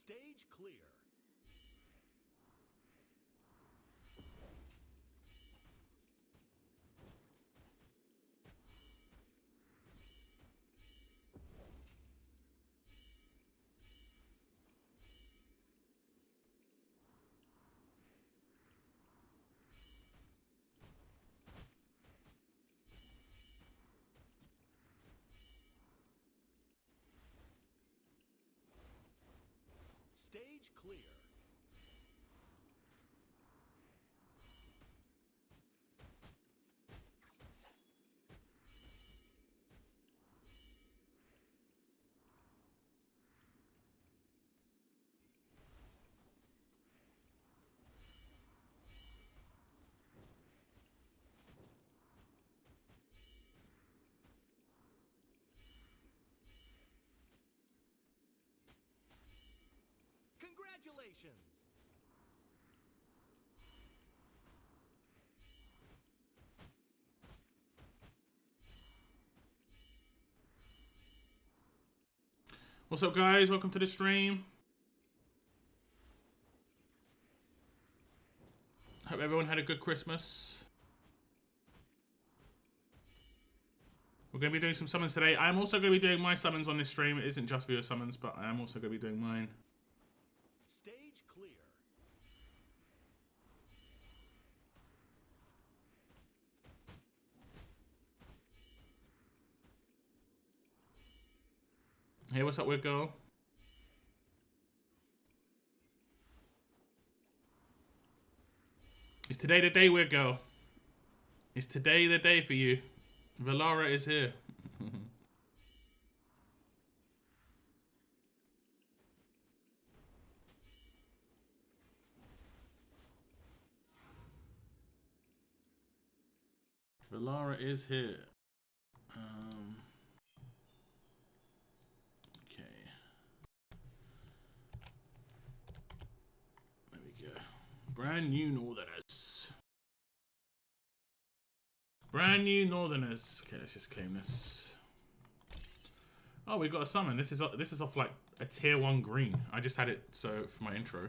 Stage clear. Stage clear. Congratulations! What's up, guys? Welcome to the stream. Hope everyone had a good Christmas. We're going to be doing some summons today. I'm also going to be doing my summons on this stream. It isn't just viewer summons, but I am also going to be doing mine. Stage clear. Hey, what's up, weird girl? Is today the day, weird girl? Is today the day for you? Valara is here. Valara is here. Okay. There we go. Brand new Northerners. Brand new Northerners. Okay, let's just claim this. Oh, we got a summon. This is off like a tier 1 green. I just had it so for my intro.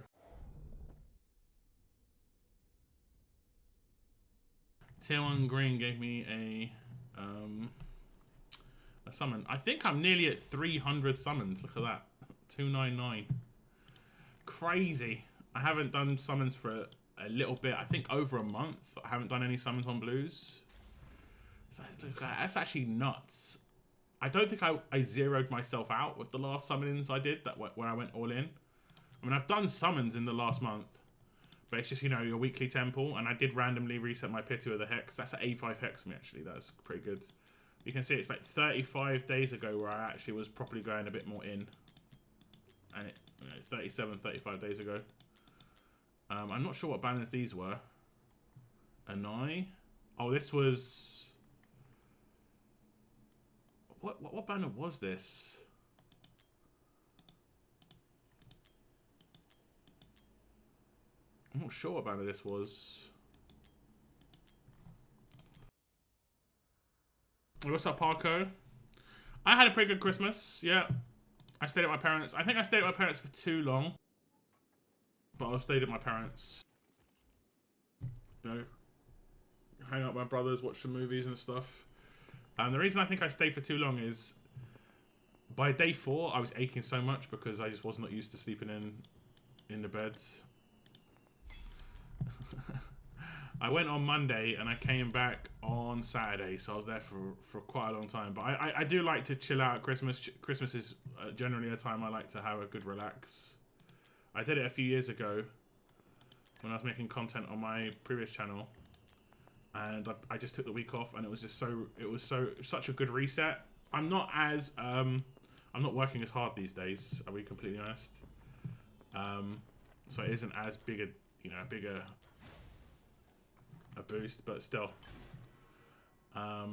Tier 1 green gave me a summon. I think I'm nearly at 300 summons. Look at that. 299. Crazy. I haven't done summons for a little bit. I think over a month. I haven't done any summons on blues. So that's actually nuts. I don't think I zeroed myself out with the last summonings I did, where I went all in. I mean, I've done summons in the last month. But it's just, you know, your weekly temple. And I did randomly reset my Pitu of the Hex. That's an A5 Hex for me, actually. That's pretty good. You can see it's like 35 days ago where I actually was properly going a bit more in. And it, you know, 37, 35 days ago. I'm not sure what banners these were. Anai? Oh, this was... What banner was this? I'm not sure what banner this was. What's up, Parko? I had a pretty good Christmas, yeah. I stayed at my parents'. I think I stayed at my parents' for too long. But I stayed at my parents'. You know, hang out with my brothers, watch some movies and stuff. And the reason I think I stayed for too long is by day 4, I was aching so much because I just was not used to sleeping in the beds. I went on Monday and I came back on Saturday, so I was there for quite a long time. But I do like to chill out at Christmas. Christmas is generally a time I like to have a good relax. I did it a few years ago when I was making content on my previous channel, and I just took the week off, and it was just such a good reset. I'm not working as hard these days. I'll be completely honest. So it isn't as big a boost, but still, I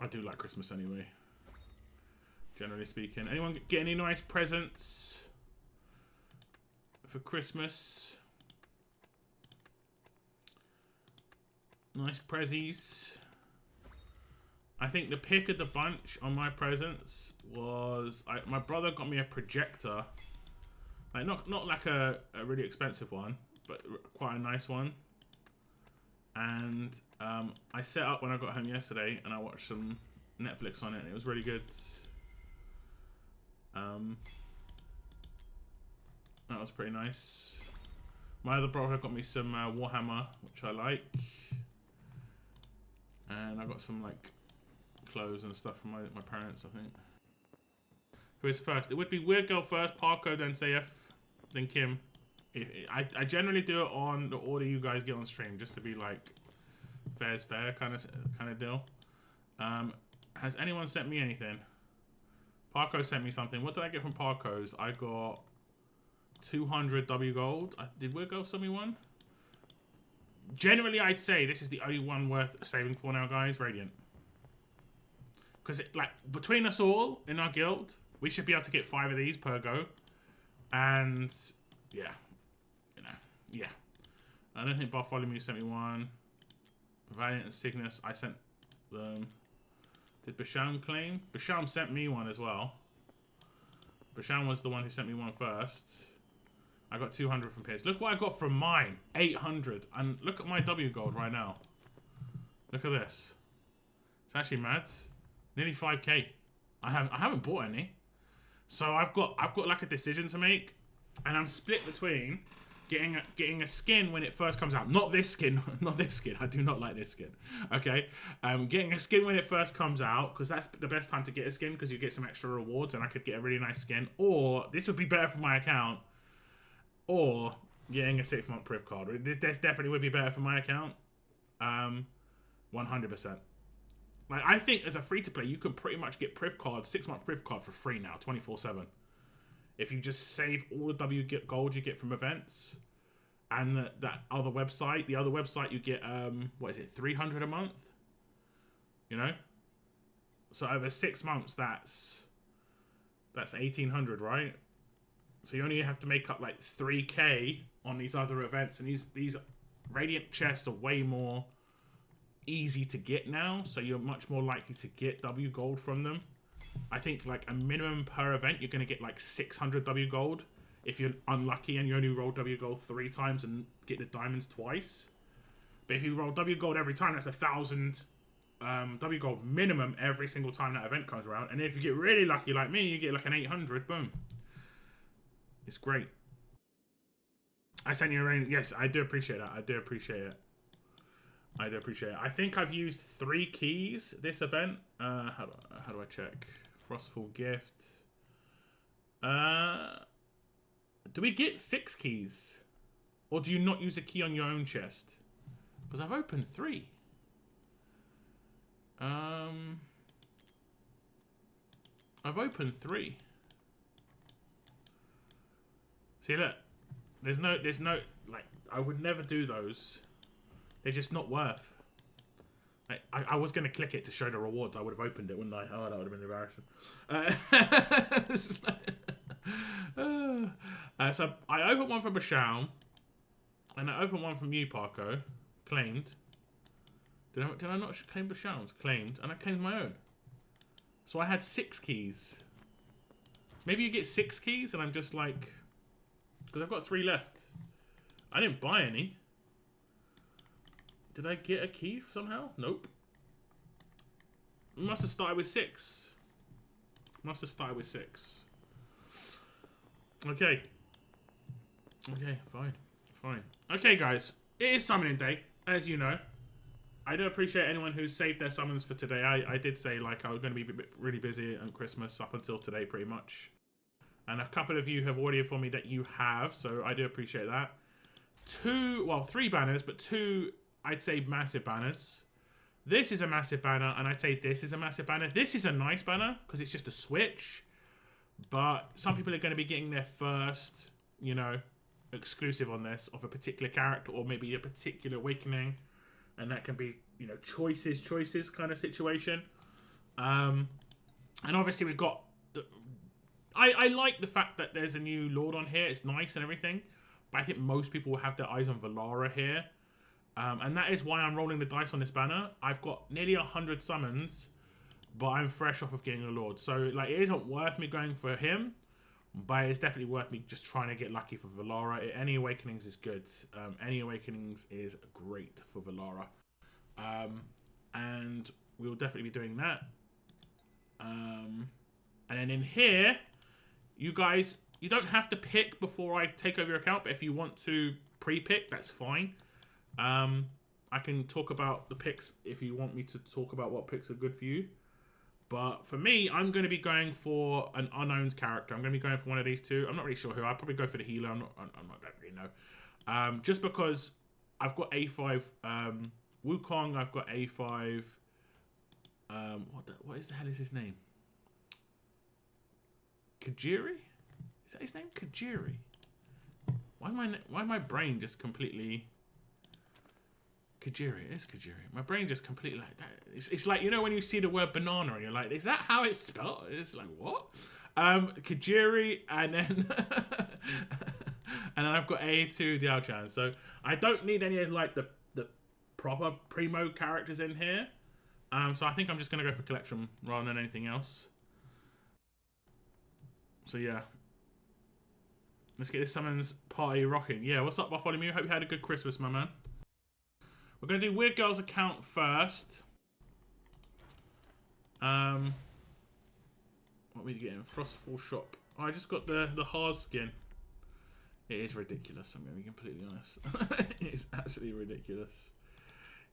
do like Christmas anyway. Generally speaking, anyone get any nice presents for Christmas? Nice prezzies. I think the pick of the bunch on my presents was my brother got me a projector Like not like a really expensive one, but quite a nice one. And I set up when I got home yesterday, and I watched some Netflix on it, and it was really good. That was pretty nice. My other brother got me some Warhammer, which I like. And I got some like clothes and stuff from my parents, I think. Who is first? It would be Weird Girl first, Parko, then Sayef, then Kim. I generally do it on the order you guys get on stream, just to be like fair's fair kind of deal. Has anyone sent me anything? Parko sent me something. What did I get from Parko's? I got 200 W gold. Did Weird Girl send me one? Generally, I'd say this is the only one worth saving for now, guys. Radiant. Because, like, between us all in our guild, we should be able to get 5 of these per go. And, yeah. You know, yeah. I don't think Bartholomew sent me one. Valiant and Cygnus, I sent them. Did Basham claim? Basham sent me one as well. Basham was the one who sent me one first. I got 200 from Piers. Look what I got from mine. 800. And look at my W gold right now. Look at this. It's actually mad. Nearly 5k. I haven't bought any. So I've got like a decision to make. And I'm split between getting a skin when it first comes out. Not this skin. Not this skin. I do not like this skin. Okay. Getting a skin when it first comes out, because that's the best time to get a skin, because you get some extra rewards and I could get a really nice skin. Or this would be better for my account. Or getting a 6-month priv card. This definitely would be better for my account. 100%. Like, I think as a free-to-play, you can pretty much get priv cards, 6-month priv card for free now, 24/7. If you just save all the W gold you get from events, and that other website, the other website you get, what is it, 300 a month? You know? So over 6 months, that's 1,800, right? So you only have to make up like 3k on these other events, and these Radiant chests are way more easy to get now, so you're much more likely to get W gold from them. I think like a minimum per event, you're going to get like 600 W gold if you're unlucky and you only roll W gold 3 times and get the diamonds twice. But if you roll W gold every time, that's 1,000 W gold minimum every single time that event comes around. And if you get really lucky like me, you get like an 800, boom. It's great. I sent you a rain. Yes, I do appreciate that. I do appreciate it. I do appreciate it. I think I've used 3 keys this event. How do I check? Frostful gift. Do we get 6 keys? Or do you not use a key on your own chest? Because I've opened 3. I've opened 3. See, look. There's no, like, I would never do those. They're just not worth. Like, I was going to click it to show the rewards. I would have opened it, wouldn't I? Oh, that would have been embarrassing. So I opened one from Basham. And I opened one from you, Parko. Claimed. Did I not claim Basham's? Claimed. And I claimed my own. So I had 6 keys. Maybe you get 6 keys and I'm just like... Because I've got 3 left. I didn't buy any. Did I get a key somehow? Nope. Must have started with 6. Must have started with 6. Okay. Okay, fine. Fine. Okay, guys. It is summoning day, as you know. I do appreciate anyone who's saved their summons for today. I did say, like, I was going to be really busy on Christmas up until today, pretty much. And a couple of you have already informed me that you have, so I do appreciate that. 3 banners, but 2, I'd say, massive banners. This is a massive banner, and I'd say this is a massive banner. This is a nice banner, because it's just a switch. But some people are going to be getting their first, you know, exclusive on this of a particular character, or maybe a particular awakening. And that can be, you know, choices kind of situation. And obviously we've got... I like the fact that there's a new Lord on here. It's nice and everything. But I think most people will have their eyes on Valara here. And that is why I'm rolling the dice on this banner. I've got nearly 100 summons, but I'm fresh off of getting a Lord. So, like, it isn't worth me going for him. But it's definitely worth me just trying to get lucky for Valara. Any Awakenings is good. Any Awakenings is great for Valara. And we'll definitely be doing that. And then in here, you guys, you don't have to pick before I take over your account, but if you want to pre-pick, that's fine. I can talk about the picks if you want me to talk about what picks are good for you. But for me, I'm going to be going for an unowned character. I'm going to be going for one of these two. I'm not really sure who. I'll probably go for the healer. I don't really know. Just because I've got A5 Wukong, I've got A5. What is the hell is his name? Kajiri? Is that his name? Kajiri. Why my brain just completely... Kajiri, it is Kajiri. My brain just completely like that. It's like, you know, when you see the word banana and you're like, is that how it's spelled? It's like, what? Kajiri, and then and then I've got A2 Diao-chan. So I don't need any of like the proper primo characters in here. So I think I'm just gonna go for collection rather than anything else. So yeah. Let's get this summons party rocking. Yeah, what's up, Bartholomew? Hope you had a good Christmas, my man. We're going to do Weird Girl's account first. What are we getting? Frostfall Shop. Oh, I just got the hard skin. It is ridiculous, I'm going to be completely honest. It is absolutely ridiculous.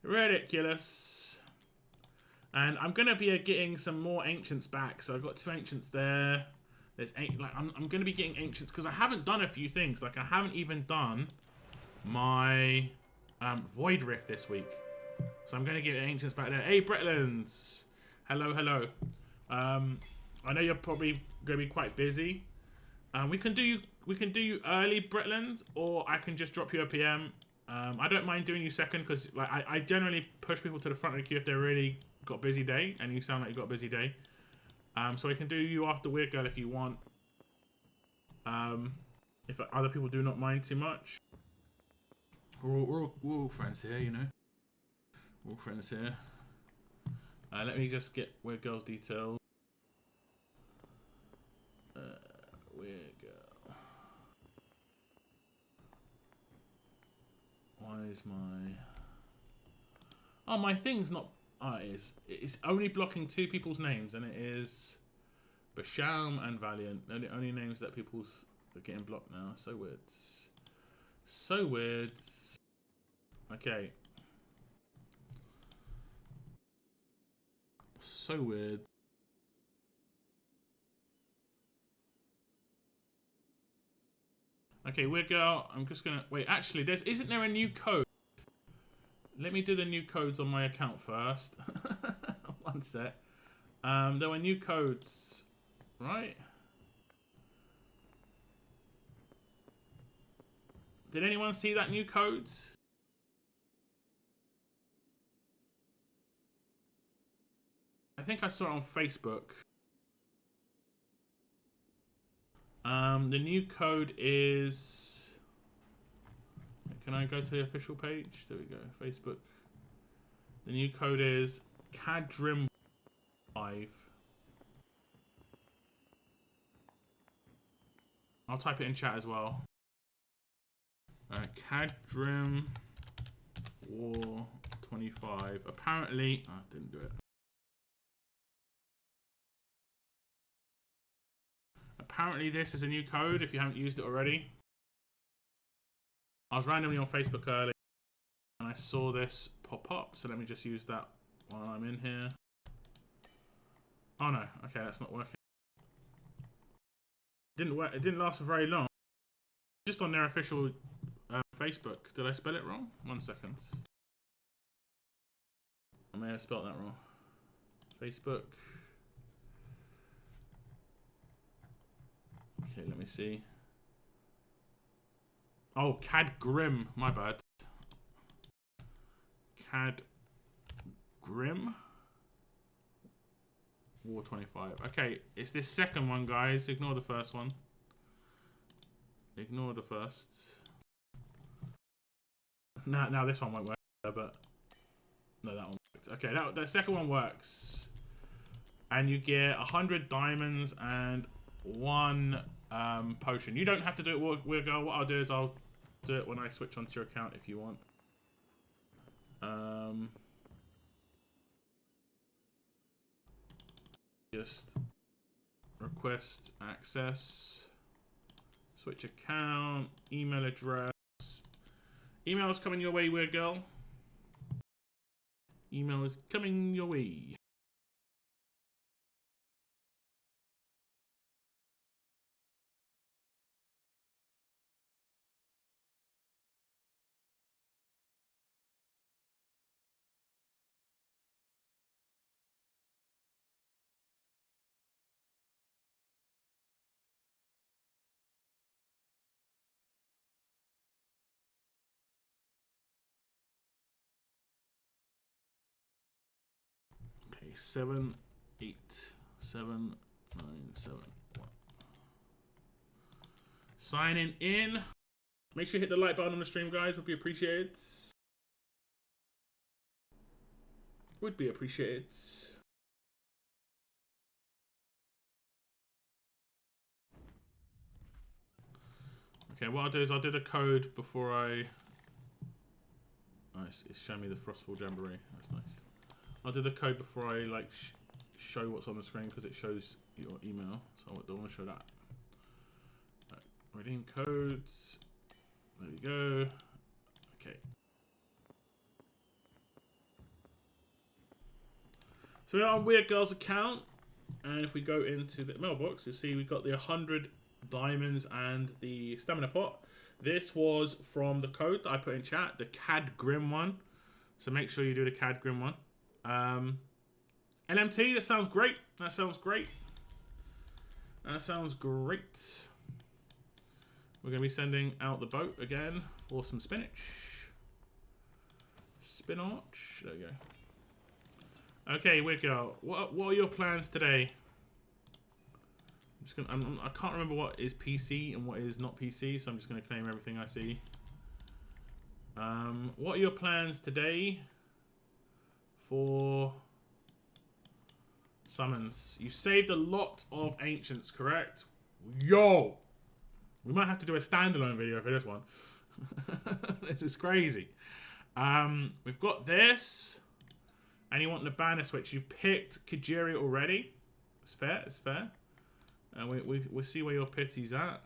Ridiculous. And I'm going to be getting some more Ancients back. So I've got 2 Ancients there. There's 8. Like I'm going to be getting Ancients because I haven't done a few things. Like I haven't even done my... Void Rift this week, so I'm going to get Ancients back there. Hey, Bretlands, hello, hello. I know you're probably going to be quite busy. We can do you early, Bretlands, or I can just drop you a PM. I don't mind doing you second because like I generally push people to the front of the queue if they really got a busy day, and you sound like you got a busy day. So we can do you after Weird Girl if you want. If other people do not mind too much. We're all friends here, you know. We're all friends here. Let me just get Weird Girl's details. Weird Girl. Why is my... Oh, my thing's not... Oh, it is. It's only blocking 2 people's names, and it is Basham and Valiant. They're the only names that people's are getting blocked now. So weird. So weird. Okay. So weird. Okay, Weird Girl. I'm just gonna wait. Actually, isn't there a new code? Let me do the new codes on my account first. One sec. There were new codes, right? Did anyone see that new code? I think I saw it on Facebook. The new code is... Can I go to the official page? There we go, Facebook. The new code is Cadrim 5. I'll type it in chat as well. Cadrim WOR 25. Apparently, I didn't do it. Apparently, this is a new code if you haven't used it already. I was randomly on Facebook earlier and I saw this pop up, so let me just use that while I'm in here. Oh no, okay, that's not working. It didn't work. It didn't last for very long. Just on their official Facebook. Did I spell it wrong? 1 second. I may have spelled that wrong. Facebook. Okay, let me see. Oh, Cad Grim. My bad. Cad Grim. WOR 25. Okay, it's this second one, guys. Ignore the first one. Ignore the first. Now this one won't work, but no, that one worked. Okay, that second one works, and you get 100 diamonds and 1 potion. You don't have to do it, Weird Girl. What I'll do is I'll do it when I switch onto your account if you want. Just request access, switch account, email address. Email is coming your way, Weird Girl. Email is coming your way. Okay, 78791. Signing in. Make sure you hit the like button on the stream, guys. Would be appreciated. Would be appreciated. Okay, what I'll do is I'll do the code before I... Nice, it's showing me the Frostfall Jamboree. That's nice. I'll do the code before I like show what's on the screen because it shows your email. So I don't want to show that. Right, redeem codes. There we go. Okay. So we're on Weird Girl's account, and if we go into the mailbox, you'll see we've got the 100 diamonds and the stamina pot. This was from the code that I put in chat, the Cad Grim one. So make sure you do the Cad Grim one. LMT, that sounds great. That sounds great. That sounds great. We're going to be sending out the boat again for some spinach. Spinach. There we go. Okay, Weird Girl. What are your plans today? I'm just gonna. I can't remember what is PC and what is not PC, so I'm just going to claim everything I see. What are your plans today for summons? You saved a lot of ancients, correct? Yo! We might have to do a standalone video for this one. This is crazy. We've got this. And you want the banner switch. You've picked Kajiri already. It's fair, it's fair. And we'll see where your pity's at.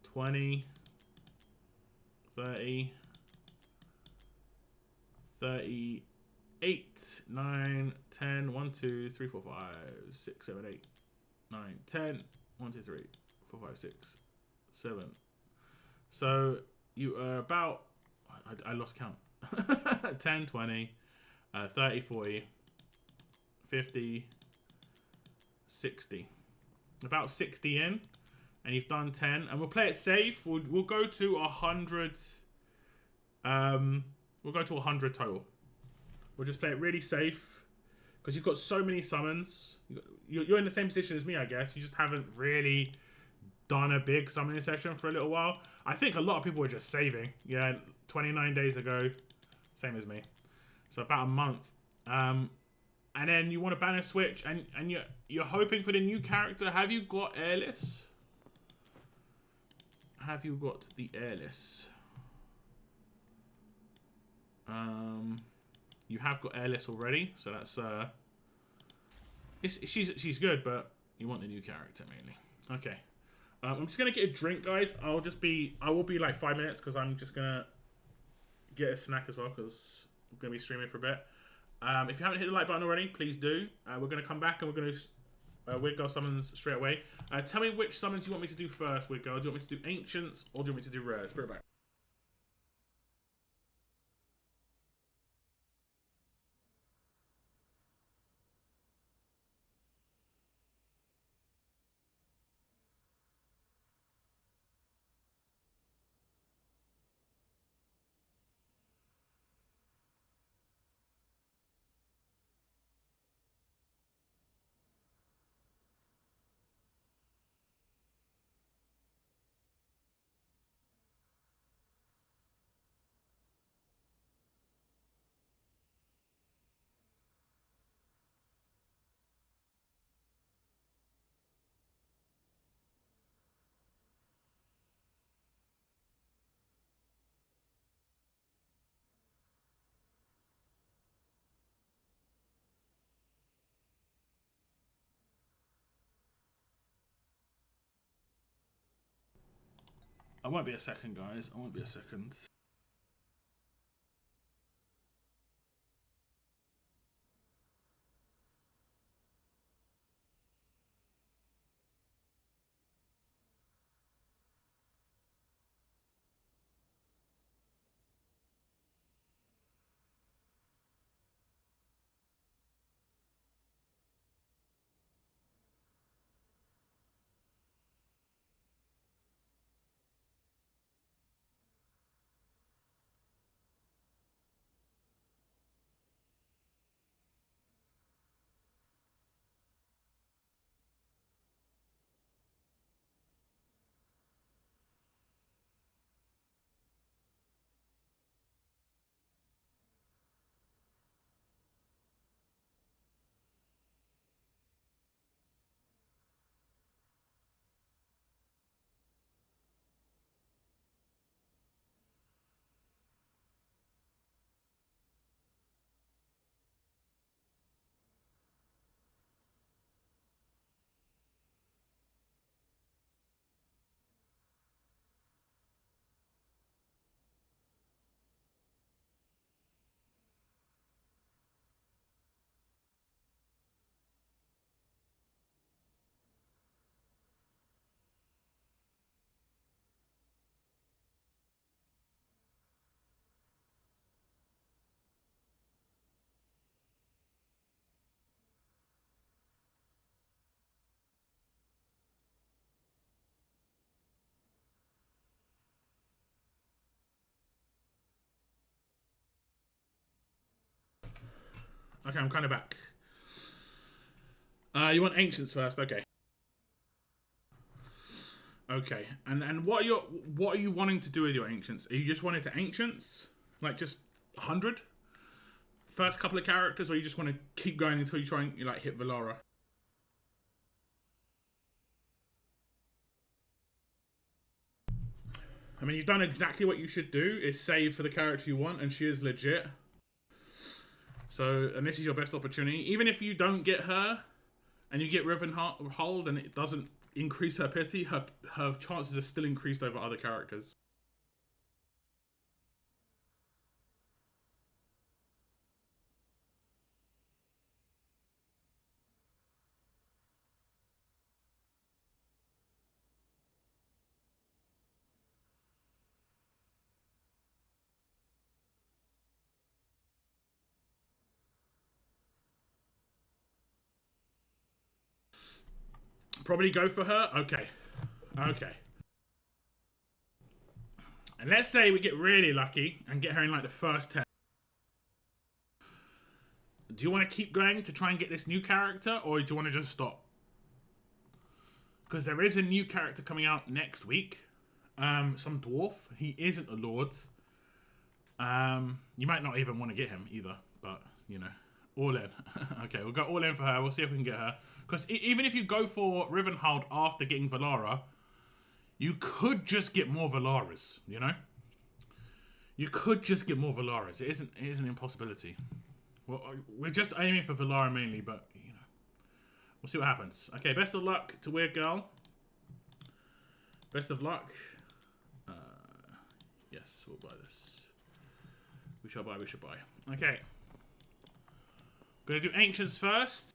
20. 30. 38. 9. 10. 1, 2, 3, 4, 5, 6, 7, 8. 9, 10. 1, 2, 3, 4, 5, 6, 7. So you are about... I lost count. 10, 20. 30, 40, 50, 60. About 60 in. And you've done 10. And we'll play it safe. We'll go to 100. We'll go to 100 total. We'll just play it really safe. Because you've got so many summons. You're in the same position as me, I guess. You just haven't really done a big summoning session for a little while. I think a lot of people were just saving. Yeah, 29 days ago. Same as me. So about a month. And then you want to banner switch and you're hoping for the new character. Have you got Airless? Have you got the Airless? You have got Airless already, so that's she's good, but you want the new character mainly. Okay. I'm just gonna get a drink, guys. I will be like 5 minutes because I'm just gonna get a snack as well because I'm going to be streaming for a bit. If you haven't hit the like button already, please do. We're going to come back and we're going to Weird Girl summons straight away. Tell me which summons you want me to do first, Weird Girl. Do you want me to do Ancients or do you want me to do Rares? Put it back. I won't be a second, guys. I won't be a second. Okay, I'm kind of back. You want ancients first? Okay. Okay, and what are you wanting to do with your ancients? Are you just wanting to ancients, like just 100? First couple of characters, or you just want to keep going until you try and like hit Valara? I mean, you've done exactly what you should do, is save for the character you want, and she is legit. So, and this is your best opportunity. Even if you don't get her, and you get Rivenhald, and it doesn't increase her pity, her chances are still increased over other characters. Probably go for her? Okay. Okay. And let's say we get really lucky and get her in like the first 10. Do you want to keep going to try and get this new character, or do you want to just stop? Because there is a new character coming out next week. Some dwarf. He isn't a lord. You might not even want to get him either, but, you know. All in. Okay, we'll go all in for her. We'll see if we can get her. Because even if you go for Rivenhald after getting Valara, you could just get more Valaras, you know? You could just get more Valaras. It isn't an impossibility. Well, we're just aiming for Valara mainly, but, you know. We'll see what happens. Okay, best of luck to Weird Girl. Best of luck. Yes, we'll buy this. We shall buy, we shall buy. Okay. Gonna do Ancients first.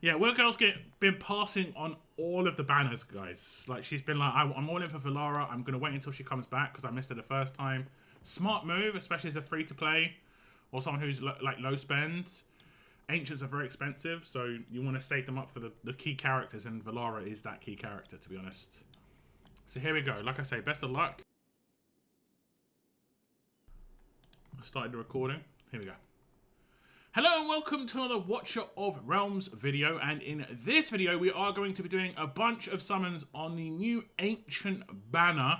Yeah, Weird Girl's been passing on all of the banners, guys. Like, she's been like, I'm all in for Valara. I'm gonna wait until she comes back because I missed her the first time. Smart move, especially as a free-to-play or someone who's like low spend. Ancients are very expensive, so you want to save them up for the key characters, and Valara is that key character, to be honest. So here we go. Like I say, best of luck. I started the recording. Here we go. Hello and welcome to another Watcher of Realms video, and in this video we are going to be doing a bunch of summons on the new Ancient banner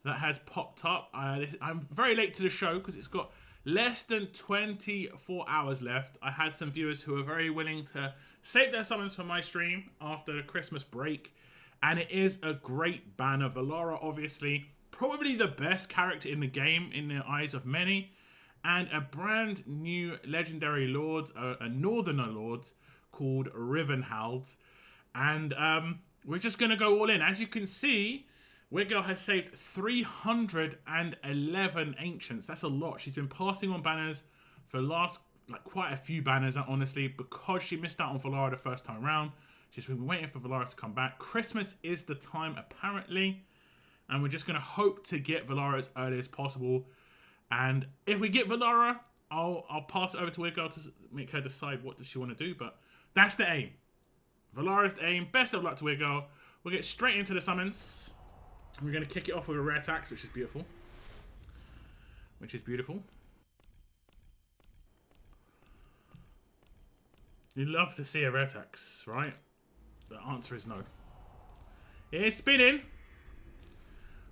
that has popped up. I'm very late to the show because it's got less than 24 hours left. I had some viewers who are very willing to save their summons for my stream after the Christmas break, and it is a great banner. Valara, obviously, probably the best character in the game in the eyes of many. And a brand new legendary lord, a northerner lord called Rivenhald. And we're just going to go all in. As you can see, Weird Girl has saved 311 ancients. That's a lot. She's been passing on banners for the last, like, quite a few banners, honestly, because she missed out on Valara the first time around. She's been waiting for Valara to come back. Christmas is the time, apparently, and we're just going to hope to get Valara as early as possible. And if we get Valara, I'll pass it over to Weird Girl to make her decide what does she want to do, but that's the aim. Valara's the aim. Best of luck to Weird Girl. We'll get straight into the summons. We're going to kick it off with a rare tax, which is beautiful. You'd love to see a rare tax, right? The answer is no. It is spinning.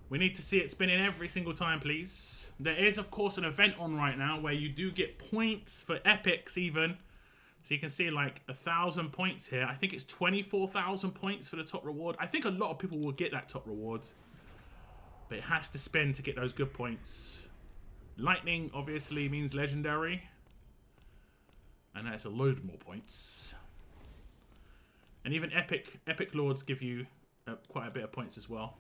We need to see it spinning every single time, please. There is, of course, an event on right now where you do get points for epics even. So you can see like 1,000 points here. I think it's 24,000 points for the top reward. I think a lot of people will get that top reward. But it has to spin to get those good points. Lightning obviously means legendary. And that's a load more points. And even epic lords give you quite a bit of points as well.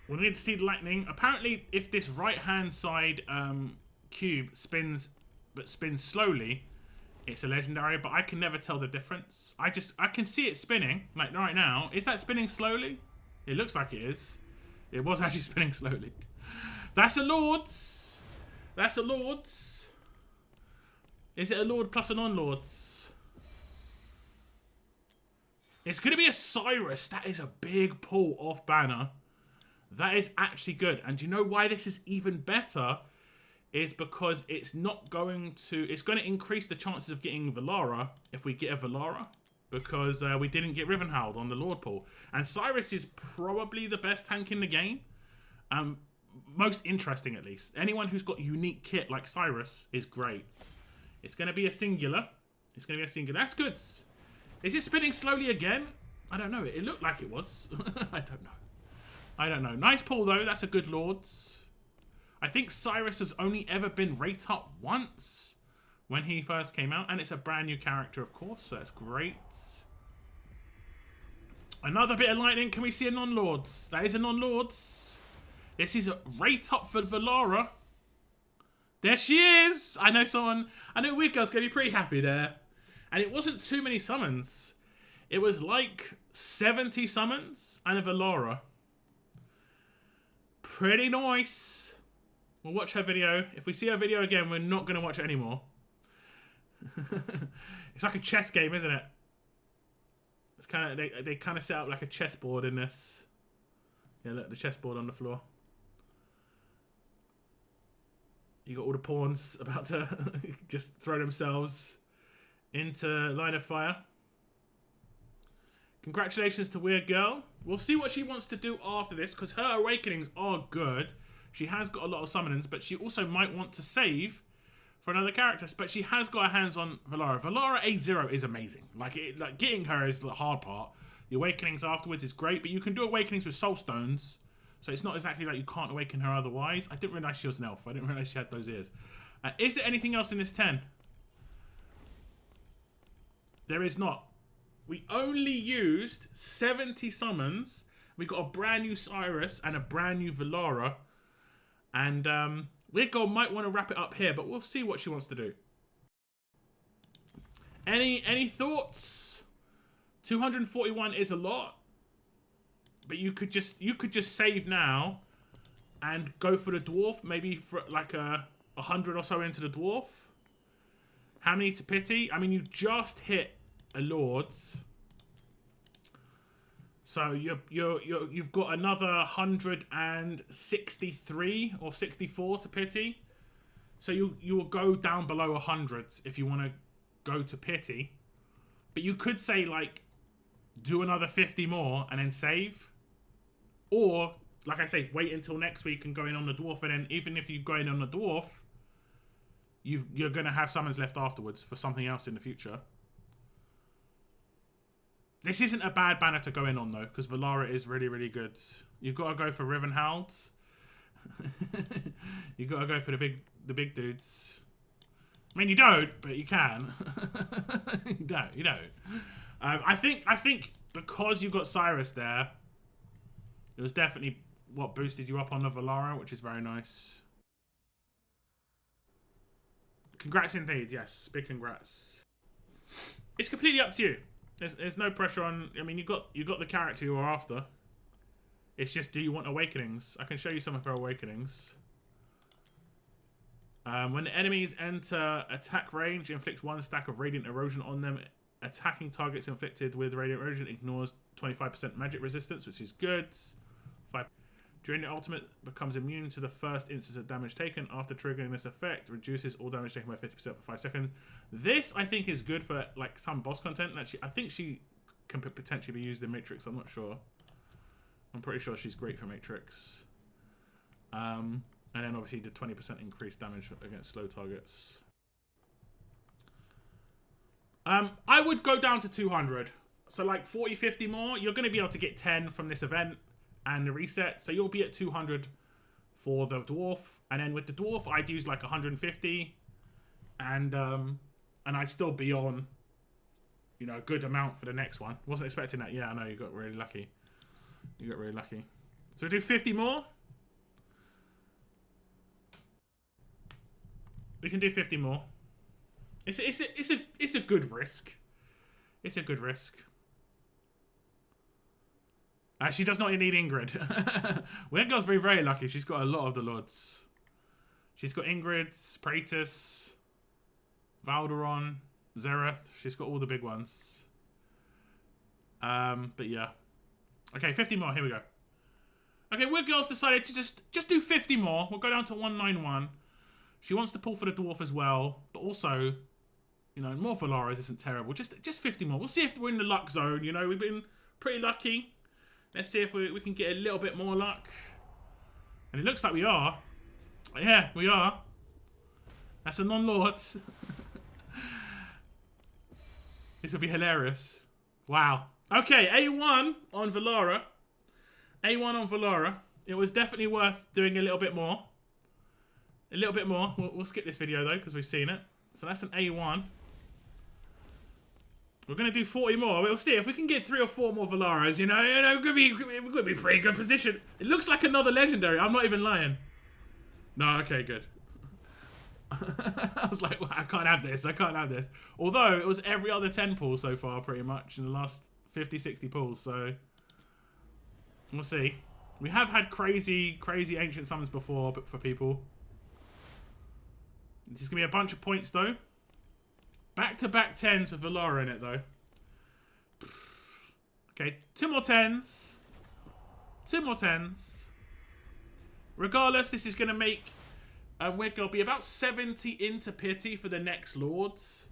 We need to see the lightning. Apparently, if this right-hand side cube spins, but spins slowly, it's a legendary. But I can never tell the difference. I can see it spinning, like right now. Is that spinning slowly? It looks like it is. It was actually spinning slowly. That's a lords. That's a lords. Is it a lord plus a non-lords? It's going to be a Cyrus. That is a big pull off banner. That is actually good. And do you know why this is even better? Is because it's not going to... It's going to increase the chances of getting Valara if we get a Valara. Because we didn't get Rivenhald on the Lord pool. And Cyrus is probably the best tank in the game. Most interesting, at least. Anyone who's got unique kit like Cyrus is great. It's going to be a singular. It's going to be a singular. That's good. Is it spinning slowly again? I don't know. It looked like it was. I don't know. I don't know. Nice pull, though. That's a good Lords. I think Cyrus has only ever been rate up once when he first came out. And it's a brand new character, of course. So that's great. Another bit of lightning. Can we see a non-Lords? That is a non-Lords. This is a rate up for Valara. There she is. I know Weird Girl's going to be pretty happy there. And it wasn't too many summons. It was like 70 summons and a Valara. Pretty nice. We'll watch her video. If we see her video again, we're not going to watch it anymore. It's like a chess game, isn't it? It's kind of they kind of set up like a chessboard in this. Yeah, look, the chessboard on the floor. You got all the pawns about to just throw themselves into line of fire. Congratulations to Weird Girl. We'll see what she wants to do after this, because her awakenings are good. She has got a lot of summonings, but she also might want to save for another character. But she has got her hands on Valara. Valara A0 is amazing. Like getting her is the hard part. The awakenings afterwards is great, but you can do awakenings with soul stones. So it's not exactly like you can't awaken her otherwise. I didn't realise she was an elf. I didn't realise she had those ears. Is there anything else in this 10? There is not. We only used 70 summons. We got a brand new Cyrus and a brand new Valara. And Weird Girl might want to wrap it up here, but we'll see what she wants to do. Any thoughts? 241 is a lot. But you could just save now and go for the dwarf, maybe for like 100 or so into the dwarf. How many to pity? I mean, you just hit a Lord's, so you've got another 163 or 64 to pity. So you will go down below 100 if you want to go to pity. But you could say like do another 50 more and then save. Or, like I say, wait until next week and go in on the dwarf. And then even if you go in on the dwarf, you're going to have summons left afterwards for something else in the future. This isn't a bad banner to go in on, though, because Valara is really, really good. You've got to go for Rivenhald. You've got to go for the big dudes. I mean, you don't, but you can. You don't. I think because you got Cyrus there, it was definitely what boosted you up on the Valara, which is very nice. Congrats indeed, yes. Big congrats. It's completely up to you. There's no pressure on. I mean, you got the character you are after. It's just, do you want awakenings? I can show you some of her awakenings. When the enemies enter attack range, inflicts 1 stack of radiant erosion on them. Attacking targets inflicted with radiant erosion ignores 25% magic resistance, which is good. 5. During the ultimate, becomes immune to the first instance of damage taken. After triggering this effect, reduces all damage taken by 50% for 5 seconds. This, I think, is good for like some boss content. Actually, I think she can potentially be used in Matrix. I'm not sure. I'm pretty sure she's great for Matrix. And then obviously the 20% increased damage against slow targets. I would go down to 200. So like 40, 50 more. You're going to be able to get 10 from this event and the reset. So you'll be at 200 for the dwarf. And then with the dwarf, I'd use like 150. And I'd still be on, you know, a good amount for the next one. Wasn't expecting that. Yeah, I know, you got really lucky. You got really lucky. So do 50 more. We can do 50 more. It's a good risk. It's a good risk. She does not need Ingrid. Weird Girl's very, very lucky. She's got a lot of the lords. She's got Ingrid, Praetus, Valderon, Zereth. She's got all the big ones. But yeah. Okay, 50 more. Here we go. Okay, Weird Girl's decided to just do 50 more. We'll go down to 191. She wants to pull for the dwarf as well, but also, you know, more Valaras isn't terrible. Just 50 more. We'll see if we're in the luck zone. You know, we've been pretty lucky. Let's see if we can get a little bit more luck. And it looks like we are. Yeah, we are. That's a non-lord. This will be hilarious. Wow. Okay, A1 on Valara. A1 on Valara. It was definitely worth doing a little bit more. A little bit more. We'll skip this video though, because we've seen it. So that's an A1. We're going to do 40 more. We'll see if we can get 3 or 4 more Valaras, you know. We're going to be pretty good position. It looks like another legendary. I'm not even lying. No, okay, good. I was like, well, I can't have this. I can't have this. Although, it was every other 10 pull so far, pretty much, in the last 50, 60 pulls. So, we'll see. We have had crazy, crazy ancient summons before, but for people. This is going to be a bunch of points, though. Back-to-back 10s with Valara in it, though. Okay, 2 more 10s. 2 more 10s. Regardless, this is going to make Weird Girl be about 70 into pity for the next Lords.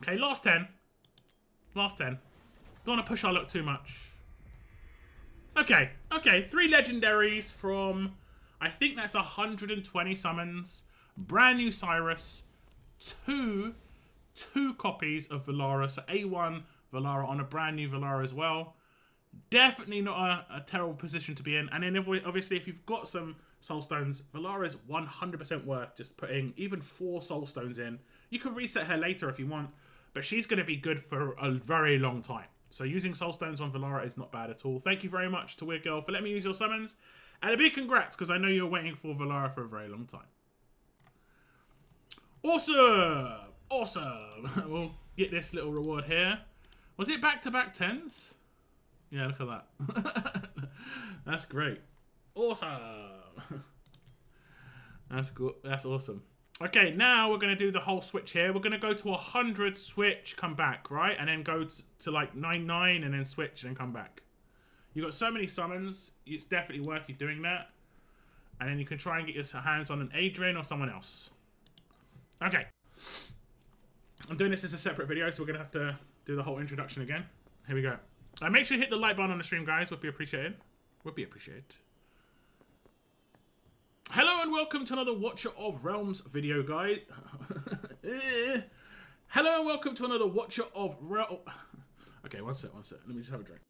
Okay, last 10. Last 10. Don't want to push our luck too much. Okay, 3 legendaries from, I think that's 120 summons. Brand new Cyrus. Two copies of Valara. So A1 Valara on a brand new Valara as well. Definitely not a terrible position to be in. And then obviously if you've got some Soul Stones, Valara is 100% worth just putting even 4 Soul Stones in. You can reset her later if you want, but she's going to be good for a very long time. So using Soul Stones on Valara is not bad at all. Thank you very much to Weird Girl for letting me use your summons. And a big congrats, because I know you're waiting for Valara for a very long time. Awesome! Awesome! We'll get this little reward here. Was it back-to-back 10s? Yeah, look at that. That's great. Awesome! That's good. That's awesome. Okay, now we're going to do the whole switch here. We're going to go to 100, switch, come back, right? And then go to like 99 and then switch and come back. You've got so many summons, it's definitely worth you doing that. And then you can try and get your hands on an Aedrin or someone else. Okay. I'm doing this as a separate video, so we're going to have to do the whole introduction again. Here we go. Make sure you hit the like button on the stream, guys. Would be appreciated. Would be appreciated. Hello and welcome to another Watcher of Realms video, guys. Hello and welcome to another Watcher of Realms. Okay, one sec. Let me just have a drink.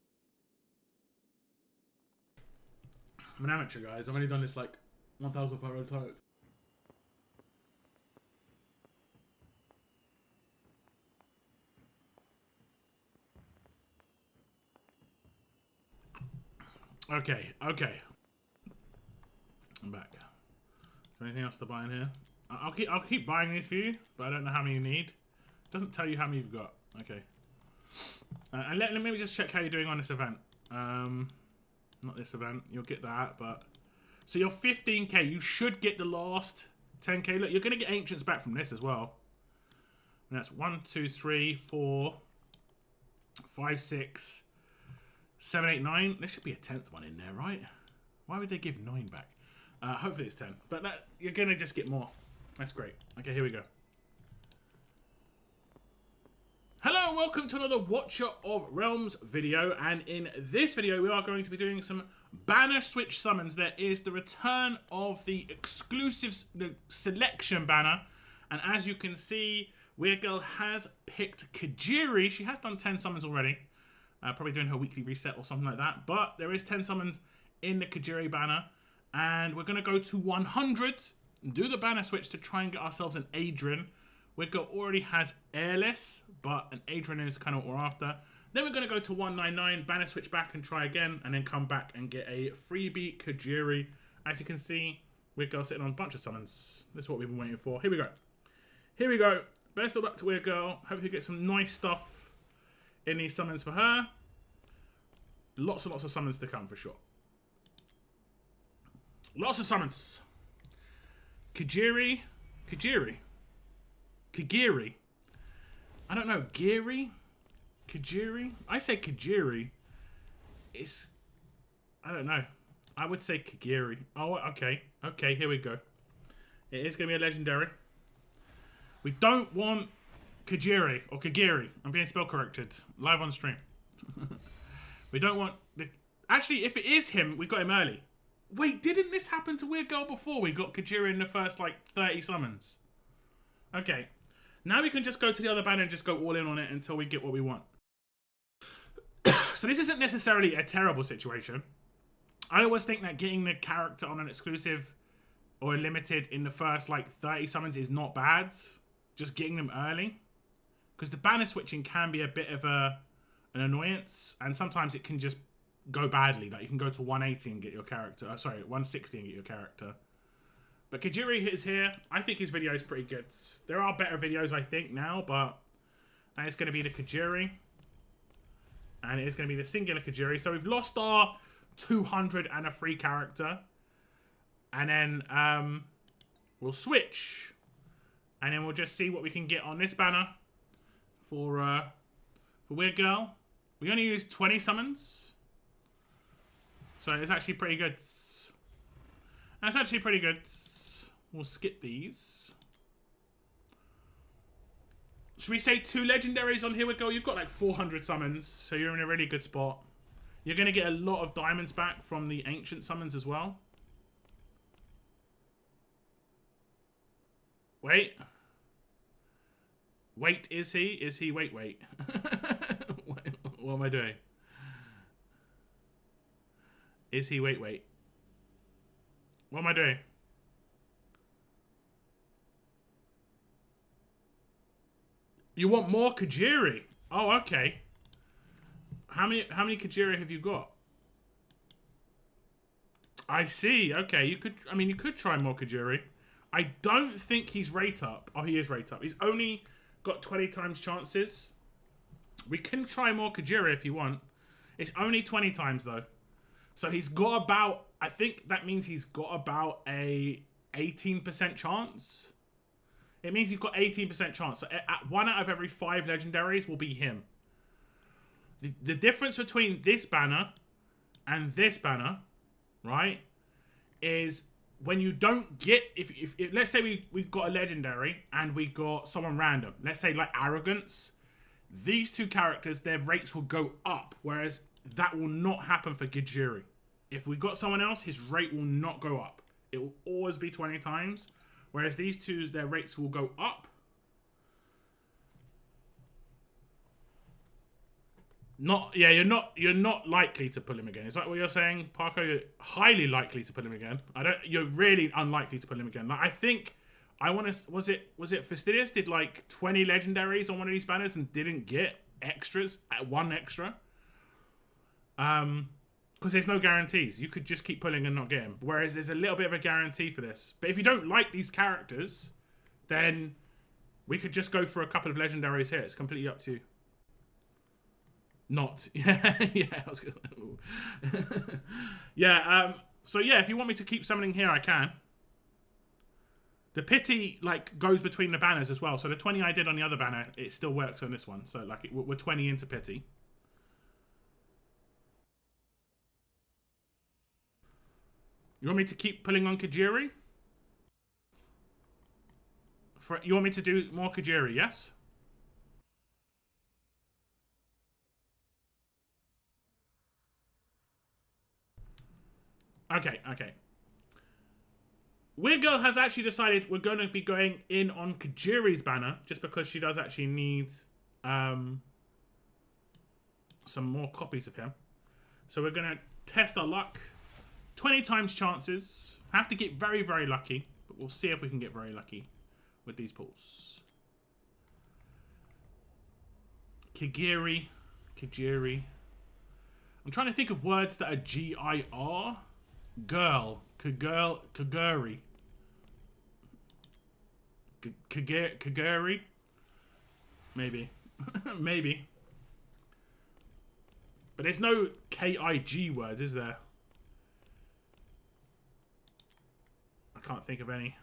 I'm an amateur, guys. I've only done this like 1,500 times. Okay, okay. I'm back. Is there anything else to buy in here? I'll keep buying these for you, but I don't know how many you need. It doesn't tell you how many you've got. Okay. And let me just check how you're doing on this event. Not this event. You'll get that, but... So you're 15k. You should get the last 10k. Look, you're going to get Ancients back from this as well. And that's 1, 2, 3, 4, 5, 6, 7, 8, 9. There should be a 10th one in there, right? Why would they give 9 back? Hopefully it's 10. But you're going to just get more. That's great. Okay, here we go. Hello and welcome to another Watcher of Realms video, and in this video we are going to be doing some banner switch summons. There is the return of the exclusive selection banner, and as you can see, Weird Girl has picked Kajiri. She has done 10 summons already, probably doing her weekly reset or something like that, but there is 10 summons in the Kajiri banner, and we're going to go to 100 and do the banner switch to try and get ourselves an Aedrin. Weird Girl already has Airless, but an Aedrin is kind of what we're after. Then we're going to go to 199, banner switch back and try again, and then come back and get a freebie Kajiri. As you can see, Weird Girl sitting on a bunch of summons. This is what we've been waiting for. Here we go. Here we go. Best of luck to Weird Girl. Hope you get some nice stuff in these summons for her. Lots and lots of summons to come for sure. Lots of summons. Kajiri. Kajiri. Kagiri. I don't know. Giri? Kajiri? I say Kajiri. It's... I don't know. I would say Kagiri. Oh, okay. Okay, here we go. It is going to be a legendary. We don't want Kajiri or Kagiri. I'm being spell corrected. Live on stream. We don't want... Actually, if it is him, we got him early. Wait, didn't this happen to Weird Girl before? We got Kajiri in the first, like, 30 summons. Okay. Now we can just go to the other banner and just go all in on it until we get what we want. So this isn't necessarily a terrible situation. I always think that getting the character on an exclusive or a limited in the first like 30 summons is not bad. Just getting them early. Because the banner switching can be a bit of an annoyance. And sometimes it can just go badly. Like you can go to 180 and get your character. Sorry, 160 and get your character. But Kajiri is here. I think his video is pretty good. There are better videos, I think, now, but that is going to be the Kajiri. And it is going to be the singular Kajiri. So we've lost our 200 and a free character. And then we'll switch. And then we'll just see what we can get on this banner for Weird Girl. We only used 20 summons. So it's actually pretty good. That's actually pretty good. We'll skip these. Should we say 2 legendaries on Here We Go? You've got like 400 summons, so you're in a really good spot. You're going to get a lot of diamonds back from the ancient summons as well. Wait. Wait, is he? Is he? Wait. What am I doing? Is he? Wait. What am I doing? You want more Kajiri? Oh, okay. How many Kajiri have you got? I see. Okay, you could try more Kajiri. I don't think he's rate up. Oh, he is rate up. He's only got 20 times chances. We can try more Kajiri if you want. It's only 20 times though. So he's got about, I think that means he's got about a 18% chance. It means he's got 18% chance. So 1 out of every 5 legendaries will be him. The difference between this banner and this banner, right, is when you don't get, if let's say we've got a legendary and we got someone random, let's say like Arrogance, these 2 characters, their rates will go up, whereas that will not happen for Kajiri. If we got someone else, his rate will not go up. It will always be 20 times. Whereas these 2, their rates will go up. You're not likely to pull him again. Is that what you're saying, Parker? You're highly likely to pull him again. You're really unlikely to pull him again. Like, I think was it Fastidious did like 20 legendaries on one of these banners and didn't get extras, 1 extra. Because there's no guarantees. You could just keep pulling and not get them. Whereas there's a little bit of a guarantee for this. But if you don't like these characters, then we could just go for a couple of legendaries here. It's completely up to you. Not. Yeah, yeah. I was gonna... yeah, so yeah, if you want me to keep summoning here, I can. The pity, like, goes between the banners as well. So the 20 I did on the other banner, it still works on this one. So, like, we're 20 into pity. You want me to keep pulling on Kajiri? You want me to do more Kajiri, yes? Okay, okay. Weird Girl has actually decided we're going to be going in on Kajiri's banner just because she does actually need some more copies of him. So we're going to test our luck. 20 times chances. Have to get very, very lucky. But we'll see if we can get very lucky with these pulls. Kajiri. I'm trying to think of words that are G-I-R. Girl. Kaguri. Kaguri? Maybe. Maybe. But there's no K-I-G words, is there? I can't think of any.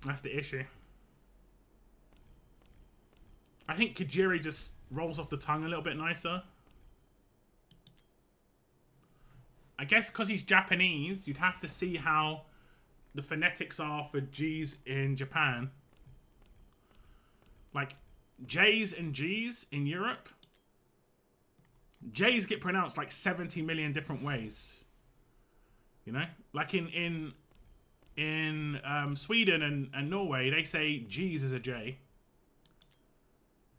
That's the issue. I think Kajiri just rolls off the tongue a little bit nicer. I guess because he's Japanese, you'd have to see how the phonetics are for G's in Japan. Like, J's and G's in Europe, J's get pronounced like 70 million different ways. You know? Like in Sweden and Norway, they say G's as a J.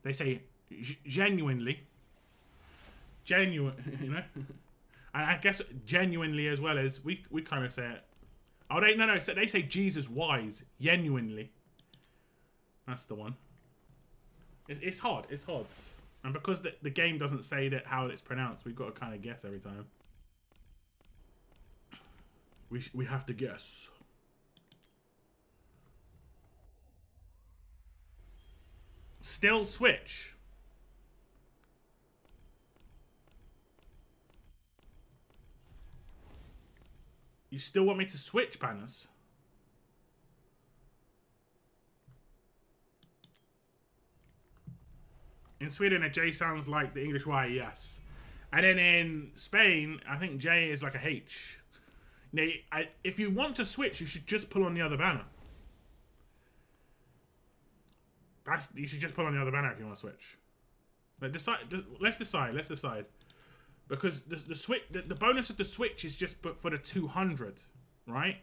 They say genuinely. Genuine, you know? And I guess genuinely as well as we kind of say it. Oh, no, so they say G's as Y's. Genuinely. That's the one. It's hard. It's hard. And because the game doesn't say that how it's pronounced, we've got to kind of guess every time. We have to guess. Still switch. You still want me to switch banners? In Sweden, a J sounds like the English Y, yes. And then in Spain, I think J is like a H. Now, if you want to switch, you should just pull on the other banner. You should just pull on the other banner if you want to switch. But let's decide. Because the bonus of the switch is just for the 200, right?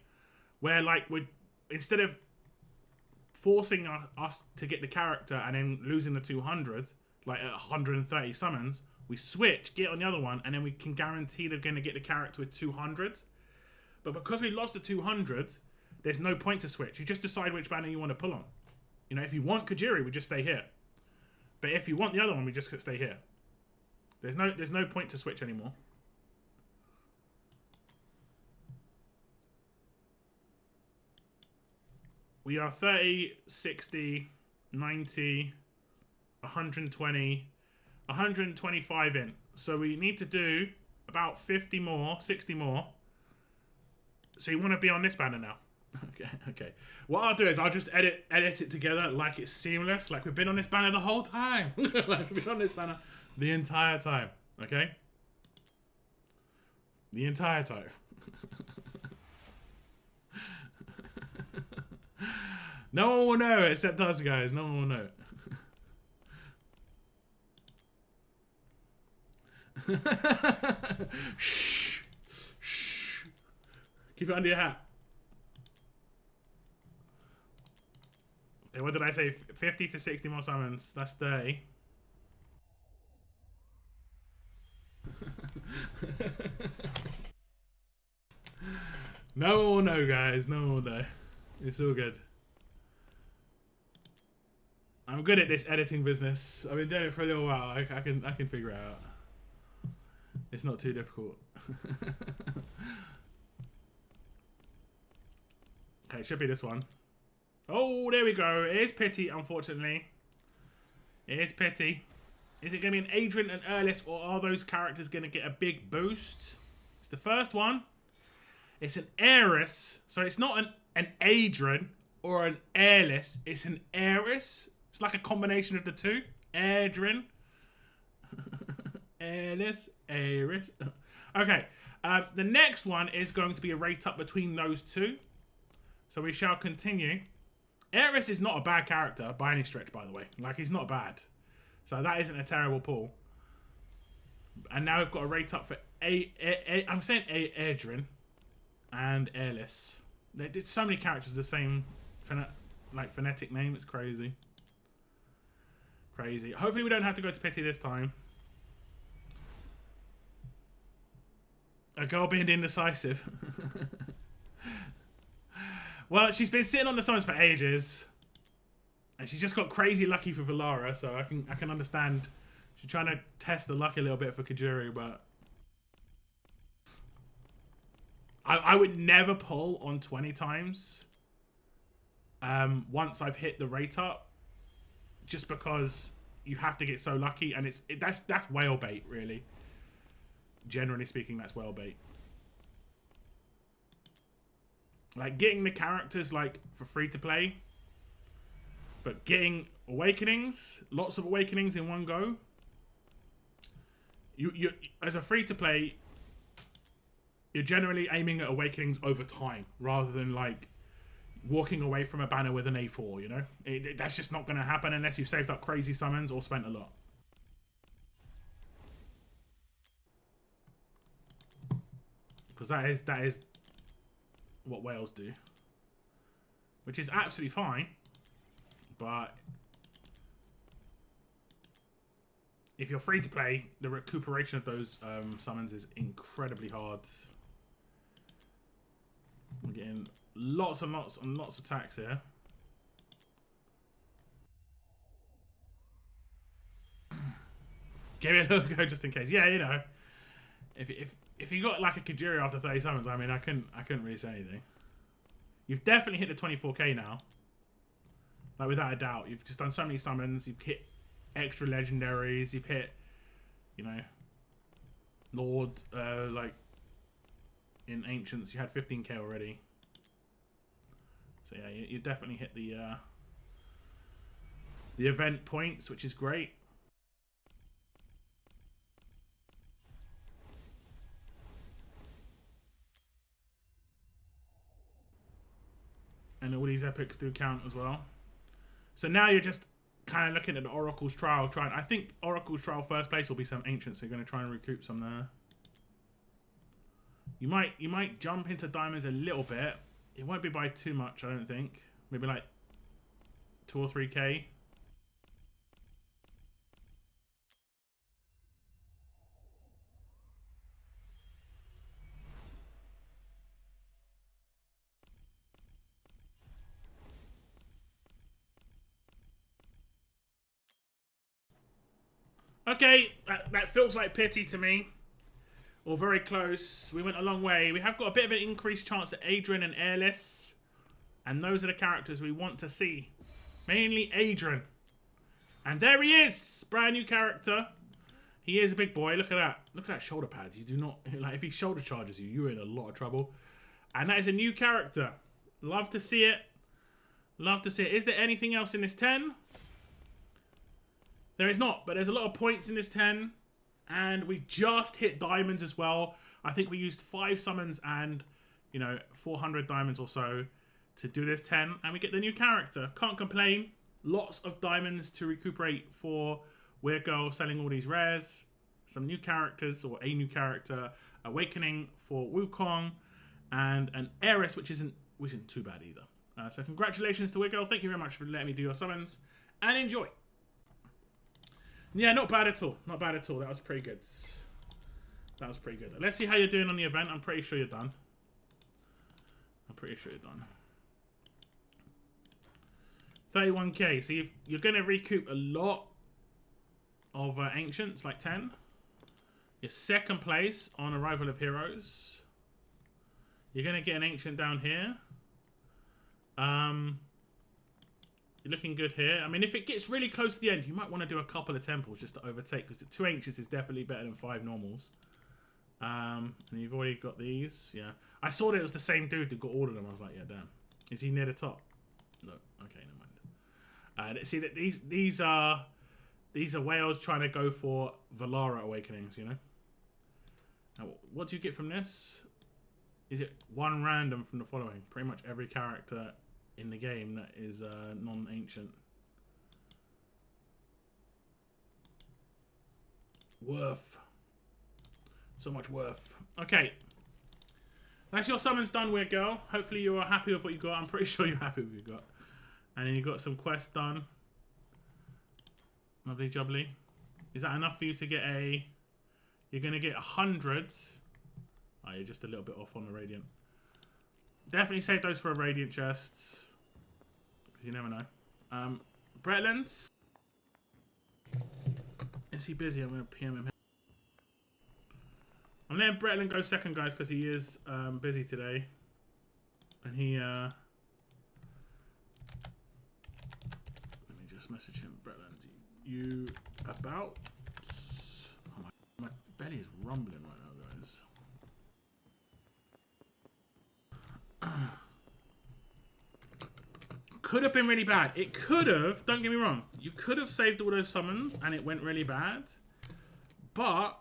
Where like instead of forcing us to get the character and then losing the 200, like at 130 summons, we switch, get on the other one, and then we can guarantee they're going to get the character with 200. But because we lost the 200, there's no point to switch. You just decide which banner you want to pull on. You know, if you want Kajiri, we just stay here. But if you want the other one, we just stay here. There's no point to switch anymore. We are 30, 60, 90, 120, 125 in. So we need to do about 50 more, 60 more. So you want to be on this banner now. Okay. What I'll do is I'll just edit it together like it's seamless. Like we've been on this banner the whole time. Like we've been on this banner the entire time. Okay? The entire time. No one will know except us, guys. No one will know. Shh. Shh. Keep it under your hat. Okay, what did I say? 50 to 60 more summons. That's 30. No one will know, guys. No one will know. It's all good. I'm good at this editing business. I've been doing it for a little while. I can figure it out. It's not too difficult. Okay, it should be this one. Oh, there we go. It is Pity, unfortunately. It is Pity. Is it going to be an Aedrin and Earlis, or are those characters going to get a big boost? It's the first one. It's an Heiress. So it's not an Aedrin or an Earlis. It's an Heiress. It's like a combination of the two. Aedrin. Earlis. Heiress. Okay. The next one is going to be a rate up between those two. So we shall continue. Heiress is not a bad character by any stretch, by the way. Like, he's not bad. So that isn't a terrible pull. And now we've got a rate up for I'm saying Aedrin and Earlis. They did so many characters the same phonetic name. It's crazy. Crazy. Hopefully we don't have to go to Pity this time. A girl being indecisive. Well, she's been sitting on the summons for ages, and she's just got crazy lucky for Valara, so I can understand. She's trying to test the luck a little bit for Kajuri, but I would never pull on 20 times once I've hit the rate up, just because you have to get so lucky, and that's whale bait, really. Generally speaking, that's whale bait. Like, getting the characters, like, for free to play, but getting awakenings, lots of awakenings in one go. You as a free to play, you're generally aiming at awakenings over time rather than like walking away from a banner with an A4. You know, that's just not going to happen unless you've saved up crazy summons or spent a lot. Because that is what whales do, which is absolutely fine, but if you're free to play, the recuperation of those summons is incredibly hard. We're getting lots and lots and lots of attacks here. Give it a little go just in case. Yeah, you know, if you got like a Kajiri after 30 summons, I mean, I couldn't really say anything. You've definitely hit the 24k now. Like, without a doubt. You've just done so many summons. You've hit extra legendaries. You've hit, you know, Lord, like, in Ancients, you had 15k already. So yeah, you definitely hit the event points, which is great. And all these epics do count as well. So now you're just kind of looking at the Oracle's Trial. I think Oracle's Trial first place will be some Ancients. So you're going to try and recoup some there. You might jump into Diamonds a little bit. It won't be by too much, I don't think. Maybe like 2 or 3k. Okay, that feels like Pity to me. Or very close. We went a long way. We have got a bit of an increased chance at Aedrin and Earlis. And those are the characters we want to see. Mainly Aedrin. And there he is! Brand new character. He is a big boy. Look at that. Look at that shoulder pads. You do not... Like, if he shoulder charges you, you're in a lot of trouble. And that is a new character. Love to see it. Love to see it. Is there anything else in this 10? There is not, but there's a lot of points in this 10. And we just hit diamonds as well. I think we used 5 summons and, you know, 400 diamonds or so to do this 10. And we get the new character. Can't complain. Lots of diamonds to recuperate for Weird Girl selling all these rares. Some new characters, or a new character. Awakening for Wukong. And an Heiress, which isn't too bad either. So congratulations to Weird Girl. Thank you very much for letting me do your summons. And enjoy. Yeah, not bad at all. Not bad at all. That was pretty good. That was pretty good. Let's see how you're doing on the event. I'm pretty sure you're done. I'm pretty sure you're done. 31k. So you're going to recoup a lot of Ancients, like 10. You're second place on Arrival of Heroes. You're going to get an Ancient down here. You're looking good here. I mean, if it gets really close to the end, you might want to do a couple of temples just to overtake, because 2 Ancients is definitely better than 5 normals. And you've already got these. Yeah. I saw that it was the same dude that got all of them. I was like, yeah, damn. Is he near the top? No. Okay, never mind. See that these are whales trying to go for Valara awakenings, you know? Now, what do you get from this? Is it 1 random from the following? Pretty much every character in the game that is non-ancient. Worth. So much worth. Okay. That's your summons done, weird girl. Hopefully you are happy with what you got. I'm pretty sure you're happy with what you got. And then you got some quests done. Lovely jubbly. Is that enough for you to get a... You're going to get 100. Oh, you're just a little bit off on the Radiant. Definitely save those for a Radiant chest. Because you never know. Bretlands. Is he busy? I'm going to PM him. I'm letting Bretland go second, guys, because he is busy today. And he... Let me just message him. Bretland, you about... Oh, my belly is rumbling right now, guys. Could have been really bad. It could have, don't get me wrong, you could have saved all those summons and it went really bad. But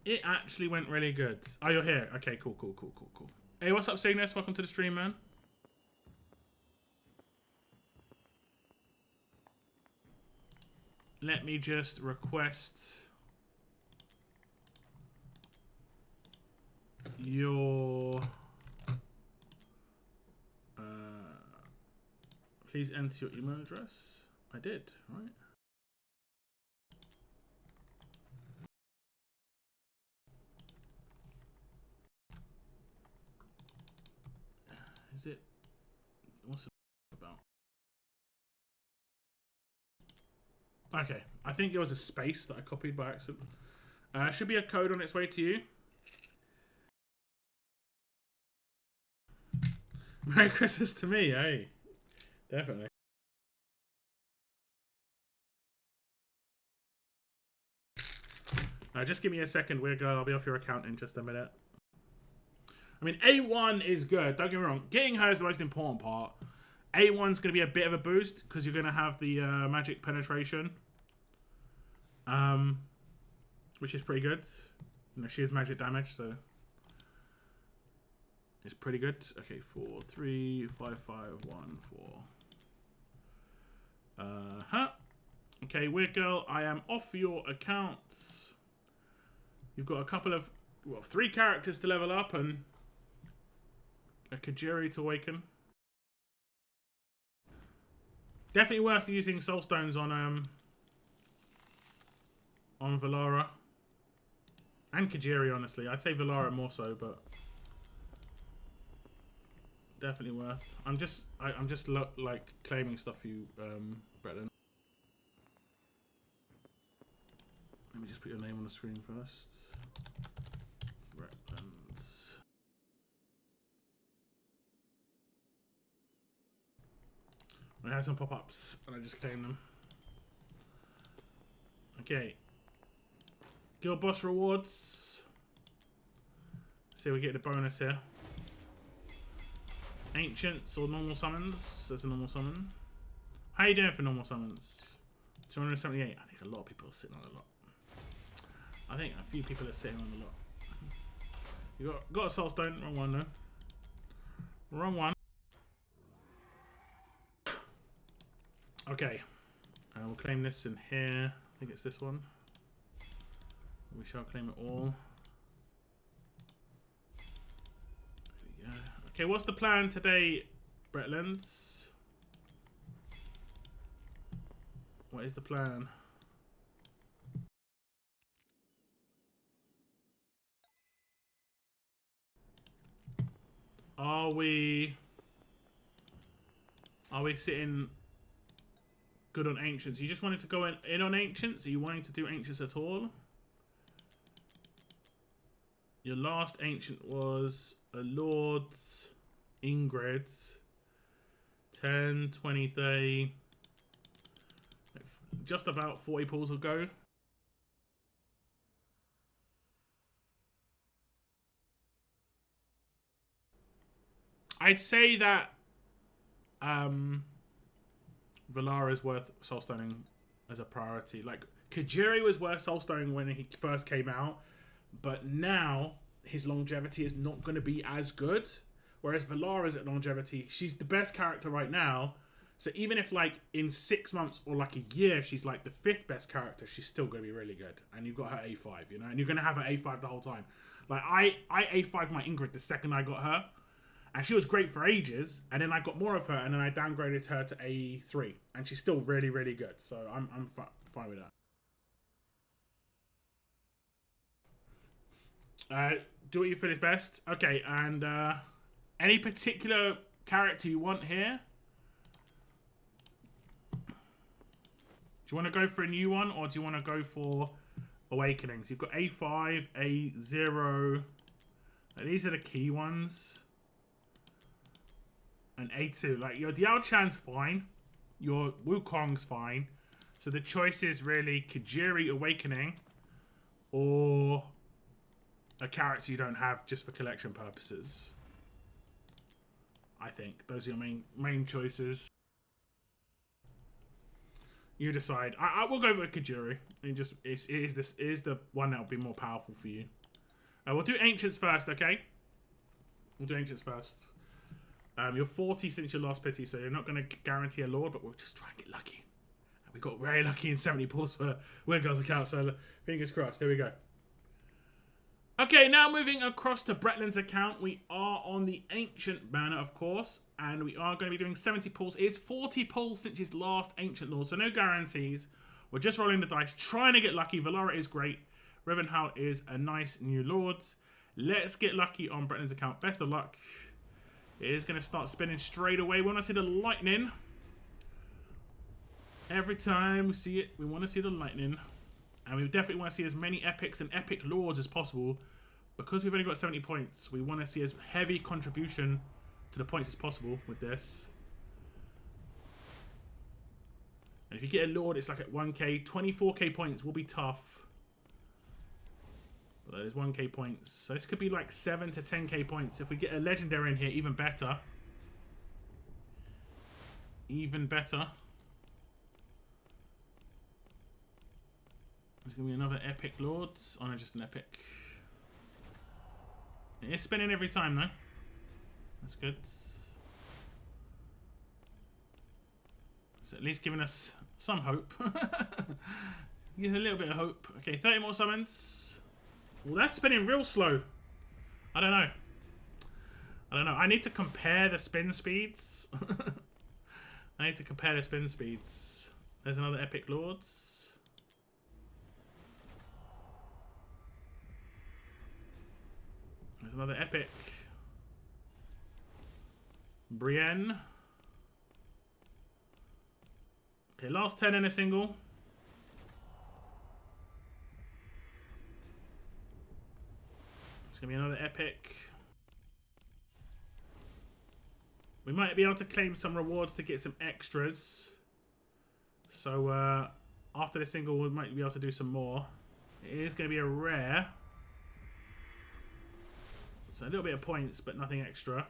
it actually went really good. Oh, you're here. Okay, cool. Hey, what's up, Cygnus? Welcome to the stream, man. Let me just request your... Please enter your email address. I did, right? Is it... What's it about? Okay, I think it was a space that I copied by accident. Should be a code on its way to you. Merry Christmas to me, hey. Definitely. Just give me a second, weird girl. I'll be off your account in just a minute. I mean, A1 is good. Don't get me wrong. Getting her is the most important part. A1's going to be a bit of a boost because you're going to have the magic penetration. Which is pretty good. You know, she has magic damage, so... It's pretty good. Okay, 4, 3, 5, 5, 1, 4. Okay, weird girl, I am off your accounts. You've got a couple of, well, 3 characters to level up and a Kajiri to awaken. Definitely worth using soul stones on Valara and Kajiri. Honestly, I'd say Valara more so, but definitely worth. I'm just like claiming stuff for you, Bretland. Let me just put your name on the screen first. Bretlands. I had some pop-ups and I just claimed them. Okay. Guild boss rewards. See, we get the bonus here. Ancients or normal summons. There's a normal summon. How you doing for normal summons? 278. I think a lot of people are sitting on a lot. I think a few people are sitting on a lot. You got a soul stone. Wrong one though. Wrong one. Okay. We'll claim this in here. I think it's this one. We shall claim it all. There we go. Okay, what's the plan today, Bretlands? What is the plan? Are we sitting good on Ancients? You just wanted to go in on Ancients? Are you wanting to do Ancients at all? Your last ancient was a Lord Ingrid. 10, 20, 30. Just about 40 pulls ago. I'd say that Valara is worth soulstoning as a priority. Like, Kajiri was worth soulstoning when he first came out, but now his longevity is not going to be as good. Whereas Valara's at longevity, she's the best character right now. So even if, like, in 6 months or, like, a year, she's, like, the 5th best character, she's still going to be really good. And you've got her A5, you know? And you're going to have her A5 the whole time. Like, I A5'd my Ingrid the second I got her. And she was great for ages. And then I got more of her, and then I downgraded her to A3. And she's still really, really good. So I'm fine with that. Do what you feel is best. Okay, and any particular character you want here? Do you want to go for a new one, or do you want to go for Awakenings? You've got A5, A0. These are the key ones. And A2. Like, your Diao Chan's fine. Your Wukong's fine. So the choice is really Kajiri Awakening or a character you don't have just for collection purposes. I think those are your main choices. You decide. I will go with Kajiri. It is the one that will be more powerful for you. We'll do Ancients first, okay? We'll do Ancients first. You're 40 since your last pity, so you're not going to guarantee a Lord, but we'll just try and get lucky. And we got very lucky in 70 pulls for Wingard's account, so fingers crossed. Here we go. Okay, now moving across to Bretland's account, we are on the Ancient banner, of course, and we are going to be doing 70 pulls. It is 40 pulls since his last Ancient Lord, so no guarantees. We're just rolling the dice, trying to get lucky. Valara is great. Rivenhald is a nice new Lord. Let's get lucky on Bretland's account. Best of luck. It is going to start spinning straight away. We want to see the lightning. Every time we see it, we want to see the lightning. And we definitely want to see as many epics and epic lords as possible. Because we've only got 70 points, we want to see as heavy contribution to the points as possible with this. And if you get a lord, it's like at 1k. 24k points will be tough. But there's 1k points. So this could be like 7 to 10k points. If we get a legendary in here, even better. Even better. There's going to be another epic lords. Oh no, just an epic. It's spinning every time though. That's good. It's at least giving us some hope. Give a little bit of hope. Okay, 30 more summons. Well, that's spinning real slow. I don't know. I need to compare the spin speeds. There's another epic lords. There's another epic. Brienne. Okay, last 10 in a single. It's going to be another epic. We might be able to claim some rewards to get some extras. So, after the single, we might be able to do some more. It is going to be a rare. So, a little bit of points, but nothing extra.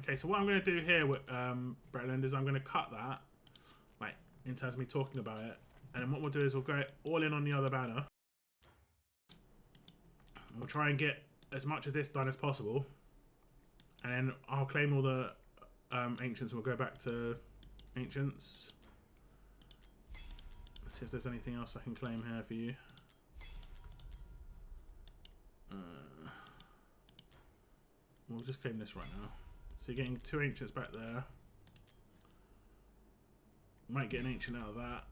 Okay, so what I'm going to do here with Bretland is I'm going to cut that. Like, in terms of me talking about it. And then what we'll do is we'll go all in on the other banner. We'll try and get as much of this done as possible. And then I'll claim all the Ancients and we'll go back to Ancients. Let's see if there's anything else I can claim here for you. We'll just claim this right now. So you're getting 2 Ancients back there. Might get an Ancient out of that.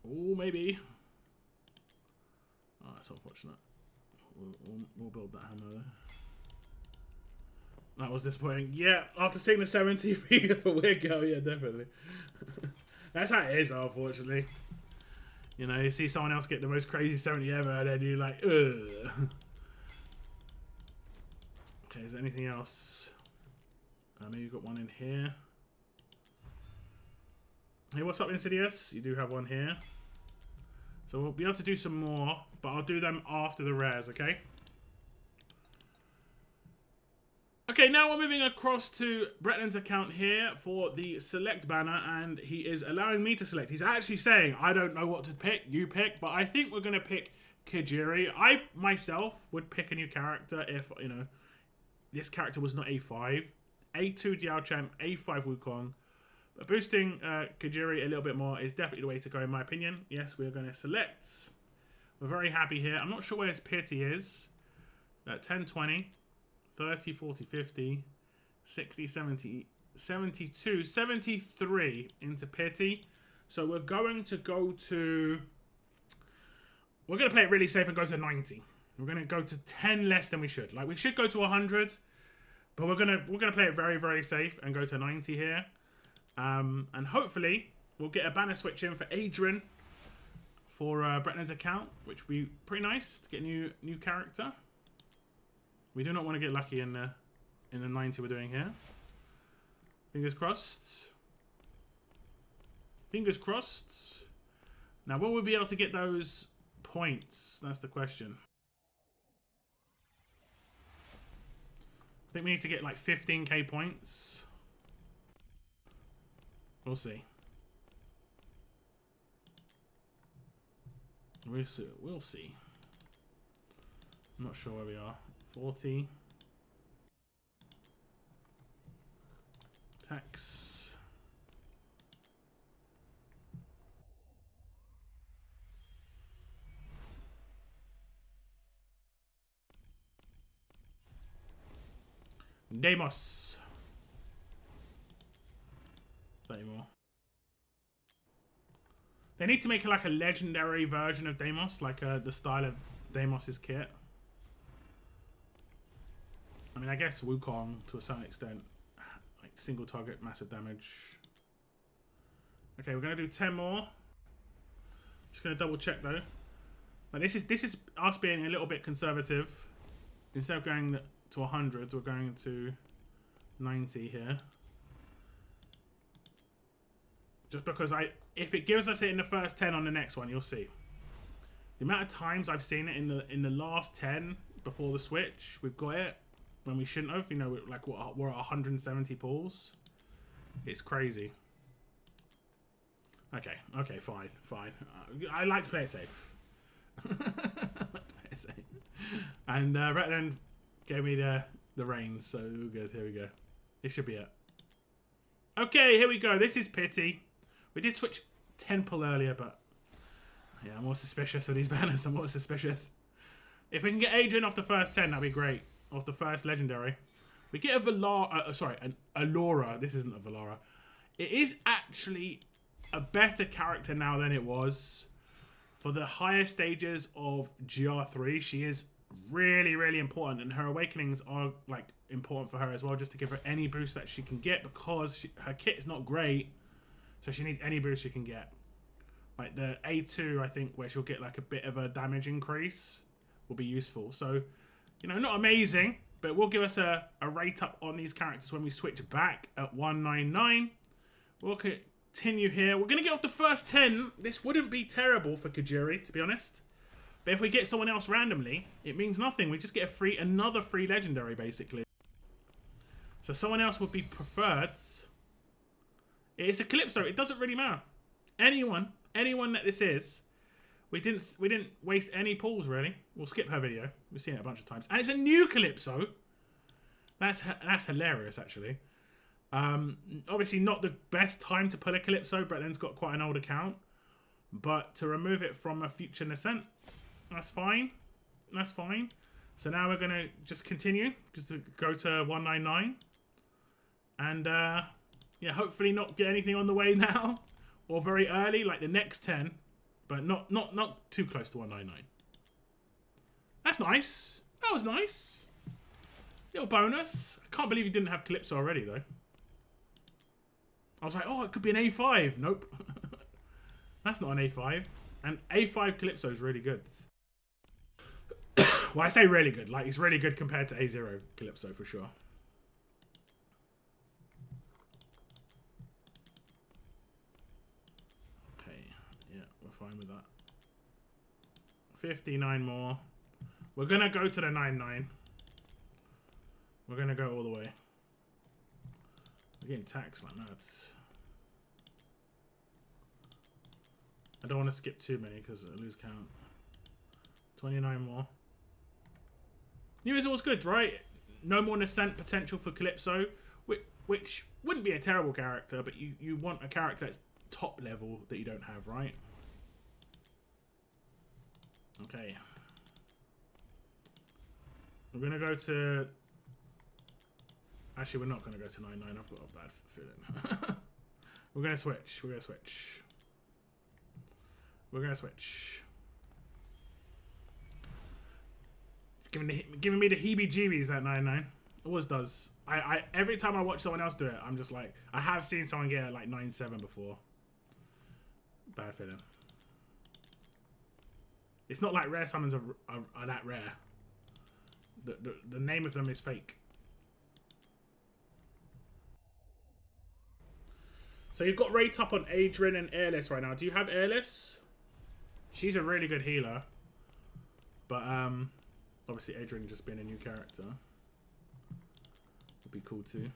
Oh, maybe. Oh, that's unfortunate. We'll build that hammer there. That was disappointing. Yeah, after seeing the 70 for Weird Girl, yeah, definitely. That's how it is, unfortunately. You know, you see someone else get the most crazy 70 ever, and then you're like, ugh. Okay, is there anything else? Maybe you've got one in here. Hey, what's up, Insidious? You do have one here. So we'll be able to do some more, but I'll do them after the rares, okay? Okay, now we're moving across to Bretland's account here for the select banner, and he is allowing me to select. He's actually saying, I don't know what to pick, you pick, but I think we're going to pick Kajiri. I, myself, would pick a new character if, you know, this character was not A5. A2 Diao Champ, A5 Wukong. But boosting Kajiri a little bit more is definitely the way to go, in my opinion. Yes, we're going to select. We're very happy here. I'm not sure where his pity is. 10, 20, 30, 40, 50, 60, 70, 72, 73 into pity. So we're going to go to... We're going to play it really safe and go to 90. We're going to go to 10 less than we should. Like, we should go to 100. But we're gonna play it very, very safe and go to 90 here. And hopefully we'll get a banner switch in for Aedrin for Bretland's account, which would be pretty nice to get a new character. We do not want to get lucky in the 90 we're doing here. Fingers crossed. Fingers crossed. Now, will we be able to get those points? That's the question. I think we need to get like 15k points. We'll see. We'll see. I'm not sure where we are. 40. Tax. Deimos. 30 more. They need to make like a legendary version of Deimos, like the style of Deimos's kit. I mean, I guess Wukong to a certain extent, like single target, massive damage. Okay, we're gonna do 10 more. Just gonna double check though. But this is us being a little bit conservative. Instead of going to 100, we're going to 90 here. Just because if it gives us it in the first 10 on the next one, you'll see. The amount of times I've seen it in the last 10 before the switch, we've got it when we shouldn't have. You know, like we're at 170 pulls. It's crazy. Okay, fine. I like to play it safe. And Retland gave me the reins, so good. Here we go. This should be it. Okay, here we go. This is pity. We did switch 10 pull earlier, but yeah, I'm more suspicious of these banners. I'm more suspicious. If we can get Aedrin off the first 10, that'd be great. Off the first legendary. We get a Valara, sorry, an Allura. This isn't a Valara. It is actually a better character now than it was. For the higher stages of GR3, she is really, really important, and her awakenings are like important for her as well, just to give her any boost that she can get, because her kit is not great, so she needs any boost she can get. Like the A2, I think, where she'll get like a bit of a damage increase will be useful. So, you know, not amazing, but it will give us a rate up on these characters when we switch back at 199. We'll continue here. We're going to get off the first 10. This wouldn't be terrible for Kajiri, to be honest. But if we get someone else randomly, it means nothing. We just get another free legendary, basically. So someone else would be preferred. It's a Calypso. It doesn't really matter. Anyone that this is, we didn't waste any pulls, really. We'll skip her video. We've seen it a bunch of times. And it's a new Calypso. That's hilarious, actually. Obviously not the best time to pull a Calypso. Bretland's got quite an old account. But to remove it from a future Nascent, that's fine. That's fine. So now we're going to just continue. Just to go to 199. And, yeah, hopefully not get anything on the way now. Or very early, like the next 10. But not too close to 199. That's nice. That was nice. Little bonus. I can't believe you didn't have Calypso already, though. I was like, oh, it could be an A5. Nope. That's not an A5. And A5 Calypso is really good. Well, I say really good. Like, it's really good compared to A0 Calypso for sure. Okay, yeah, we're fine with that. 59 more. We're gonna go to the 9-9. We're gonna go all the way. We're getting taxed like mad. I don't want to skip too many because I lose count. 29 more. New is always good, right? No more Nascent potential for Calypso, which wouldn't be a terrible character, but you want a character that's top level that you don't have, right? Okay. We're going to go to... Actually, we're not going to go to 9-9. I've got a bad feeling. We're going to switch. We're going to switch. We're going to switch. Giving me the heebie-jeebies, that 9-9. Always does. Every time I watch someone else do it, I'm just like... I have seen someone get like 9-7 before. Bad feeling. It's not like rare summons are that rare. The name of them is fake. So you've got rate up on Aedrin and Airless right now. Do you have Airless? She's a really good healer. But obviously Aedrin just being a new character would be cool too.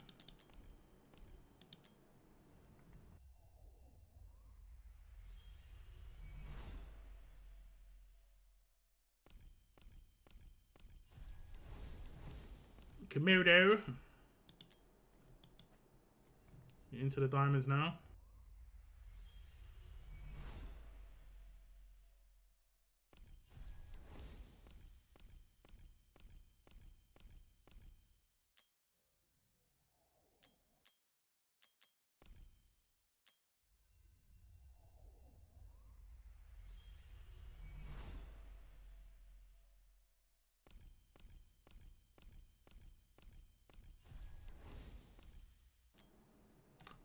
Komodo. Into the diamonds now.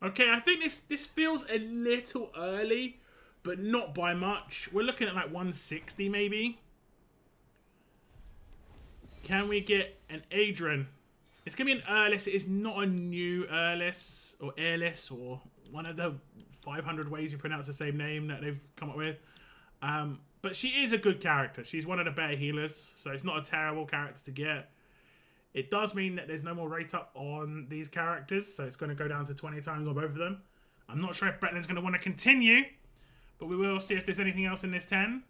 Okay, I think this feels a little early, but not by much. We're looking at like 160 maybe. Can we get an Aedrin? It's going to be an Airless. It is not a new Airless or Airless or one of the 500 ways you pronounce the same name that they've come up with. But she is a good character. She's one of the better healers, so it's not a terrible character to get. It does mean that there's no more rate up on these characters, so it's going to go down to 20 times on both of them. I'm not sure if Bretland's going to want to continue, but we will see if there's anything else in this 10.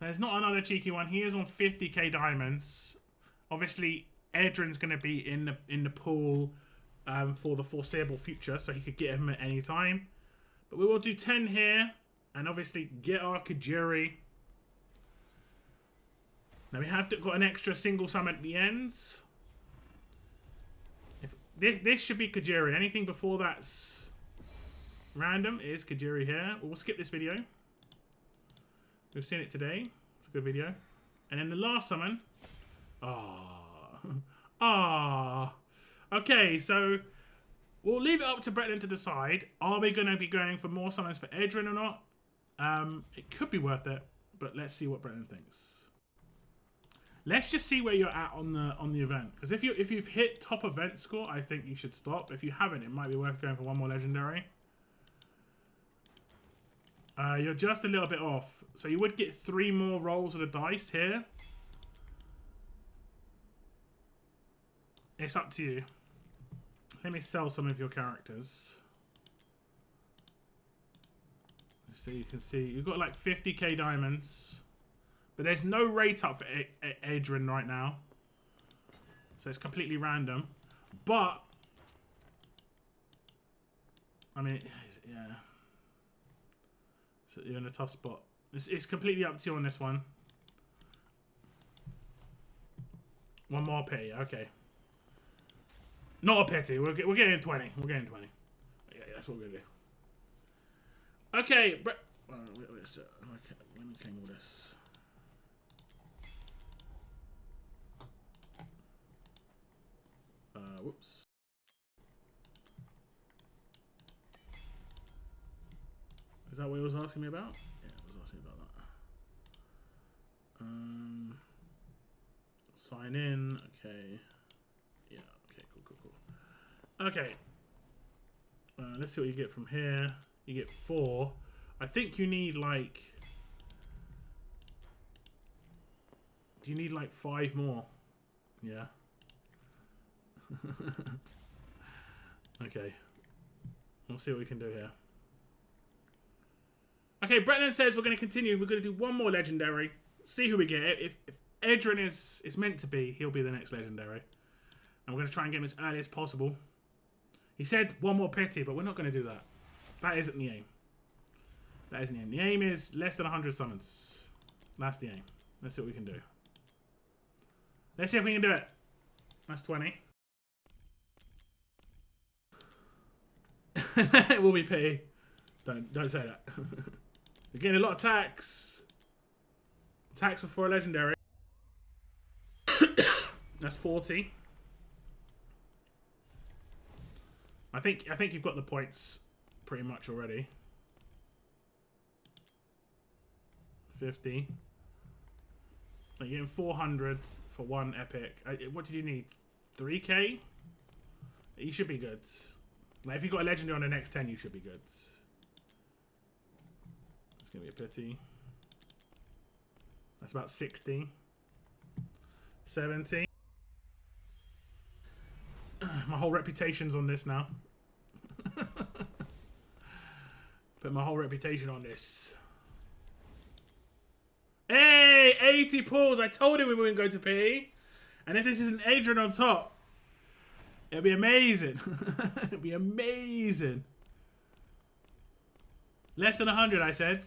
There's not another cheeky one. He is on 50k diamonds. Obviously, Aedrin's going to be in the pool for the foreseeable future, so he could get him at any time. But we will do 10 here, and obviously get our Kajiri. Now we have got an extra single summon at the ends. This should be Kajiri. Anything before that's random is Kajiri here. We'll skip this video. We've seen it today. It's a good video. And then the last summon. Okay, so we'll leave it up to Bretland to decide. Are we going to be going for more summons for Aedrin or not? It could be worth it, but let's see what Bretland thinks. Let's just see where you're at on the event, because if you've hit top event score, I think you should stop. If you haven't, it might be worth going for one more legendary. You're just a little bit off, so you would get 3 more rolls of the dice here. It's up to you. Let me sell some of your characters. So you can see you've got like 50k diamonds. But there's no rate up for Aedrin right now. So it's completely random. But, I mean, yeah. So you're in a tough spot. It's completely up to you on this one. One more pity, okay. Not a pity, we're getting 20. We're getting 20. Yeah, that's what we're going to do. Okay, let me claim all this. Whoops. Is that what he was asking me about? Yeah, he was asking me about that. sign in. Okay. Yeah. Okay. Cool. Okay. Let's see what you get from here. You get 4. I think you need like. Do you need like 5 more? Yeah. Okay. We'll see what we can do here. Okay, Bretland says we're going to continue. We're going to do one more legendary. See who we get. If Aedrin is meant to be, he'll be the next legendary. And we're going to try and get him as early as possible. He said one more pity, but we're not going to do that. That isn't the aim. That isn't the aim. The aim is less than 100 summons. That's the aim. Let's see what we can do. Let's see if we can do it. That's 20. It will be pity. Don't say that. We're getting a lot of tax. Tax before a legendary. That's 40. I think you've got the points pretty much already. 50. You're getting 400 for one epic. What did you need? 3k? You should be good. Like if you got a legendary on the next 10, you should be good. It's gonna be a pity. That's about 60. 70. My whole reputation's on this now. Put my whole reputation on this. Hey, 80 pulls. I told him we wouldn't go to P. And if this is an Aedrin on top, it'll be amazing. It'll be amazing. Less than 100, I said.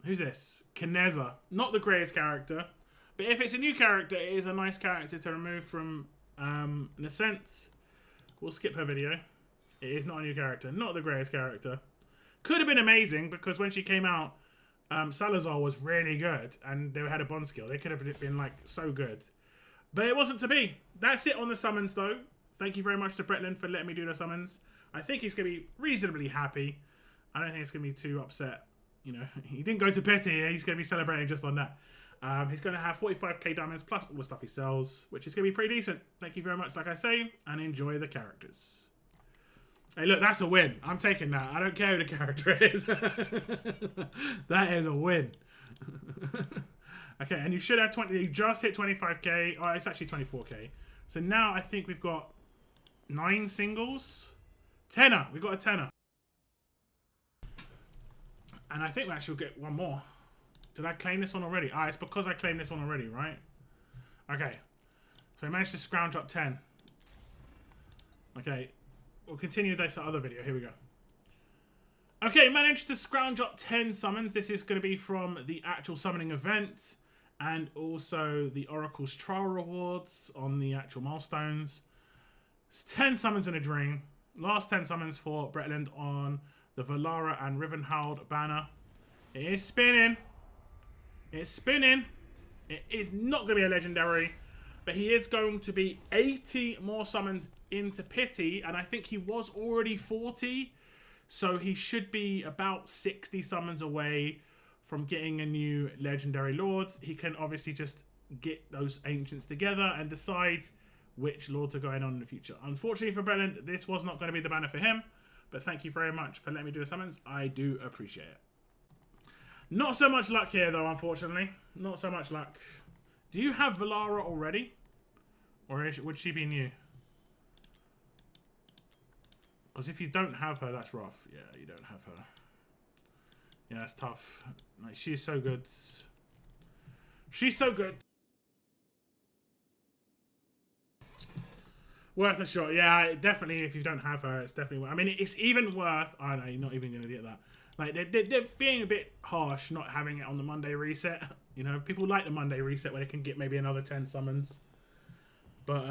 Who's this? Kineza. Not the greatest character. But if it's a new character, it is a nice character to remove from, in a sense. We'll skip her video. It is not a new character. Not the greatest character. Could have been amazing, because when she came out, Salazar was really good. And they had a bond skill. They could have been, like, so good. But it wasn't to be. That's it on the summons, though. Thank you very much to Bretland for letting me do the summons. I think he's going to be reasonably happy. I don't think he's going to be too upset. You know, he didn't go to Petty. He's going to be celebrating just on that. He's going to have 45k diamonds plus all the stuff he sells, which is going to be pretty decent. Thank you very much, like I say, and enjoy the characters. Hey, look, that's a win. I'm taking that. I don't care who the character is. That is a win. Okay, and you should have 20. You just hit 25k. Oh, it's actually 24k. So now I think we've got 9 singles. Tenner. We've got a tenner. And I think we actually will get one more. Did I claim this one already? Ah, it's because I claimed this one already, right? Okay. So we managed to scrounge up 10. Okay. We'll continue this other video. Here we go. Okay, managed to scrounge up 10 summons. This is going to be from the actual summoning event. And also the Oracle's trial rewards on the actual milestones. It's 10 summons in a dream. Last 10 summons for Bretland on the Valara and Rivenhald banner. It is spinning. It's spinning. It is not going to be a legendary. But he is going to be 80 more summons into Pity. And I think he was already 40. So he should be about 60 summons away from getting a new legendary lord. He can obviously just get those ancients together and decide which lords are going on in the future. Unfortunately for Bretland, this was not going to be the banner for him. But thank you very much for letting me do the summons. I do appreciate it. Not so much luck here, though, unfortunately. Not so much luck. Do you have Valara already? Or would she be new? Because if you don't have her, that's rough. Yeah, you don't have her. Yeah, that's tough. Like, she's so good. She's so good. Worth a shot. Yeah, definitely. If you don't have her, it's definitely worth. I mean, it's even worth. I know you're not even going to get that. Like they're being a bit harsh, not having it on the Monday reset. You know, people like the Monday reset where they can get maybe another 10 summons. But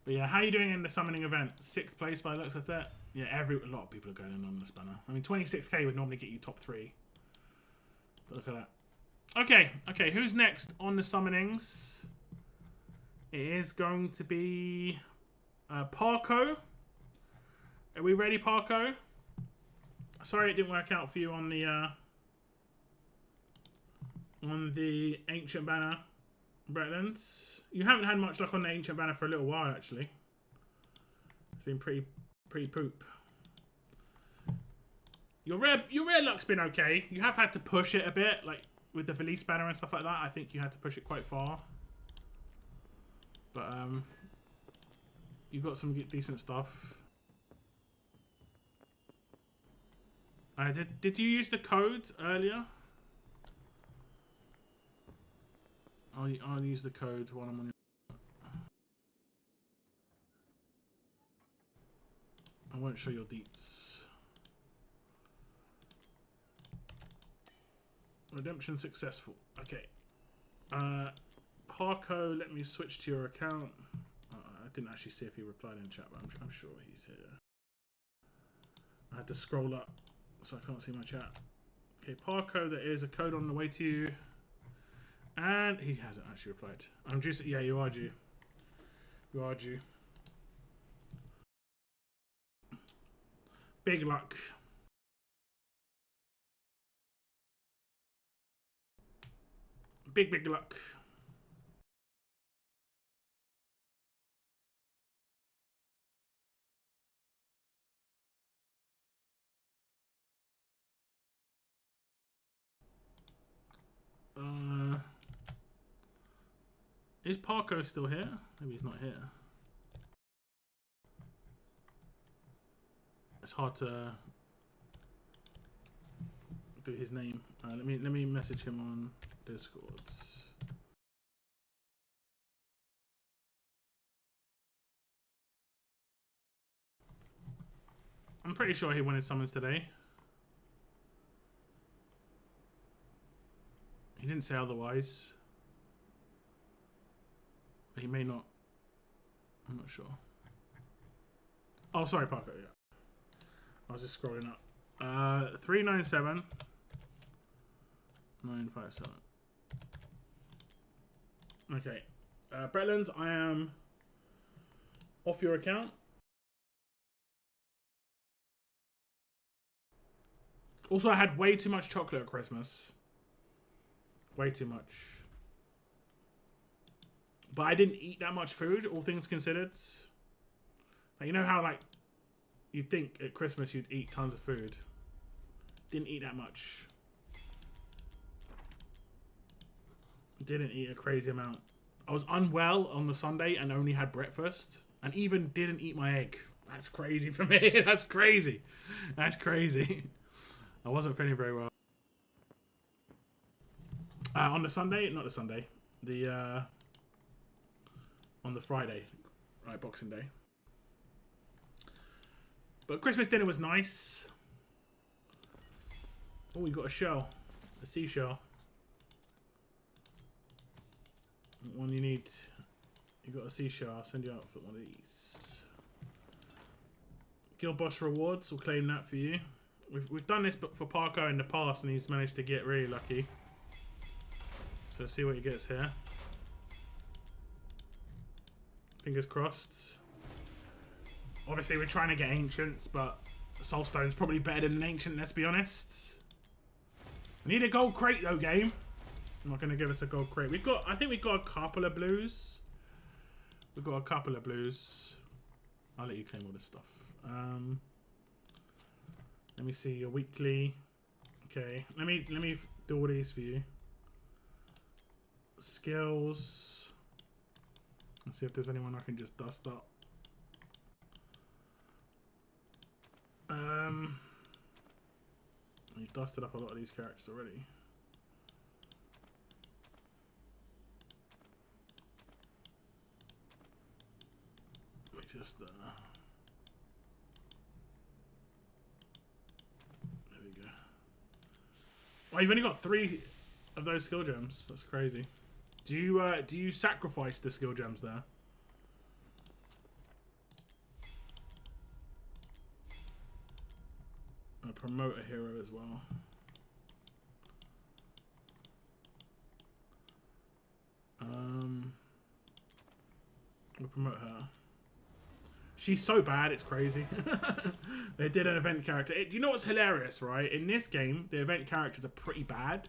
yeah, how are you doing in the summoning event? 6th place by the looks of that. Yeah, a lot of people are going in on this banner. I mean, 26k would normally get you top 3. But look at that. Okay, who's next on the summonings? It is going to be Parko. Are we ready, Parko? Sorry it didn't work out for you on the on the Ancient Banner, Bretland. You haven't had much luck on the Ancient Banner for a little while, actually. It's been pretty poop. Your rare luck's been okay. You have had to push it a bit, like with the Valise banner and stuff like that. I think you had to push it quite far. But you got some decent stuff. Did you use the code earlier? I'll use the code while I'm on. I won't show your deets. Redemption successful. Okay. Parko, let me switch to your account. I didn't actually see if he replied in chat, but I'm sure he's here. I had to scroll up, so I can't see my chat. Okay, Parko, there is a code on the way to you. And he hasn't actually replied. I'm just, yeah, you are due. You are due. Big luck. Big luck. Is Parko still here? Maybe he's not here. It's hard to do his name. Let me message him on Discords. I'm pretty sure he wanted summons today. He didn't say otherwise. But he may not. I'm not sure. Oh, sorry, Parker. Yeah. I was just scrolling up. 397 957. Okay. Bretland, I am off your account. Also, I had way too much chocolate at Christmas. Way too much. But I didn't eat that much food, all things considered. Like, you know how, like, you'd think at Christmas you'd eat tons of food. Didn't eat that much. Didn't eat a crazy amount. I was unwell on the Sunday and only had breakfast. And even didn't eat my egg. That's crazy for me. That's crazy. That's crazy. I wasn't feeling very well. On the Sunday, not the Sunday, on the Friday, right, Boxing Day. But Christmas dinner was nice. Oh, we got a shell, a seashell. What one you need? You got a seashell. I'll send you out for one of these. Guild Boss rewards. We'll claim that for you. We've done this for Parko in the past, and he's managed to get really lucky. So see what he gets here. Fingers crossed. Obviously, we're trying to get ancients, but Soulstone's probably better than an ancient. Let's be honest. I need a gold crate though, game. I'm not going to give us a gold crate. I think we've got a couple of blues. We've got a couple of blues. I'll let you claim all this stuff. Let me see your weekly. Okay, let me do all these for you. Skills. Let's see if there's anyone I can just dust up. You've dusted up a lot of these characters already. Let me just there we go. Oh, you've only got 3 of those skill gems. That's crazy. Do you sacrifice the skill gems there? I'll promote a hero as well. We'll promote her. She's so bad, it's crazy. They did an event character. Do you know what's hilarious, right? In this game, the event characters are pretty bad.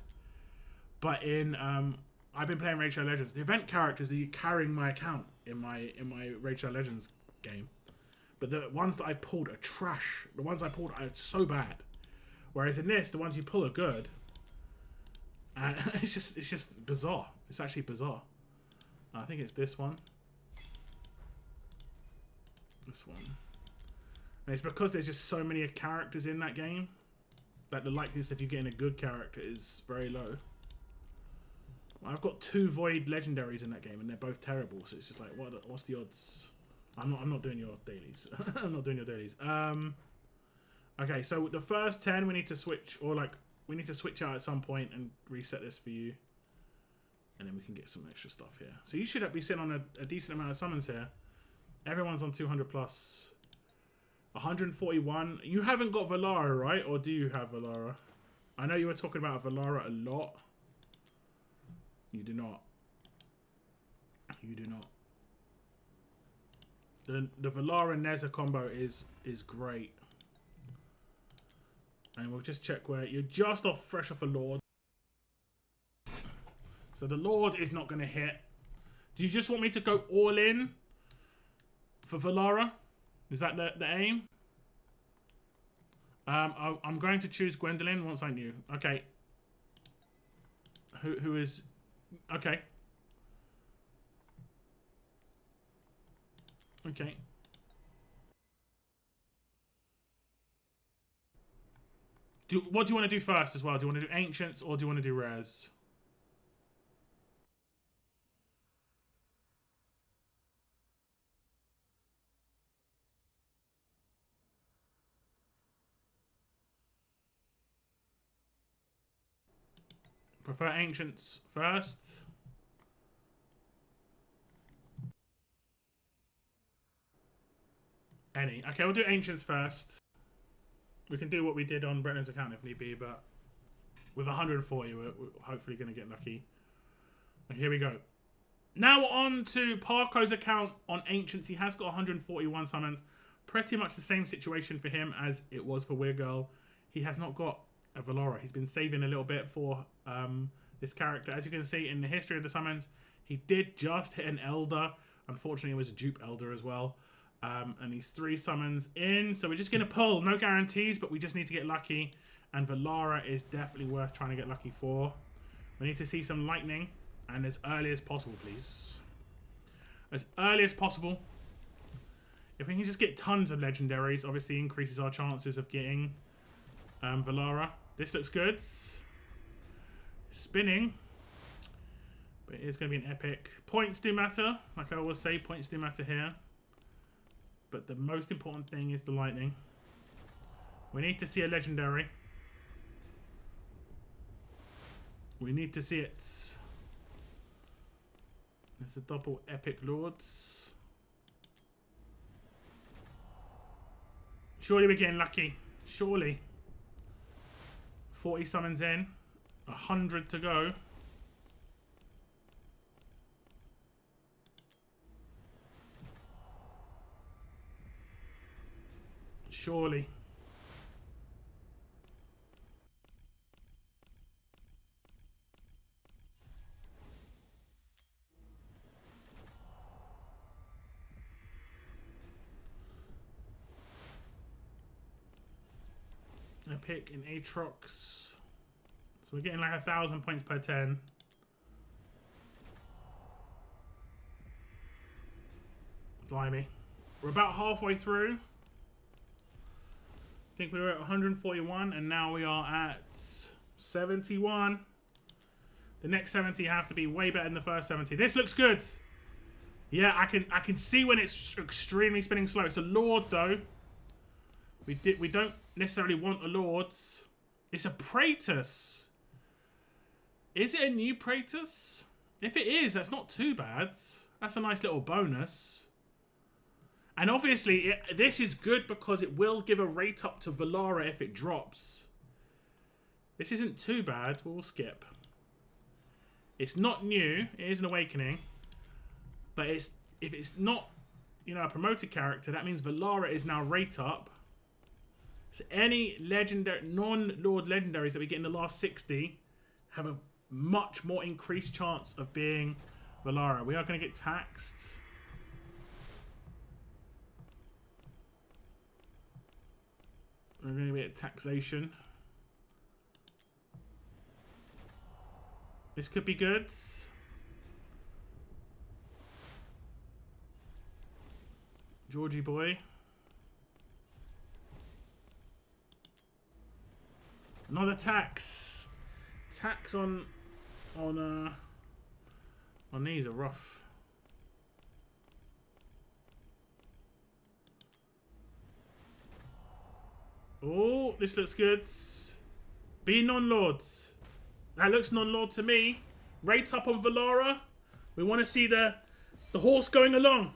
But in I've been playing Raid Shadow Legends. The event characters are carrying my account in my Raid Shadow Legends game. But the ones that I pulled are trash. The ones I pulled are so bad. Whereas in this, the ones you pull are good. And it's just bizarre. It's actually bizarre. I think it's this one. This one. And it's because there's just so many characters in that game that the likeliness of you getting a good character is very low. I've got 2 Void legendaries in that game, and they're both terrible. So it's just like, what's the odds? I'm not doing your dailies. I'm not doing your dailies. Okay, so the first 10 we need to switch, or like we need to switch out at some point and reset this for you, and then we can get some extra stuff here. So you should be sitting on a decent amount of summons here. Everyone's on 200 plus. 141. You haven't got Valara, right? Or do you have Valara? I know you were talking about Valara a lot. You do not. You do not. The Valara Neza combo is great. And we'll just check where you're just fresh off a Lord. So the Lord is not going to hit. Do you just want me to go all in for Valara? Is that the aim? I'm going to choose Gwendolyn once I knew. Okay. Who is... Okay. Okay. What do you want to do first as well? Do you want to do Ancients or do you want to do Rares? Prefer Ancients first. Any. Okay, we'll do Ancients first. We can do what we did on Brendan's account if need be, but with 140, we're hopefully going to get lucky. Okay, here we go. Now on to Parko's account on Ancients. He has got 141 summons. Pretty much the same situation for him as it was for Weird Girl. He has not got a Valara. He's been saving a little bit for this character. As you can see in the history of the summons, he did just hit an Elder. Unfortunately, it was a dupe Elder as well. And he's 3 summons in. So we're just going to pull. No guarantees, but we just need to get lucky. And Valara is definitely worth trying to get lucky for. We need to see some lightning. And as early as possible, please. As early as possible. If we can just get tons of legendaries, obviously increases our chances of getting Valara. This looks good. Spinning. But it is going to be an epic. Points do matter. Like I always say, points do matter here. But the most important thing is the lightning. We need to see a legendary. We need to see it. There's a double epic lords. Surely we're getting lucky. Surely. 40 summons in. 100 to go. Surely. Epic in Aatrox. So we're getting like 1,000 points per 10. Blimey. We're about halfway through. I think we were at 141 and now we are at 71. The next 70 have to be way better than the first 70. This looks good. Yeah, I can see when it's extremely spinning slow. It's a Lord though. We don't necessarily want a Lord's. It's a Praetus. Is it a new Praetus? If it is, that's not too bad. That's a nice little bonus. And obviously, this is good because it will give a rate up to Valara if it drops. This isn't too bad. We'll skip. It's not new. It is an awakening. But if it's not, a promoted character, that means Valara is now rate up. So any legendary, non-Lord legendaries that we get in the last 60 have a much more increased chance of being Valara. We are going to get taxed. We're going to get taxation. This could be good. Georgie boy. Another tax. Tax on these are rough. Oh, this looks good. Be non-lords. That looks non-lord to me. Rate up on Valara. We want to see the horse going along.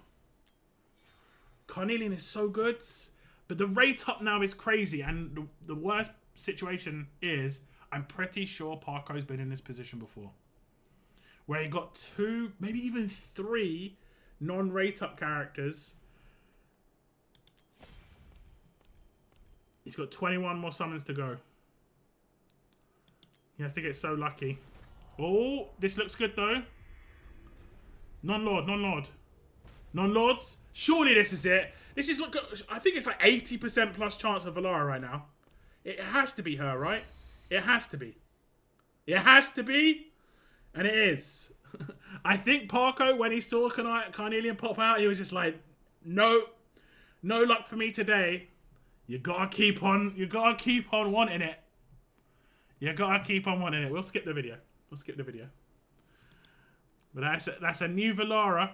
Carnelian is so good, but the rate up now is crazy. And the worst situation is, I'm pretty sure Parko's been in this position before, where he got 2, maybe even 3 non-rate up characters. He's got 21 more summons to go. He has to get so lucky. Oh, this looks good though. Non-lord, non-lord. Non-lords? Surely this is it. This is like, I think it's like 80% plus chance of Valara right now. It has to be her, right? It has to be. It has to be. And it is. I think Parko, when he saw Carnelian pop out, he was just like, no luck for me today. You gotta keep on wanting it. You gotta keep on wanting it. We'll skip the video. But that's a new Valara.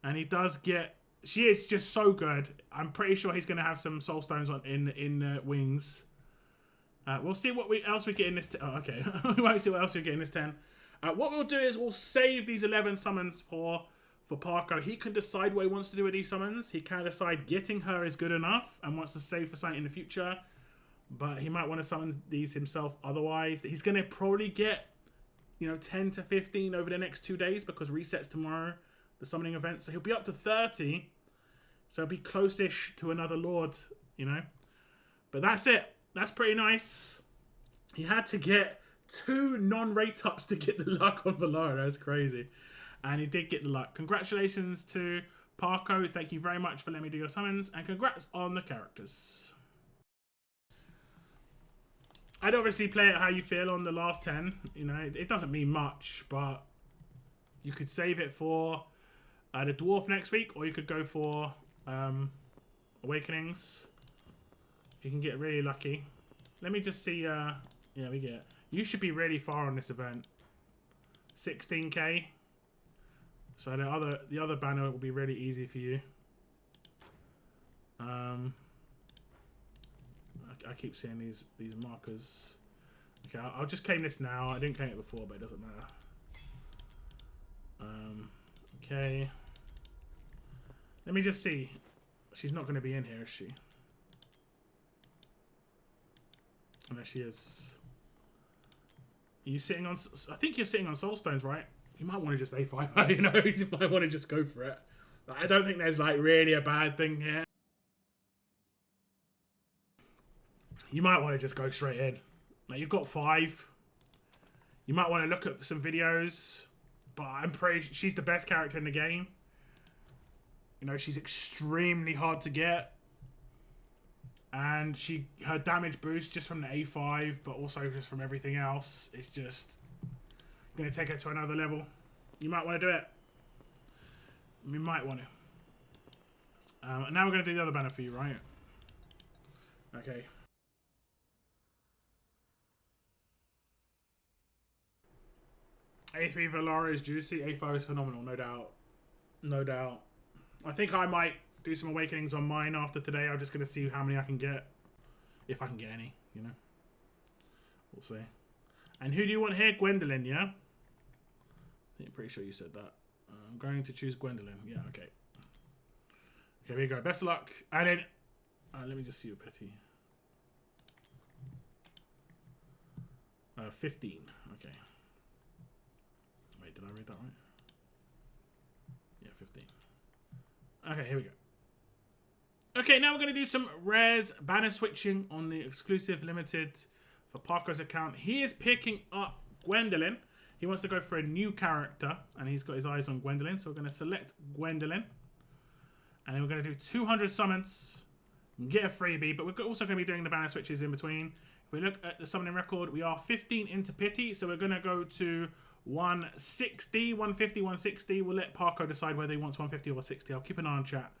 And he does get... She is just so good. I'm pretty sure he's going to have some soul stones on in wings. We'll see what else we get in this... Oh, okay. We won't see what else we get in this 10. What we'll do is we'll save these 11 summons for Parko. He can decide what he wants to do with these summons. He can decide getting her is good enough and wants to save for something in the future. But he might want to summon these himself otherwise. He's going to probably get, 10 to 15 over the next 2 days because resets tomorrow, the summoning event. So he'll be up to 30. So he'll be close-ish to another lord, But that's it. That's pretty nice. He had to get 2 non-rate ups to get the luck on Valara. That's crazy. And he did get the luck. Congratulations to Parko. Thank you very much for letting me do your summons. And congrats on the characters. I'd obviously play it how you feel on the last 10. It doesn't mean much, but you could save it for the Dwarf next week, or you could go for Awakenings. If you can get really lucky. Let me just see. Yeah, we get... You should be really far on this event. 16k. So the other banner will be really easy for you. I keep seeing these markers. Okay, I'll just claim this now. I didn't claim it before, but it doesn't matter. Okay. Let me just see. She's not going to be in here, is she? Unless she is. Are you sitting on... I think you're sitting on soul stones, right? You might want to just A5 her, You might want to just go for it. I don't think there's really a bad thing here. You might want to just go straight in. You've got 5. You might want to look at some videos. But I'm pretty... She's the best character in the game. She's extremely hard to get. And her damage boost just from the A5, but also just from everything else, it's just going to take her to another level. You might want to do it. You might want to. Now we're going to do the other banner for you, right? Okay. A3 Valara is juicy. A5 is phenomenal, no doubt. No doubt. I think I might do some Awakenings on mine after today. I'm just going to see how many I can get. If I can get any, We'll see. And who do you want here? Gwendolyn, yeah? I think I'm pretty sure you said that. I'm going to choose Gwendolyn. Yeah, okay. Okay, here we go. Best of luck. And then... let me just see your pity. 15. Okay. Wait, did I read that right? Yeah, 15. Okay, here we go. Okay, now we're going to do some rares banner switching on the exclusive limited for Parko's account. He is picking up Gwendolyn. He wants to go for a new character, and he's got his eyes on Gwendolyn. So we're going to select Gwendolyn. And then we're going to do 200 summons, get a freebie. But we're also going to be doing the banner switches in between. If we look at the summoning record, we are 15 into pity. So we're going to go to 160, 150, 160. We'll let Parko decide whether he wants 150 or 60. I'll keep an eye on chat.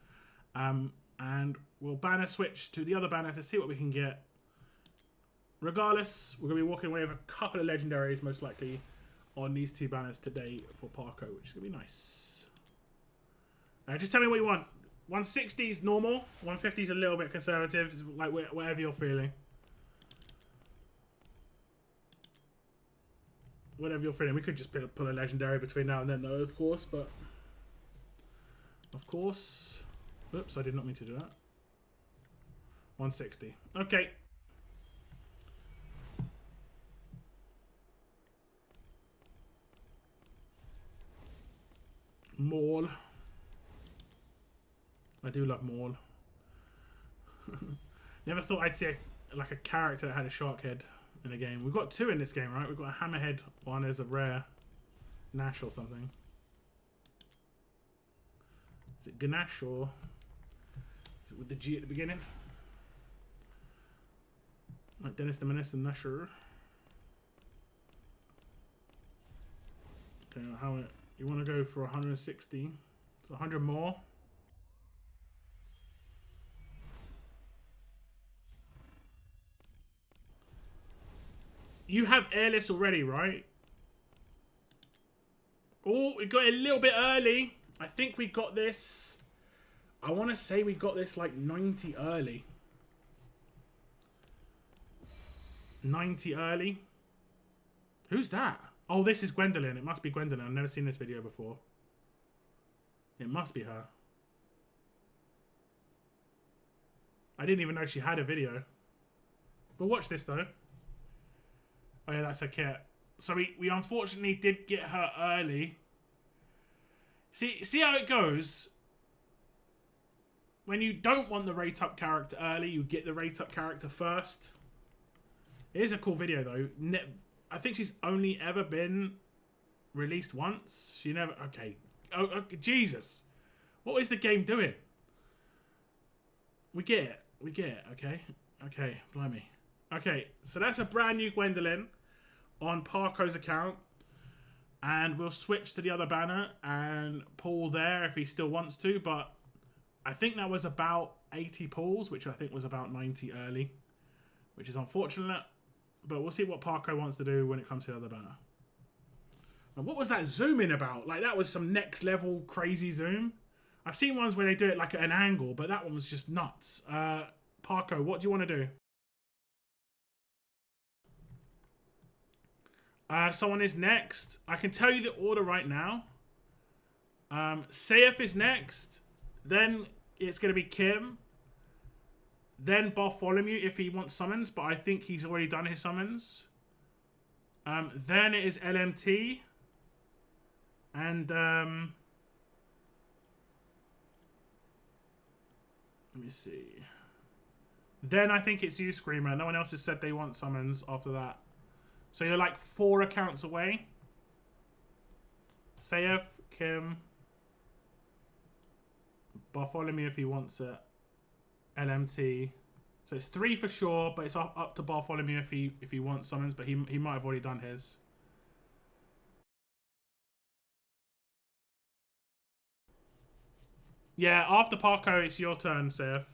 And we'll banner switch to the other banner to see what we can get. Regardless, we're going to be walking away with a couple of legendaries, most likely, on these two banners today for Parko, which is going to be nice. Just tell me what you want. 160 is normal. 150 is a little bit conservative. It's like whatever you're feeling. Whatever you're feeling. We could just pull a legendary between now and then, though, of course. But of course. Oops, I did not mean to do that. 160. Okay. Maul. I do love Maul. Never thought I'd see like a character that had a shark head in a game. We've got two in this game, right? We've got a hammerhead one as a rare Nash or something. Is it Ganache or is it with the G at the beginning? Like Dennis the Menace and Nasher. Okay, how you want to go for 160? It's 100 more. You have airless already, right? Oh, we got it a little bit early. I think we got this. I want to say we got this like 90 early. 90 early. Who's that? Oh, this is Gwendolyn. It must be Gwendolyn. I've never seen this video before. It must be her. I didn't even know she had a video. But watch this though. Oh yeah, that's her kit. So we unfortunately did get her early. See how it goes? When you don't want the rate up character early, you get the rate up character first. It is a cool video though. I think she's only ever been released once. She never... Okay. Oh, Jesus. What is the game doing? We get it. We get it, okay? Okay, blimey. Okay, so that's a brand new Gwendolyn on Parko's account. And we'll switch to the other banner and pull there if he still wants to. But I think that was about 80 pulls, which I think was about 90 early. Which is unfortunate. But we'll see what Parko wants to do when it comes to the other banner. And what was that zooming about? Like, that was some next level crazy zoom. I've seen ones where they do it like at an angle, but that one was just nuts. Parko, what do you want to do? Someone is next. I can tell you the order right now. Saif is next. Then it's going to be Kim. Then Bartholomew if he wants summons, but I think he's already done his summons. Then it is LMT. And let me see. Then I think it's you, Screamer. No one else has said they want summons after that. So you're like 4 accounts away. Saif, Kim, Bartholomew if he wants it, LMT. So it's 3 for sure, but it's up to Bartholomew if he wants summons, but he might have already done his. Yeah, after Parko, it's your turn, Saif.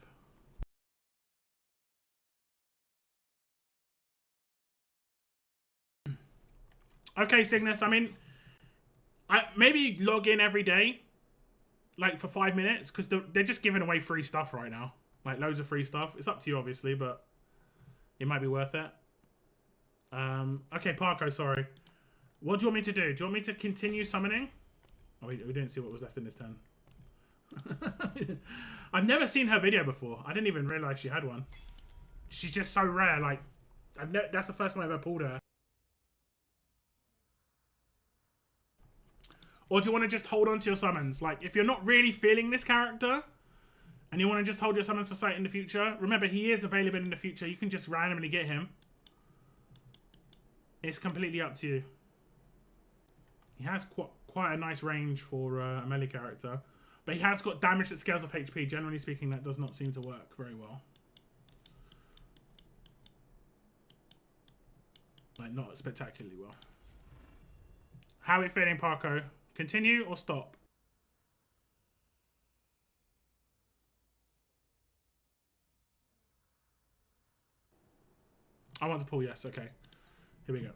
Okay, Cygnus, I mean, maybe log in every day, like for 5 minutes, because they're just giving away free stuff right now. Like, loads of free stuff. It's up to you, obviously, but it might be worth it. Okay, Parko, sorry. What do you want me to do? Do you want me to continue summoning? Oh, we didn't see what was left in this turn. I've never seen her video before. I didn't even realise she had one. She's just so rare. Like, that's the first time I've ever pulled her. Or do you want to just hold on to your summons? Like, if you're not really feeling this character and you want to just hold your summons for sight in the future, remember, he is available in the future. You can just randomly get him. It's completely up to you. He has quite a nice range for a melee character. But he has got damage that scales off HP. Generally speaking, that does not seem to work very well. Like, not spectacularly well. How are we feeling, Parko? Continue or stop? I want to pull yes. Okay. Here we go.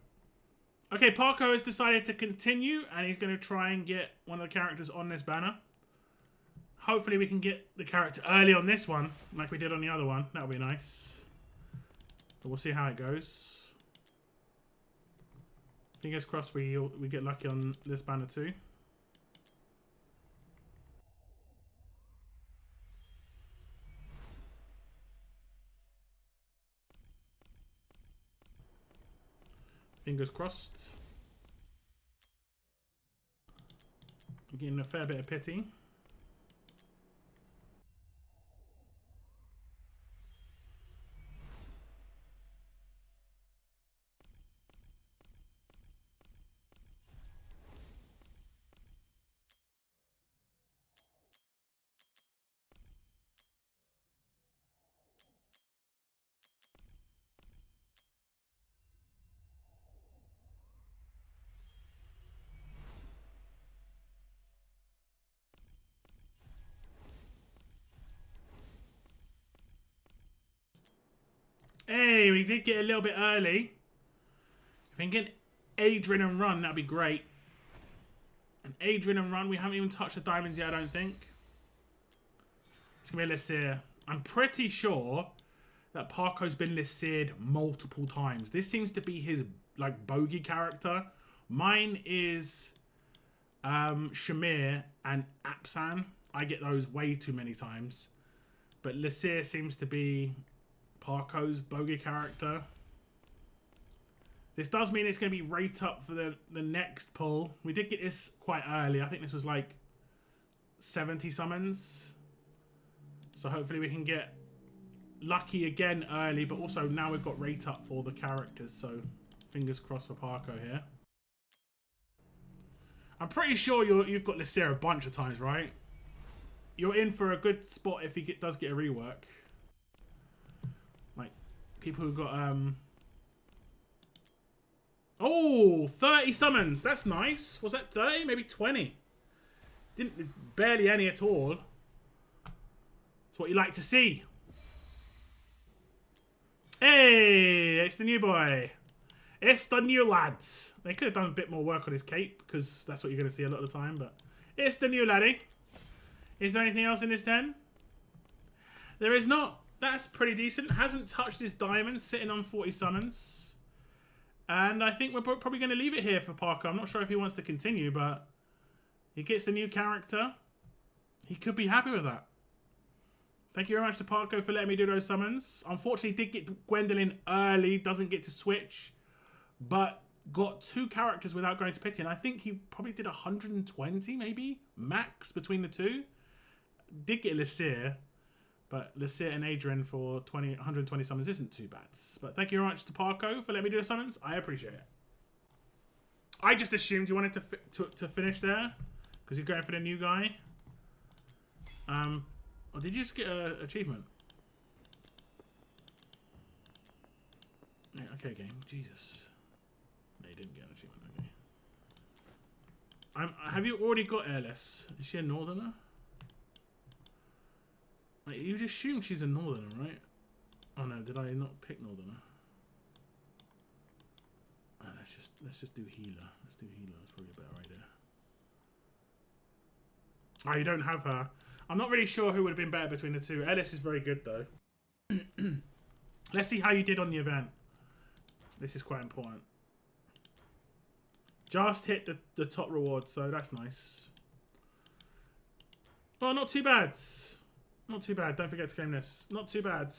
Okay, Parko has decided to continue, and he's going to try and get one of the characters on this banner. Hopefully we can get the character early on this one, like we did on the other one. That'll be nice. But we'll see how it goes. Fingers crossed we get lucky on this banner too. Fingers crossed. I'm getting a fair bit of pity. Hey, we did get a little bit early. If we can get Aedrin and run, that'd be great. And Aedrin and run, we haven't even touched the diamonds yet, I don't think. It's going to be Lysair. I'm pretty sure that Parko's been Lysair'd multiple times. This seems to be his, like, bogey character. Mine is Shamir and Apsan. I get those way too many times. But Lysair seems to be Parko's bogey character. This does mean it's going to be rate up for the next pull. We did get this quite early. I think this was like 70 summons. So hopefully we can get lucky again early. But also now we've got rate up for the characters. So fingers crossed for Parko here. I'm pretty sure you've got Lysair a bunch of times, right? You're in for a good spot if he does get a rework. Like, people who got... Oh, 30 summons. That's nice. Was that 30? Maybe 20. Barely any at all. That's what you like to see. Hey, it's the new boy. It's the new lad. They could have done a bit more work on his cape, because that's what you're going to see a lot of the time, but it's the new laddie. Is there anything else in this 10? There is not. That's pretty decent. Hasn't touched his diamonds, sitting on 40 summons. And I think we're probably going to leave it here for Parko. I'm not sure if he wants to continue, but he gets the new character. He could be happy with that. Thank you very much to Parko for letting me do those summons. Unfortunately, did get Gwendolyn early. Doesn't get to switch. But got 2 characters without going to pity. And I think he probably did 120, maybe, max between the 2. Did get Lysair. But Lysair and Aedrin for 120 summons isn't too bad. But thank you very much to Parko for letting me do the summons. I appreciate it. I just assumed you wanted to finish there. Because you're going for the new guy. Or did you just get an achievement? Yeah, okay, game. Jesus. No, you didn't get an achievement. Okay. Have you already got Airless? Is she a northerner? Like, you just assume she's a northerner, right? Oh no, did I not pick northerner? Oh, let's just do healer. Let's do healer. That's probably a better idea. Oh, you don't have her. I'm not really sure who would have been better between the two. Ellis is very good though. Let's see how you did on the event. This is quite important. Just hit the top reward, so that's nice. Well, not too bad. Not too bad. Don't forget to claim this. Not too bad.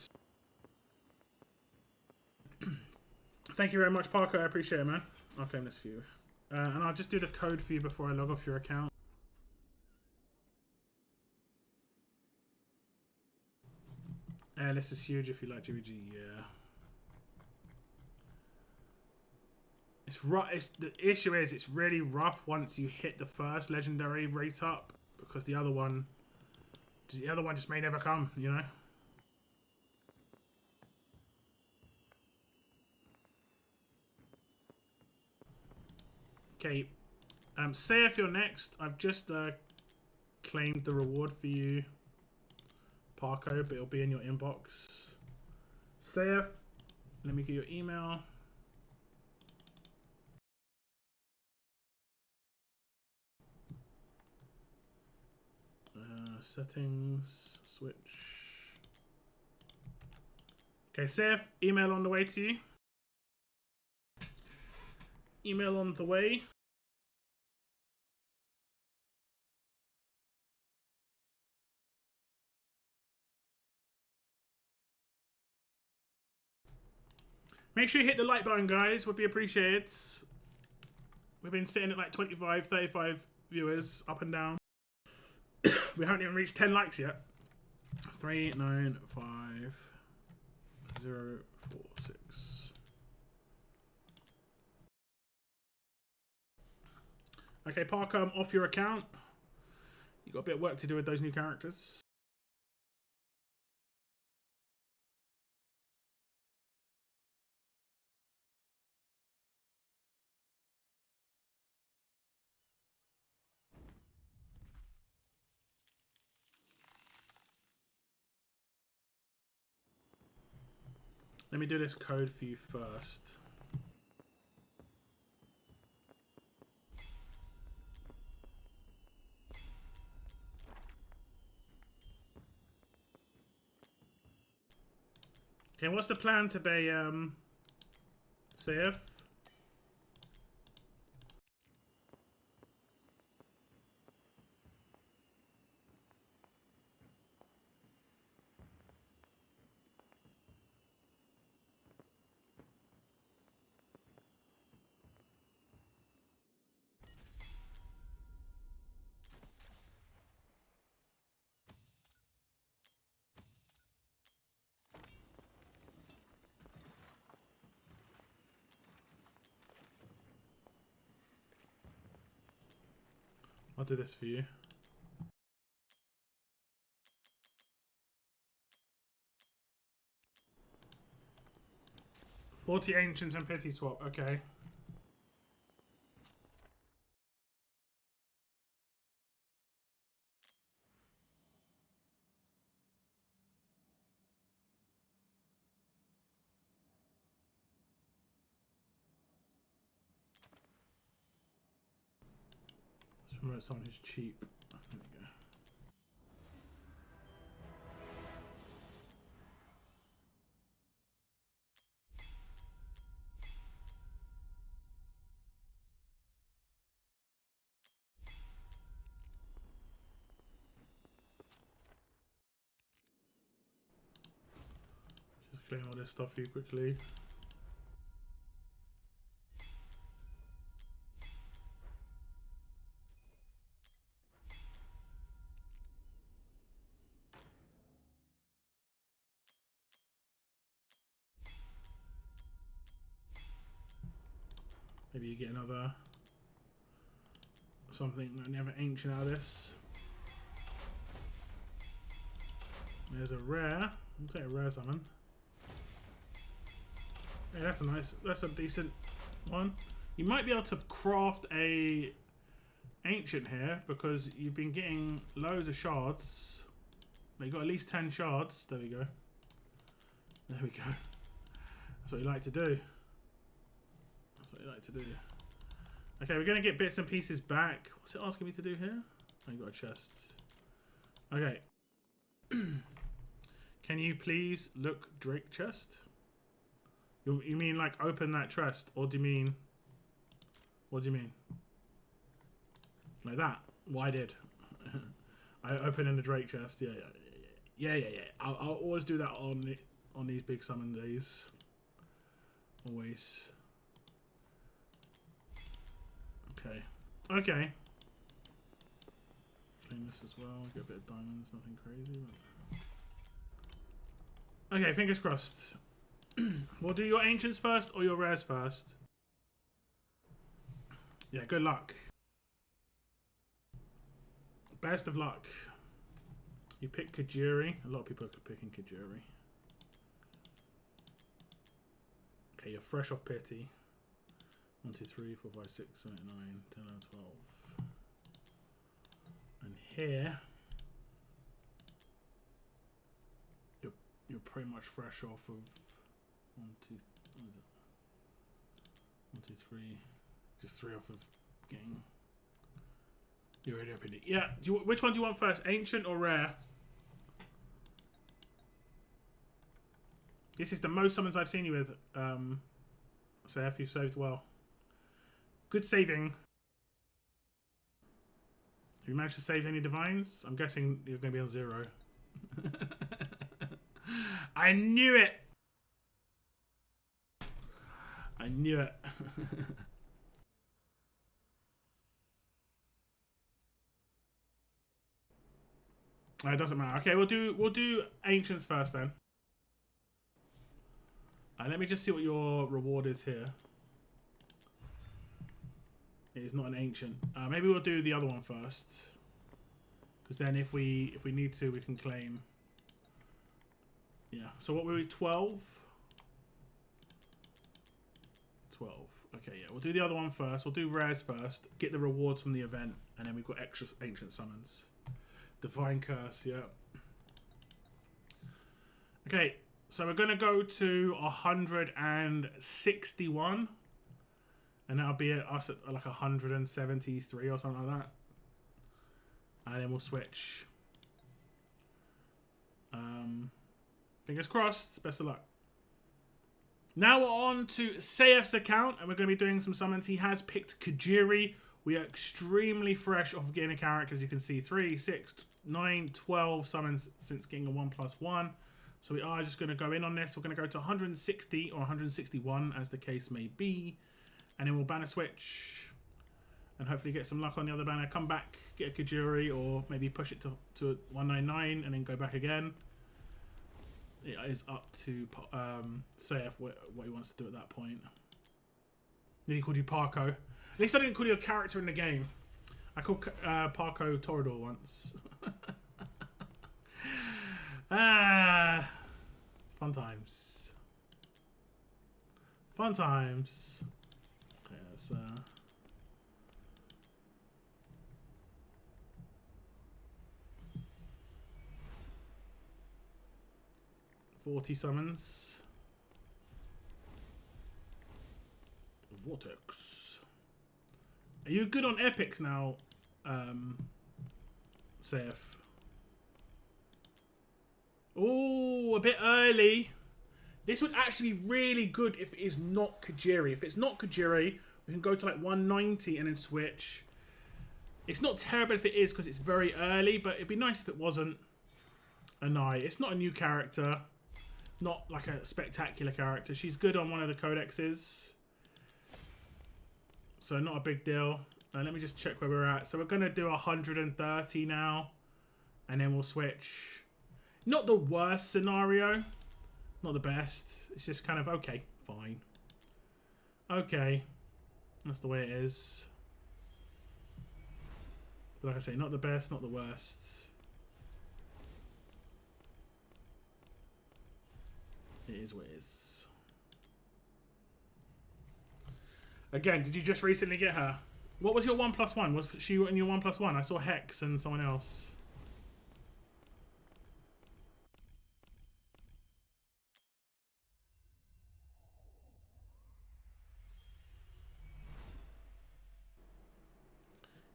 Thank you very much, Parker. I appreciate it, man. I'll claim this for you. And I'll just do the code for you before I log off your account. This is huge if you like GBG, yeah. It's rough. The issue is it's really rough once you hit the first legendary rate up, because the other one just may never come, you know. Okay, say if you're next. I've just claimed the reward for you, Parko, but it'll be in your inbox. Saif, let me get your email. Settings, switch. Okay, Saif, email on the way to you. Email on the way. Make sure you hit the like button, guys. Would be appreciated. We've been sitting at like 25, 35 viewers up and down. We haven't even reached 10 likes yet. 395046. Okay, Parker, I'm off your account. You got a bit of work to do with those new characters. Let me do this code for you first. Okay, what's the plan today, Saif? I'll do this for you. $40 ancients and pity swap. Okay. Let's promote someone who's cheap. There we go. Just claim all this stuff for you quickly. Maybe you get another something, another ancient out of this. There's a rare. I'll take a rare summon. Hey, that's a decent one. You might be able to craft a ancient here because you've been getting loads of shards. You got at least 10 shards. There we go. There we go. That's what you like to do. That's what you like to do. Okay, we're gonna get bits and pieces back. What's it asking me to do here? Oh, you got a chest. Okay. Can you please look Drake chest? You mean like open that chest, or do you mean? What do you mean? Like that? Well, I did. I open in the Drake chest. Yeah. I'll always do that on these big summon days. Always. Okay. Okay. Clean this as well. Get a bit of diamonds. Nothing crazy. But... Okay. Fingers crossed. We'll do your ancients first or your rares first. Yeah, good luck. Best of luck. You pick Kajiri. A lot of people are picking Kajiri. Okay, you're fresh off Pity. 1, 2, 3, 4, 5, 6, 7, 8, 9, 10, 11, 12. And here, you're pretty much fresh off of 1, 2, what is it? 1, 2, 3, just 3 off of getting. You're already up in it. Yeah. Which one do you want first, ancient or rare? This is the most summons I've seen you with. So if you saved well. Good saving. Have you managed to save any divines? I'm guessing you're going to be on 0. I knew it! I knew it. It doesn't matter. Okay, we'll do ancients first then. Let me just see what your reward is here. It is not an ancient. Maybe we'll do the other one first, because then if we need to, we can claim. Yeah. So what were we? 12. 12. Okay. Yeah. We'll do the other one first. We'll do rares first. Get the rewards from the event, and then we've got extra ancient summons. Divine Curse. Yeah. Okay. So we're gonna go to 161. And that'll be us at like 173 or something like that. And then we'll switch. Fingers crossed. Best of luck. Now we're on to Sayef's account. And we're going to be doing some summons. He has picked Kajiri. We are extremely fresh off getting a character. As you can see, 3, 6, 9, 12 summons since getting a 1+1. So we are just going to go in on this. We're going to go to 160 or 161 as the case may be. And then we'll banner switch and hopefully get some luck on the other banner. Come back, get a Kajiri, or maybe push it to 199 and then go back again. It is up to Sayef what he wants to do at that point. Then he called you Parko. At least I didn't call you a character in the game. I called Parko Torador once. Fun times. Fun times. Okay, that's 40 summons. Vortex. Are you good on epics now, Sayef? Oh, a bit early. This would actually be really good if it is not Kajiri. If it's not Kajiri, we can go to like 190 and then switch. It's not terrible if it is because it's very early, but it'd be nice if it wasn't. Anai. It's not a new character. Not like a spectacular character. She's good on one of the codexes. So not a big deal. Let me just check where we're at. So we're going to do 130 now. And then we'll switch. Not the worst scenario. Not the best. It's just kind of, okay, fine. Okay. That's the way it is. But like I say, not the best, not the worst. It is what it is. Again, did you just recently get her? What was your 1+1? Was she in your 1+1? I saw Hex and someone else.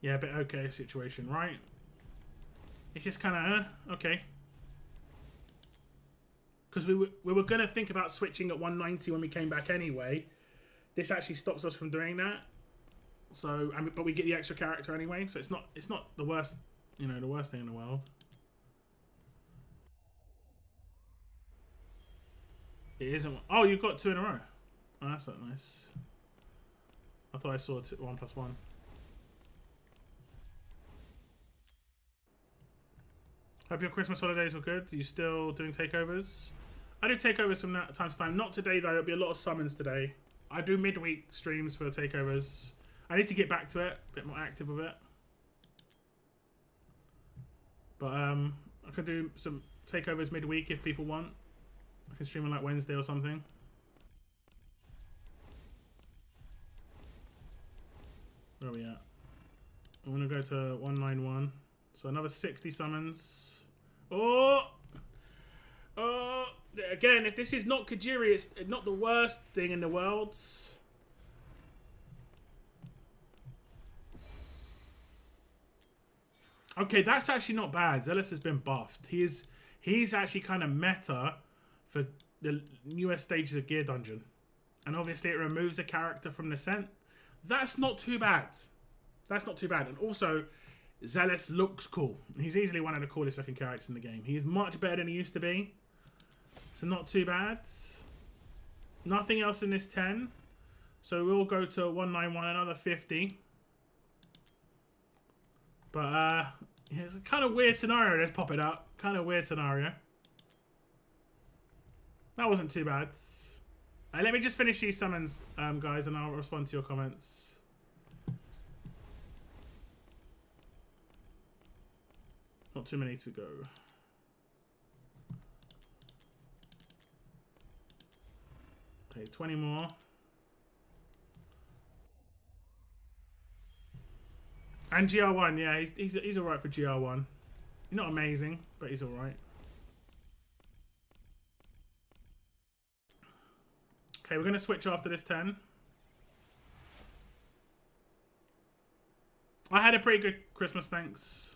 Yeah, but okay situation, right? It's just kind of, okay. Because we were going to think about switching at 190 when we came back anyway. This actually stops us from doing that. So, but we get the extra character anyway. So it's not the worst, you know, the worst thing in the world. It isn't. Oh, you've got 2 in a row. Oh, that's not nice. I thought I saw 1+1. Hope your Christmas holidays were good. Are you still doing takeovers? I do takeovers from time to time. Not today, though. It'll be a lot of summons today. I do midweek streams for takeovers. I need to get back to it, a bit more active with it. But I could do some takeovers midweek if people want. I can stream on like Wednesday or something. Where are we at? I'm gonna go to 191. So another 60 summons. Oh! Oh! Again, if this is not Kajiri, it's not the worst thing in the world. Okay, that's actually not bad. Zealous has been buffed. He's actually kind of meta for the newest stages of Gear Dungeon. And obviously it removes a character from the scent. That's not too bad. That's not too bad. And also, Zealous looks cool. He's easily one of the coolest looking characters in the game. He is much better than he used to be. So not too bad. Nothing else in this 10. So we'll go to 191, another 50. But it's a kind of weird scenario that's popping up. Kind of weird scenario. That wasn't too bad. Let me just finish these summons, guys, and I'll respond to your comments. Not too many to go. Okay, 20 more. And GR1, yeah, he's alright for GR1. Not amazing, but he's alright. Okay, we're going to switch after this 10. I had a pretty good Christmas, thanks.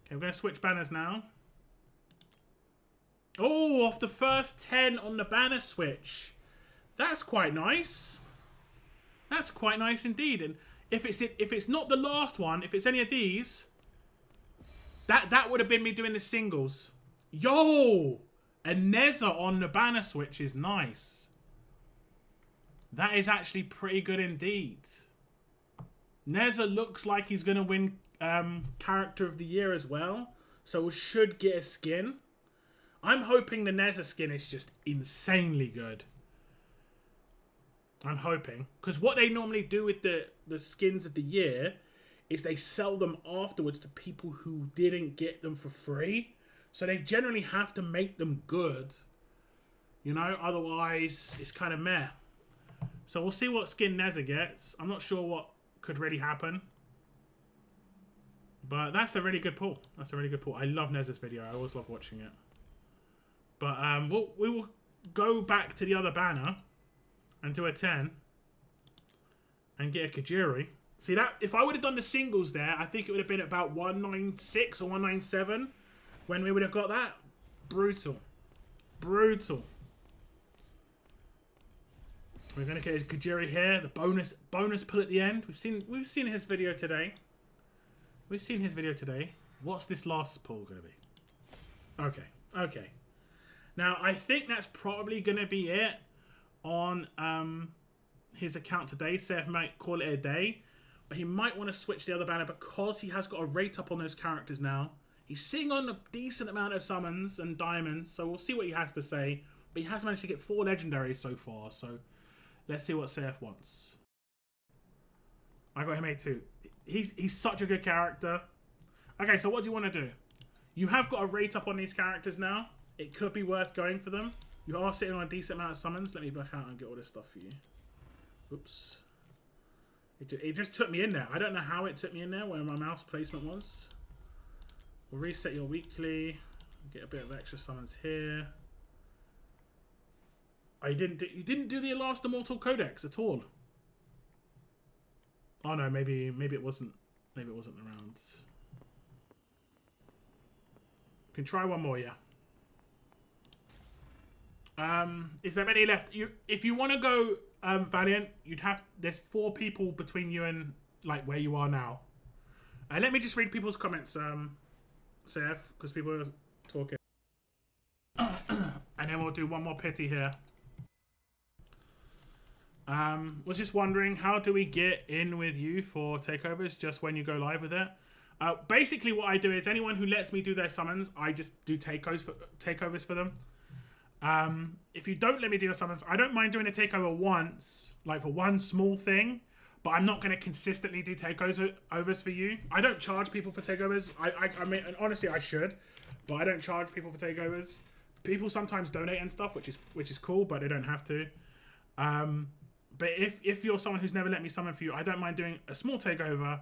Okay, we're going to switch banners now. Oh, off the first 10 on the banner switch. That's quite nice. That's quite nice indeed. And if it's not the last one, if it's any of these, that would have been me doing the singles. Yo! A Neza on the banner switch is nice. That is actually pretty good indeed. Neza looks like he's going to win Character of the Year as well. So we should get a skin. I'm hoping the Neza skin is just insanely good. I'm hoping. Because what they normally do with the skins of the year is they sell them afterwards to people who didn't get them for free. So they generally have to make them good. You know, otherwise it's kind of meh. So we'll see what skin Neza gets. I'm not sure what could really happen. But that's a really good pull. That's a really good pull. I love Neza's video. I always love watching it. But we will go back to the other banner and do a 10 and get a Kajiri. See that? If I would have done the singles there, I think it would have been about 196 or 197 when we would have got that. Brutal. Brutal. We're gonna get a Kajiri here. The bonus pull at the end. We've seen his video today. We've seen his video today. What's this last pull gonna be? Okay. Okay. Now I think that's probably gonna be it on his account today. Seth might call it a day, but he might want to switch the other banner because he has got a rate up on those characters now. He's sitting on a decent amount of summons and diamonds, so we'll see what he has to say. But he has managed to get 4 legendaries so far, so let's see what Seth wants. I got him A2. He's such a good character. Okay, so what do you want to do? You have got a rate up on these characters now. It could be worth going for them. You are sitting on a decent amount of summons. Let me back out and get all this stuff for you. Oops. It just took me in there. I don't know how it took me in there, where my mouse placement was. We'll reset your weekly. Get a bit of extra summons here. Oh, you didn't do the Last Immortal Codex at all. Oh no, maybe it wasn't. Maybe it wasn't around. Can try one more, yeah. Is there any left? If you want to go Valiant, there's 4 people between you and like where you are now. Let me just read people's comments, Seth, because people are talking. And then we'll do one more pity here. Was just wondering, how do we get in with you for takeovers just when you go live with it? Basically what I do is anyone who lets me do their summons, I just do takeovers for them. If you don't let me do your summons, I don't mind doing a takeover once, like for one small thing, but I'm not going to consistently do takeovers for you. I don't charge people for takeovers. I mean, and honestly, I should, but I don't charge people for takeovers. People sometimes donate and stuff, which is cool, but they don't have to. But if you're someone who's never let me summon for you, I don't mind doing a small takeover,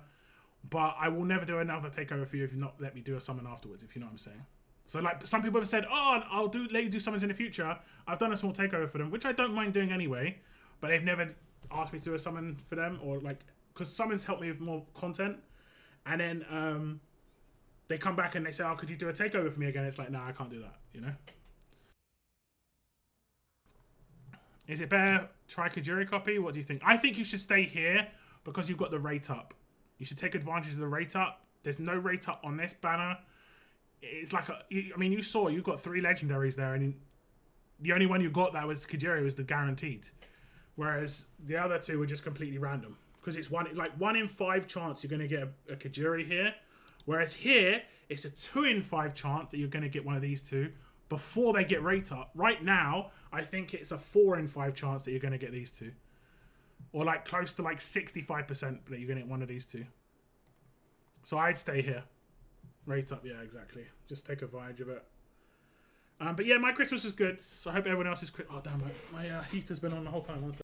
but I will never do another takeover for you if you not let me do a summon afterwards, if you know what I'm saying. So like some people have said, oh, I'll let you do summons in the future. I've done a small takeover for them, which I don't mind doing anyway, but they've never asked me to do a summon for them, or like, because summons help me with more content, and then they come back and they say, oh, could you do a takeover for me again? It's like, nah, I can't do that, you know? Is it better try Kajiri copy? What do you think? I think you should stay here because you've got the rate up. You should take advantage of the rate up. There's no rate up on this banner. It's like, I mean, you saw, you've got 3 legendaries there, and the only one you got that was Kajiri was the guaranteed. Whereas the other 2 were just completely random. Because it's like 1 in 5 chance you're going to get a Kajiri here. Whereas here, it's a 2 in 5 chance that you're going to get one of these 2 before they get rate up. Right now, I think it's a 4 in 5 chance that you're going to get these 2. Or like close to like 65% that you're going to get one of these 2. So I'd stay here. Rate up, yeah, exactly. Just take advantage of it. But yeah, my Christmas is good. So I hope everyone else is... Oh, damn it. My heater's been on the whole time. One second.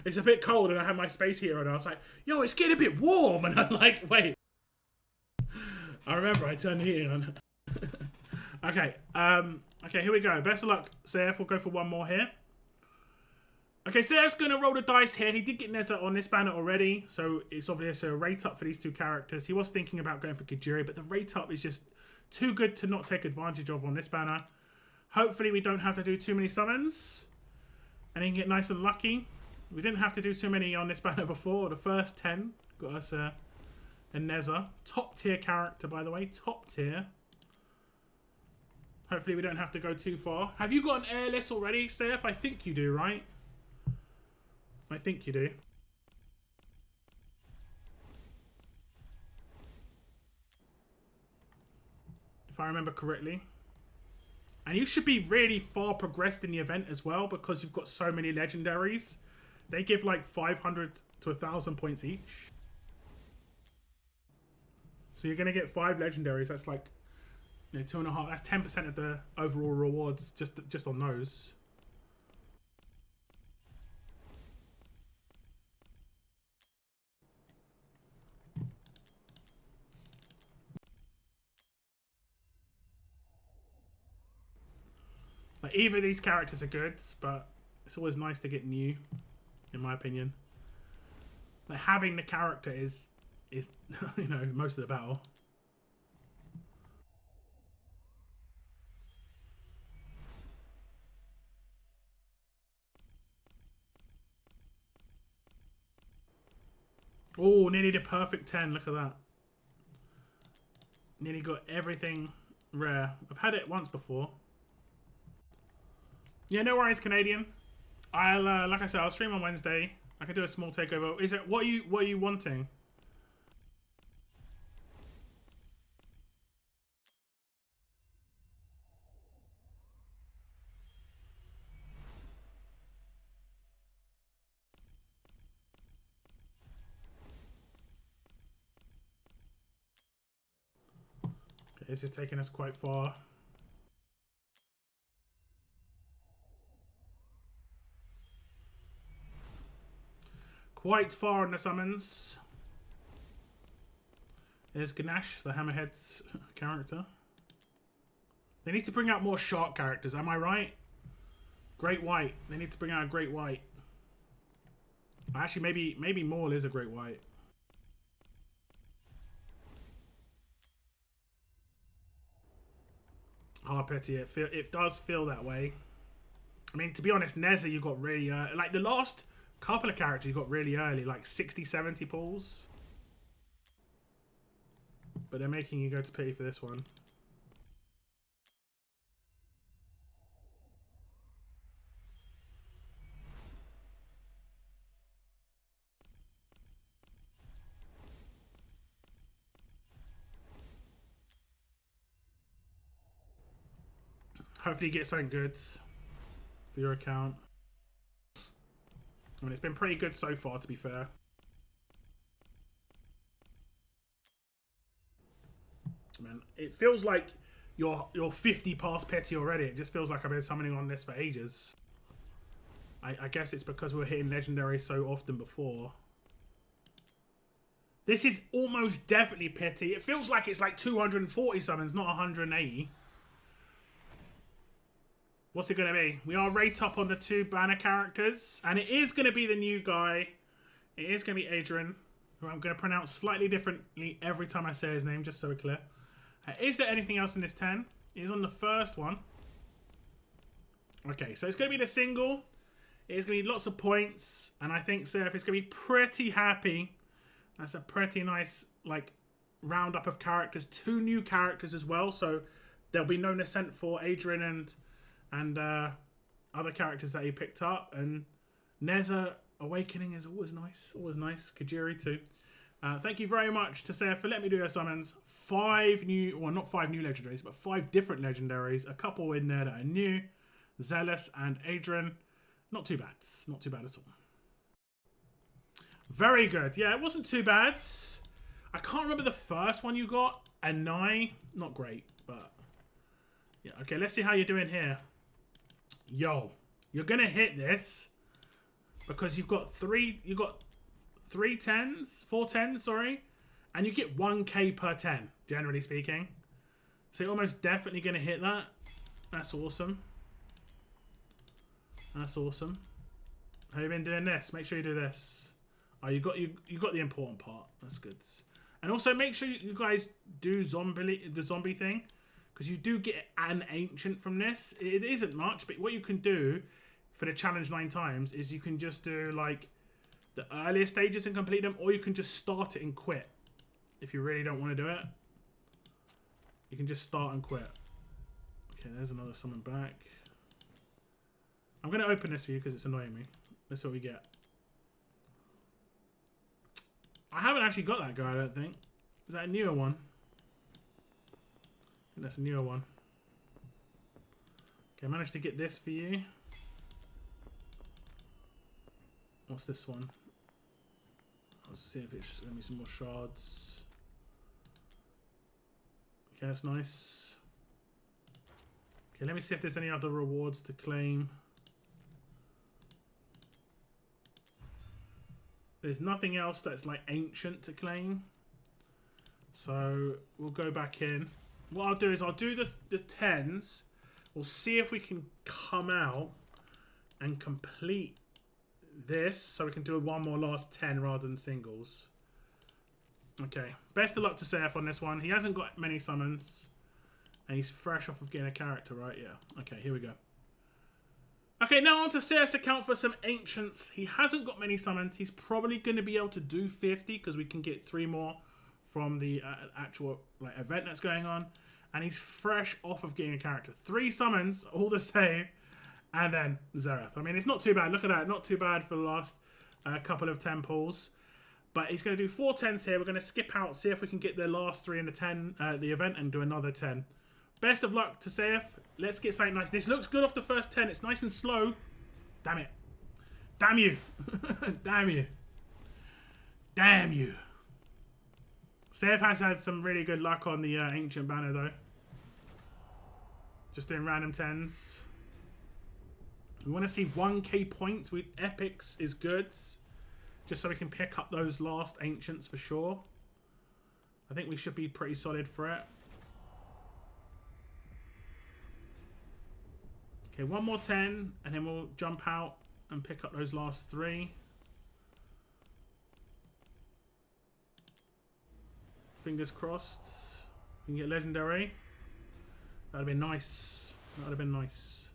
It's a bit cold and I have my space heater on. I was like, yo, it's getting a bit warm. And I'm like, wait. I remember I turned the heating on. Okay. Okay, here we go. Best of luck, Seth. We'll go for one more here. Okay, Seth's going to roll the dice here. He did get Neza on this banner already. So it's obviously a rate up for these 2 characters. He was thinking about going for Kajiri, but the rate up is just too good to not take advantage of on this banner. Hopefully we don't have to do too many summons. And he can get nice and lucky. We didn't have to do too many on this banner before. The first 10 got us a Neza. Top tier character, by the way. Top tier. Hopefully we don't have to go too far. Have you got an airless already, Seth? I think you do, right? I think you do. If I remember correctly. And you should be really far progressed in the event as well because you've got so many legendaries. They give like 500 to 1,000 points each. So you're going to get 5 legendaries. That's like, you know, 2.5. That's 10% of the overall rewards just on those. Like, either of these characters are good, but it's always nice to get new, in my opinion. Like, having the character is you know, most of the battle. Oh, nearly the perfect 10. Look at that. Nearly got everything rare. I've had it once before. Yeah, no worries, Canadian. I'll like I said, I'll stream on Wednesday. I can do a small takeover. Is it what are you wanting? Okay, this is taking us quite far. Quite far in the summons. There's Ganesh, the Hammerhead's character. They need to bring out more shark characters, am I right? Great White. They need to bring out a Great White. Actually, maybe Maul is a Great White. Hard Petty, it does feel that way. I mean, to be honest, Neza you got really like the last couple of characters you got really early, like 60, 70 pulls. But they're making you go to pity for this one. Hopefully you get something good for your account. I mean, it's been pretty good so far, to be fair. Man, it feels like you're 50 past petty already. It just feels like I've been summoning on this for ages. I guess it's because we were hitting legendary so often before. This is almost definitely petty. It feels like it's like 240 summons, not 180. What's it going to be? We are rate up on the 2 banner characters. And it is going to be the new guy. It is going to be Aedrin, who I'm going to pronounce slightly differently every time I say his name, just so we're clear. Is there anything else in this 10? It is on the first one. Okay, so it's going to be the single. It's going to be lots of points. And I think Seraph is going to be pretty happy. That's a pretty nice, like, roundup of characters. 2 new characters as well. So there'll be no Nascent for Aedrin and other characters that he picked up. And Neza Awakening is always nice. Always nice. Kajiri too. Thank you very much to Seraph for letting me do your summons. 5 new, well, not 5 new legendaries, but 5 different legendaries. A couple in there that are new. Zealous and Aedrin. Not too bad. Not too bad at all. Very good. Yeah, it wasn't too bad. I can't remember the first one you got. Anai. Not great, but... yeah, okay, let's see how you're doing here. Yo, you're going to hit this. Because you've got 3 10s. 4 10s, sorry. And you get 1k per 10, generally speaking. So you're almost definitely going to hit that. That's awesome. That's awesome. How you been doing this? Make sure you do this. Oh, you got the important part. That's good. And also make sure you guys do the zombie thing, because you do get an ancient from this. It isn't much, but what you can do for the challenge 9 times is you can just do like the earlier stages and complete them, or you can just start it and quit. If you really don't want to do it, you can just start and quit. Okay, there's another summon back. I'm going to open this for you because it's annoying me. Let's see what we get. I haven't actually got that guy, I don't think. Is that a newer one? I think that's a newer one. Okay, I managed to get this for you. What's this one? Let's see if it's going to be some more shards. Okay, that's nice. Okay, let me see if there's any other rewards to claim. There's nothing else that's like ancient to claim. So we'll go back in. What I'll do is I'll do the 10s. We'll see if we can come out and complete this. So we can do one more last 10 rather than singles. Okay. Best of luck to Seraph on this one. He hasn't got many summons. And he's fresh off of getting a character, right? Yeah. Okay, here we go. Okay, now on to Seraph's account for some ancients. He hasn't got many summons. He's probably going to be able to do 50 because we can get 3 more from the actual like event that's going on. And he's fresh off of getting a character. 3 summons, all the same. And then Zerath. I mean, it's not too bad. Look at that. Not too bad for the last couple of 10 pulls. But he's going to do 4 10s here. We're going to skip out, see if we can get the last 3 in the event and do another 10. Best of luck to Seraph. Let's get something nice. This looks good off the first 10. It's nice and slow. Damn it. Damn you. Damn you. Damn you. Seraph has had some really good luck on the ancient banner, though. Just doing random 10s. We want to see 1k points with epics is good. Just so we can pick up those last ancients for sure. I think we should be pretty solid for it. Okay, 1 more 10, and then we'll jump out and pick up those last 3. Fingers crossed. We can get legendary. That'd have been nice. That would have been nice.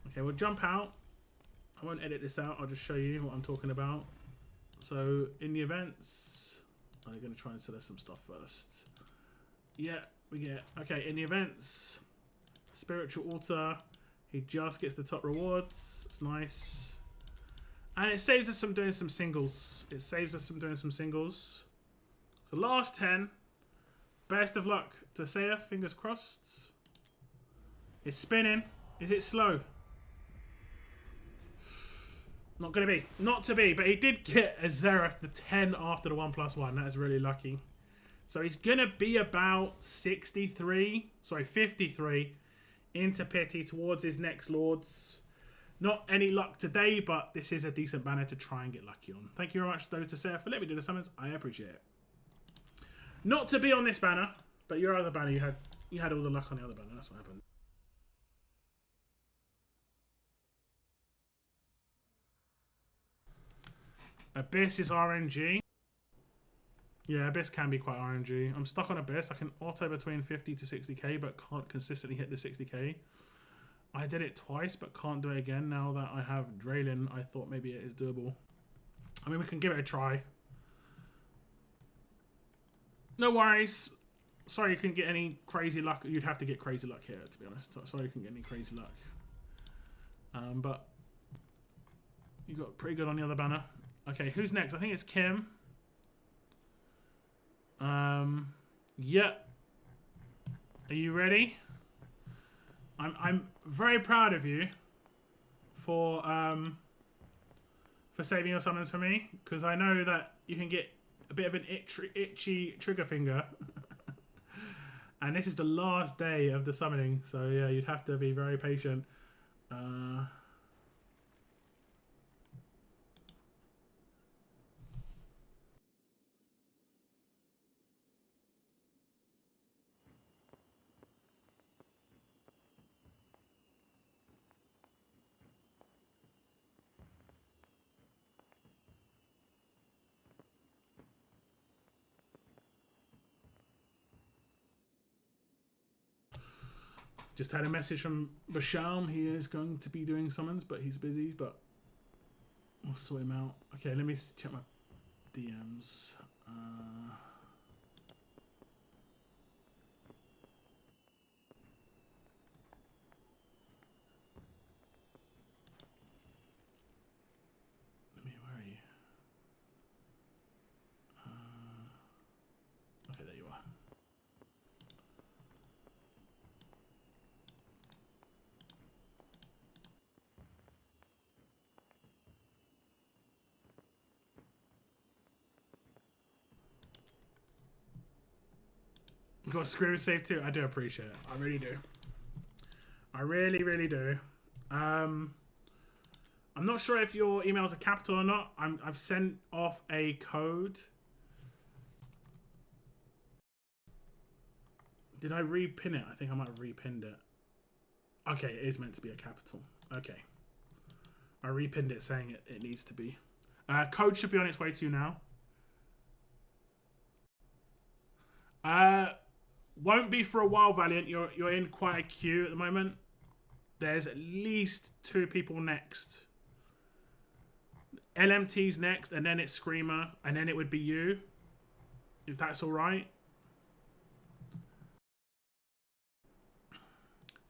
Okay, we'll jump out. I won't edit this out. I'll just show you what I'm talking about. So, in the events... I'm going to try and set us some stuff first. Yeah, we get... Okay, in the events... Spiritual Altar. He just gets the top rewards. It's nice. And it saves us from doing some singles. It saves us from doing some singles. So last 10. Best of luck to Seraph. Fingers crossed. It's spinning. Is it slow? Not going to be. Not to be. But he did get a Zereth, the 10 after the 1+1. That is really lucky. So he's going to be about 63. Sorry, 53 into pity towards his next Lords. Not any luck today, but this is a decent banner to try and get lucky on. Thank you very much, though, to Sarah for letting me do the summons. I appreciate it. Not to be on this banner, but your other banner, you had all the luck on the other banner. That's what happened. Abyss is RNG. Yeah, Abyss can be quite RNG. I'm stuck on Abyss. I can auto between 50 to 60k, but can't consistently hit the 60k. I did it twice, but can't do it again. Now that I have Draylin, I thought maybe it is doable. I mean, we can give it a try. No worries. Sorry you couldn't get any crazy luck. You'd have to get crazy luck here, to be honest. Sorry you couldn't get any crazy luck. But you got pretty good on the other banner. Okay, who's next? I think it's Kim. Yeah. Are you ready? I'm very proud of you for saving your summons for me, because I know that you can get a bit of an itchy trigger finger. And this is the last day of the summoning, so yeah, you'd have to be very patient. Just had a message from Basham. He is going to be doing summons, but he's busy, but we'll sort him out. Okay, let me check my DMs. Where are you? Okay, there you are. Got a screw save too. I do appreciate it. I really do. I really, really do. I'm not sure if your emails are capital or not. I've sent off a code. Did I repin it? I think I might have repinned it. Okay, it is meant to be a capital. Okay. I repinned it saying it needs to be. Code should be on its way to you now. Won't be for a while, Valiant. You're in quite a queue at the moment. There's at least 2 people next. LMT's next, and then it's Screamer, and then it would be you. If that's all right.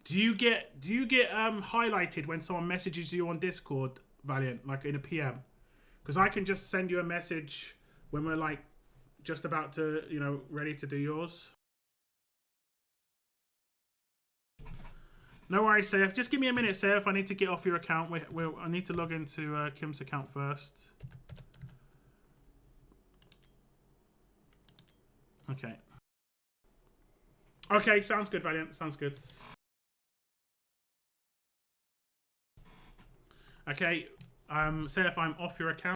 Do you get highlighted when someone messages you on Discord, Valiant, like in a PM? Because I can just send you a message when we're like just about to, you know, ready to do yours. No worries, Saif. Just give me a minute, Saif. I need to get off your account. I need to log into Kim's account first. Okay. Okay, sounds good, Valiant. Sounds good. Okay, Saif, I'm off your account.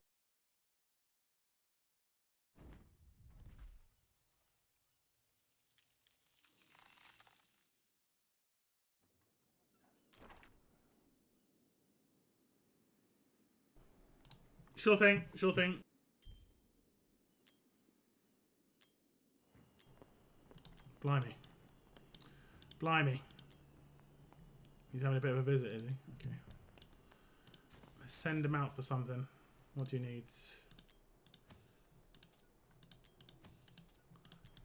Sure thing, sure thing. Blimey. Blimey. He's having a bit of a visit, is he? Okay. Let's send him out for something. What do you need?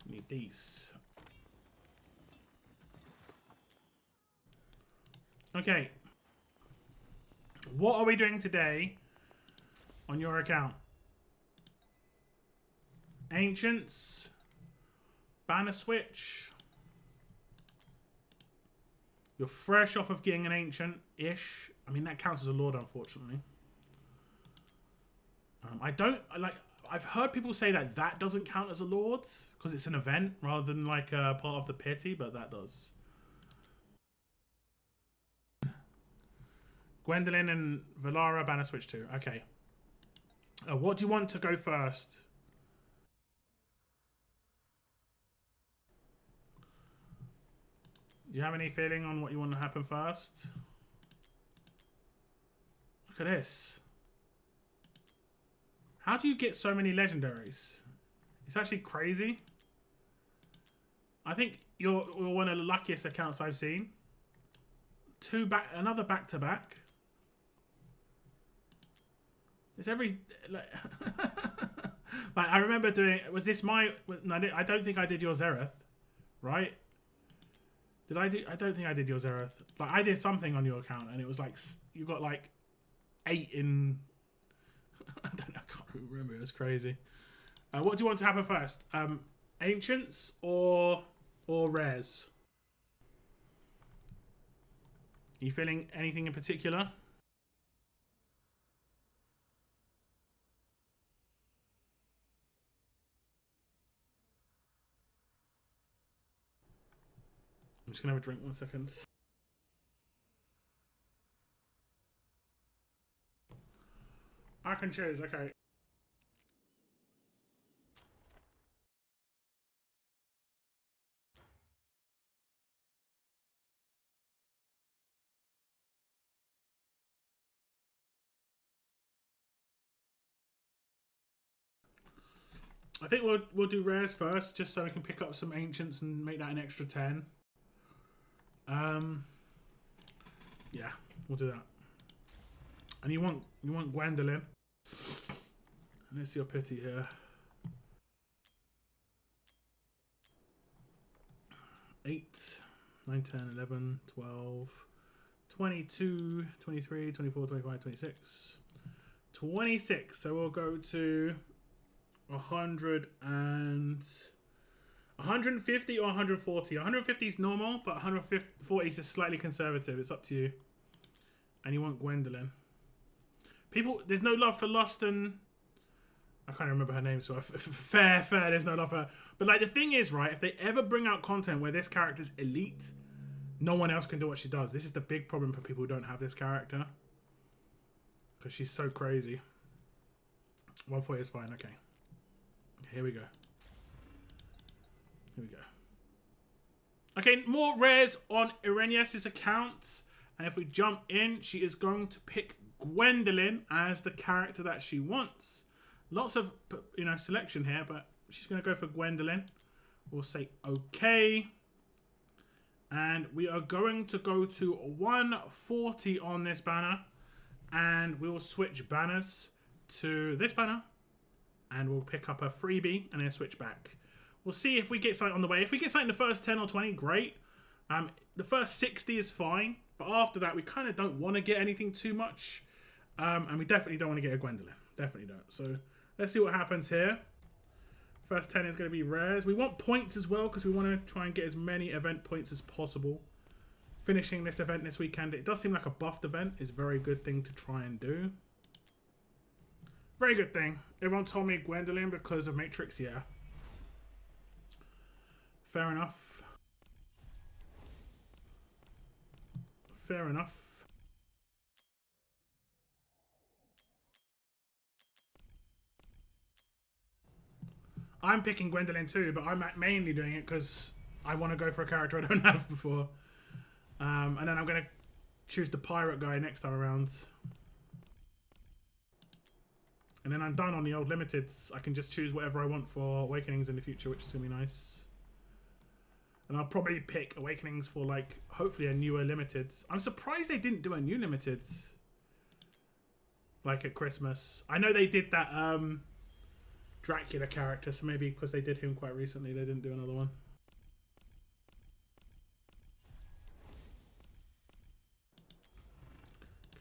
You need these. Okay. What are we doing today on your account? Ancients. Banner switch. You're fresh off of getting an ancient-ish. I mean, that counts as a lord, unfortunately. I've heard people say that that doesn't count as a lord because it's an event rather than like a part of the pity, but that does. Gwendolyn and Valara banner switch to. Okay. What do you want to go first? Do you have any feeling on what you want to happen first? Look at this. How do you get so many legendaries? It's actually crazy. I think you're one of the luckiest accounts I've seen. Another back-to-back. It's every... Like, like, I remember doing... Was this my... No, I don't think I did your Zereth. Right? Did I do... I don't think I did your Zereth. Like, I did something on your account, and it was like... You got like 8 in... I don't know. I can't remember. It was crazy. What do you want to happen first? Ancients or rares? Are you feeling anything in particular? I'm just gonna have a drink 1 second. I can choose, okay. I think we'll do rares first, just so we can pick up some ancients and make that an extra 10. Yeah, we'll do that. And you want Gwendolyn. Let's see your pity here. 8, 9, 10, 11, 12, 22, 23, 24, 25, 26, 26. So we'll go to 100 and 150 or 140. 150 is normal, but 140 is just slightly conservative. It's up to you. And you want Gwendolyn. People, there's no love for Lost and... I can't remember her name, so fair, there's no love for her. But like the thing is, right, if they ever bring out content where this character's elite, no one else can do what she does. This is the big problem for people who don't have this character. Because she's so crazy. 140 is fine, okay. Here we go. Here we go. Okay, more rares on Irenaeus' account. And if we jump in, she is going to pick Gwendolyn as the character that she wants. Lots of, selection here, but she's going to go for Gwendolyn. We'll say okay. And we are going to go to 140 on this banner. And we will switch banners to this banner. And we'll pick up a freebie and then switch back. We'll see if we get something on the way. If we get something in the first 10 or 20, great. The first 60 is fine. But after that, we kind of don't want to get anything too much. And we definitely don't want to get a Gwendolyn. Definitely don't. So let's see what happens here. First 10 is going to be rares. We want points as well because we want to try and get as many event points as possible. Finishing this event this weekend. It does seem like a buffed event is a very good thing to try and do. Very good thing. Everyone told me Gwendolyn because of Matrix. Yeah. Fair enough. Fair enough. I'm picking Gwendolyn too, but I'm mainly doing it because I want to go for a character I don't have before. And then I'm going to choose the pirate guy next time around. And then I'm done on the old limiteds. I can just choose whatever I want for Awakenings in the future, which is going to be nice. And I'll probably pick Awakenings for, like, hopefully a newer limited. I'm surprised they didn't do a new limited. Like at Christmas. I know they did that Dracula character, so maybe because they did him quite recently, they didn't do another one.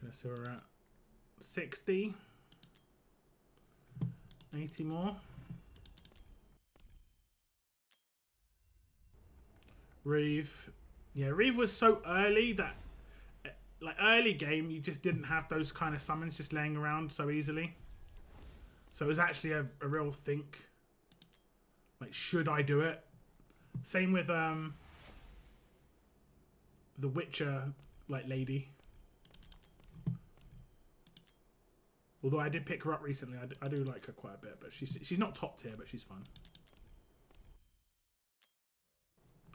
Okay, so we're at 60. 80 more. Reeve. Yeah, Reeve was so early that, like, early game, you just didn't have those kind of summons just laying around so easily. So it was actually a real think. Like, should I do it? Same with the Witcher, like, lady. Although I did pick her up recently, I do like her quite a bit, but she's not top tier, but she's fun.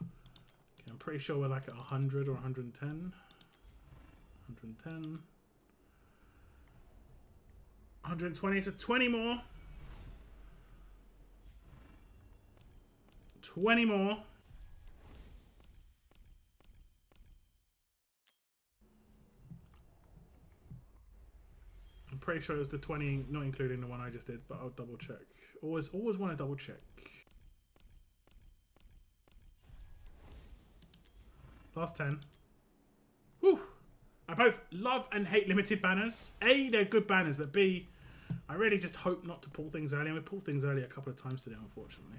Okay, I'm pretty sure we're like at 100 or 110. 110. 120, so 20 more. 20 more. I'm pretty sure it was the 20, not including the one I just did, but I'll double check. Always want to double check. Last 10. Whew. I both love and hate limited banners. A, they're good banners, but B, I really just hope not to pull things early. And we pulled things early a couple of times today, unfortunately.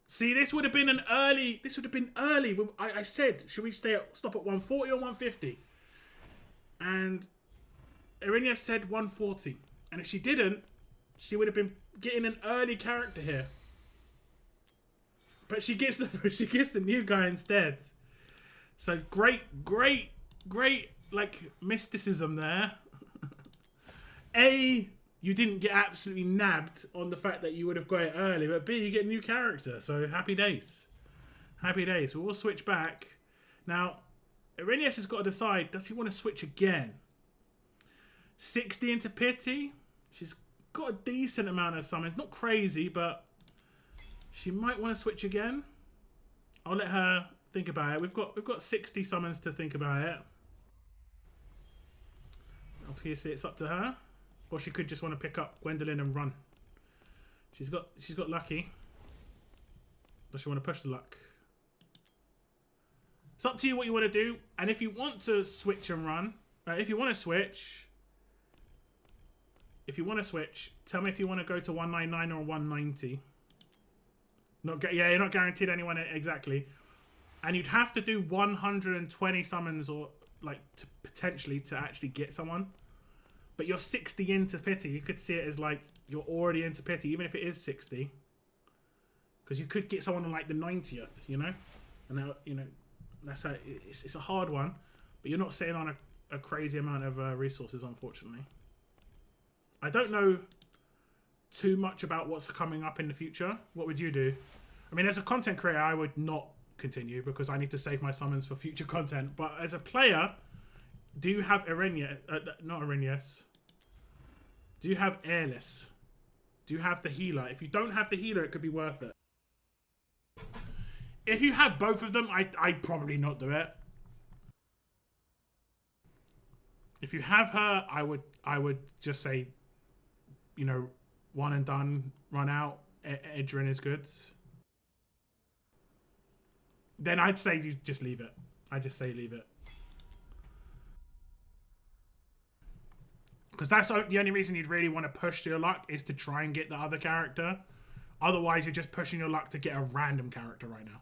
See, this would have been an early. This would have been early. I said, should we stop at 140 or 150? And Irinia said 140. And if she didn't, she would have been getting an early character here. But she gets the new guy instead. So great like mysticism there. A, you didn't get absolutely nabbed on the fact that you would have got it early, but B, you get a new character. So happy days. Happy days. We'll switch back. Now, Irenius has got to decide, does he want to switch again? 60 into Pity. She's got a decent amount of summons. Not crazy, but she might want to switch again. I'll let her think about it. We've got 60 summons to think about it. Obviously, it's up to her. Or she could just want to pick up Gwendolyn and run. She's got lucky. Does she want to push the luck? It's up to you what you want to do. And if you want to switch and run, if you want to switch, tell me if you want to go to 199 or 190. You're not guaranteed anyone exactly. And you'd have to do 120 summons or like potentially to actually get someone. But you're 60 into Pity. You could see it as like you're already into Pity, even if it is 60. Because you could get someone on like the 90th, you know? And now, you know, that's how it's a hard one. But you're not sitting on a crazy amount of resources, unfortunately. I don't know too much about what's coming up in the future. What would you do? I mean, as a content creator, I would not continue because I need to save my summons for future content. But as a player, do you have not Irenius? Do you have Airless? Do you have the healer? If you don't have the healer, it could be worth it. If you have both of them, I'd probably not do it. If you have her, I would just say, you know, one and done, run out. Aedrin is good. Then I'd say you just leave it. I just say leave it. Because that's the only reason you'd really want to push your luck is to try and get the other character. Otherwise, you're just pushing your luck to get a random character right now.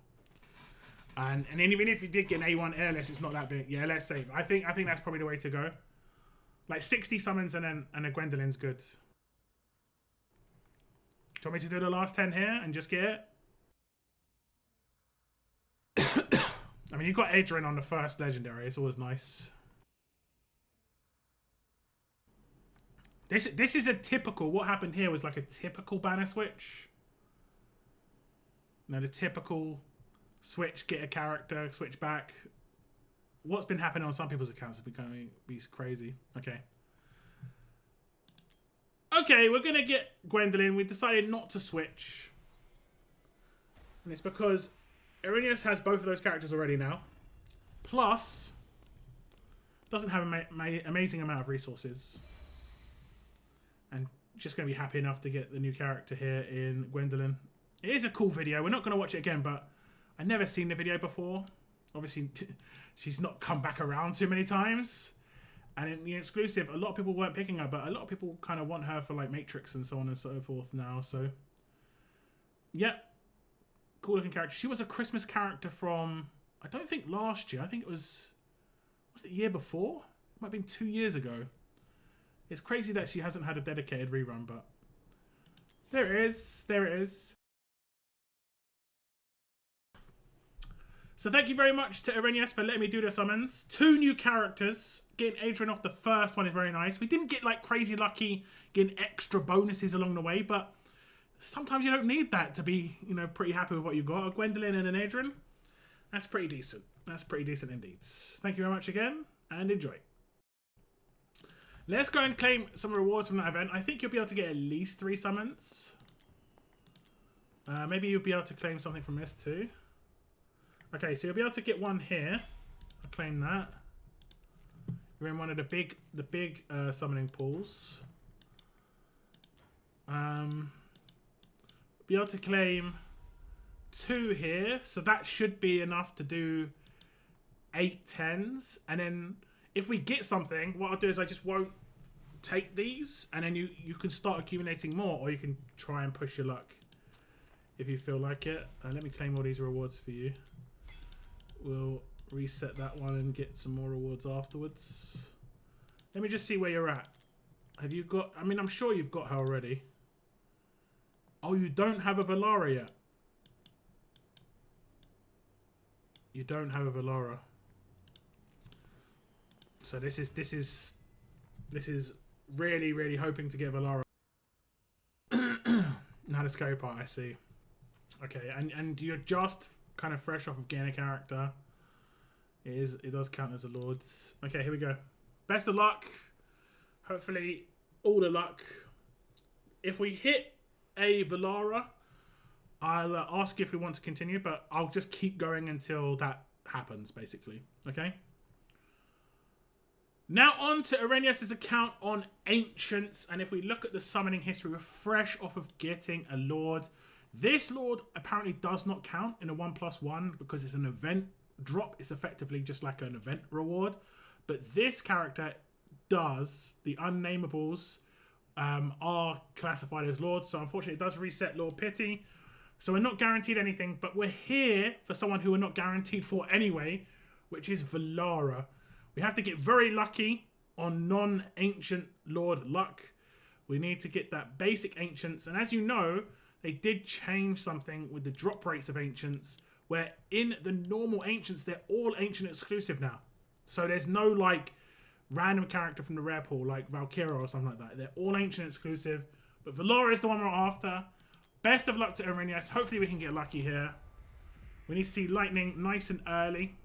And even if you did get an A1 airless, it's not that big. Yeah, let's save. I think that's probably the way to go. Like 60 summons and a Gwendolyn's good. Do you want me to do the last 10 here and just get it? I mean, you've got Aedrin on the first legendary. It's always nice. This is a typical... What happened here was like a typical banner switch. You know, the typical switch, get a character, switch back. What's been happening on some people's accounts have been crazy. Okay. Okay, we're going to get Gwendolyn. We decided not to switch. And it's because Irenius has both of those characters already now. Plus, doesn't have an amazing amount of resources. And just going to be happy enough to get the new character here in Gwendolyn. It is a cool video. We're not going to watch it again, but I've never seen the video before. Obviously, she's not come back around too many times. And in the exclusive, a lot of people weren't picking her, but a lot of people kind of want her for like Matrix and so on and so forth now. So, yeah. cool looking character. She was a Christmas character from, I don't think last year. I think it was it the year before? It might have been 2 years ago. It's crazy that she hasn't had a dedicated rerun, but there it is. There it is. So thank you very much to Irenius for letting me do the summons. 2 new characters. Getting Aedrin off the first one is very nice. We didn't get like crazy lucky getting extra bonuses along the way, but sometimes you don't need that to be, you know, pretty happy with what you got. A Gwendolyn and an Aedrin. That's pretty decent. That's pretty decent indeed. Thank you very much again, and enjoy. Let's go and claim some rewards from that event. I think you'll be able to get at least 3 summons. Maybe you'll be able to claim something from this too. Okay, so you'll be able to get one here. I'll claim that. You're in one of the big summoning pools. Be able to claim 2 here, so that should be enough to do 8 10s. And then if we get something, what I'll do is I just won't take these, and then you can start accumulating more, or you can try and push your luck if you feel like it. Let me claim all these rewards for you. We'll reset that one and get some more rewards afterwards. Let me just see where you're at. Have you got... I mean, I'm sure you've got her already. Oh, you don't have a Valara yet. You don't have a Valara. So this is really, really hoping to get Valara. Now the scary part, I see. Okay, and you're just kind of fresh off of getting a character. It does count as a Lord's. Okay, here we go. Best of luck. Hopefully, all the luck. If we hit a Valara, I'll ask if we want to continue, but I'll just keep going until that happens, basically. Okay? Now on to Irenius' account on Ancients, and if we look at the summoning history, we're fresh off of getting a Lord. This Lord apparently does not count in a 1+1 because it's an event drop. It's effectively just like an event reward. But this character does. The unnamables are classified as Lords. So unfortunately it does reset Lord Pity. So we're not guaranteed anything. But we're here for someone who we're not guaranteed for anyway, which is Valara. We have to get very lucky on non-ancient Lord luck. We need to get that basic Ancients. And as you know, they did change something with the drop rates of Ancients, where in the normal Ancients, they're all Ancient exclusive now. So there's no like random character from the rare pool like Valkyra or something like that. They're all Ancient exclusive. But Valara is the one we're after. Best of luck to Irenius. Hopefully we can get lucky here. We need to see lightning nice and early.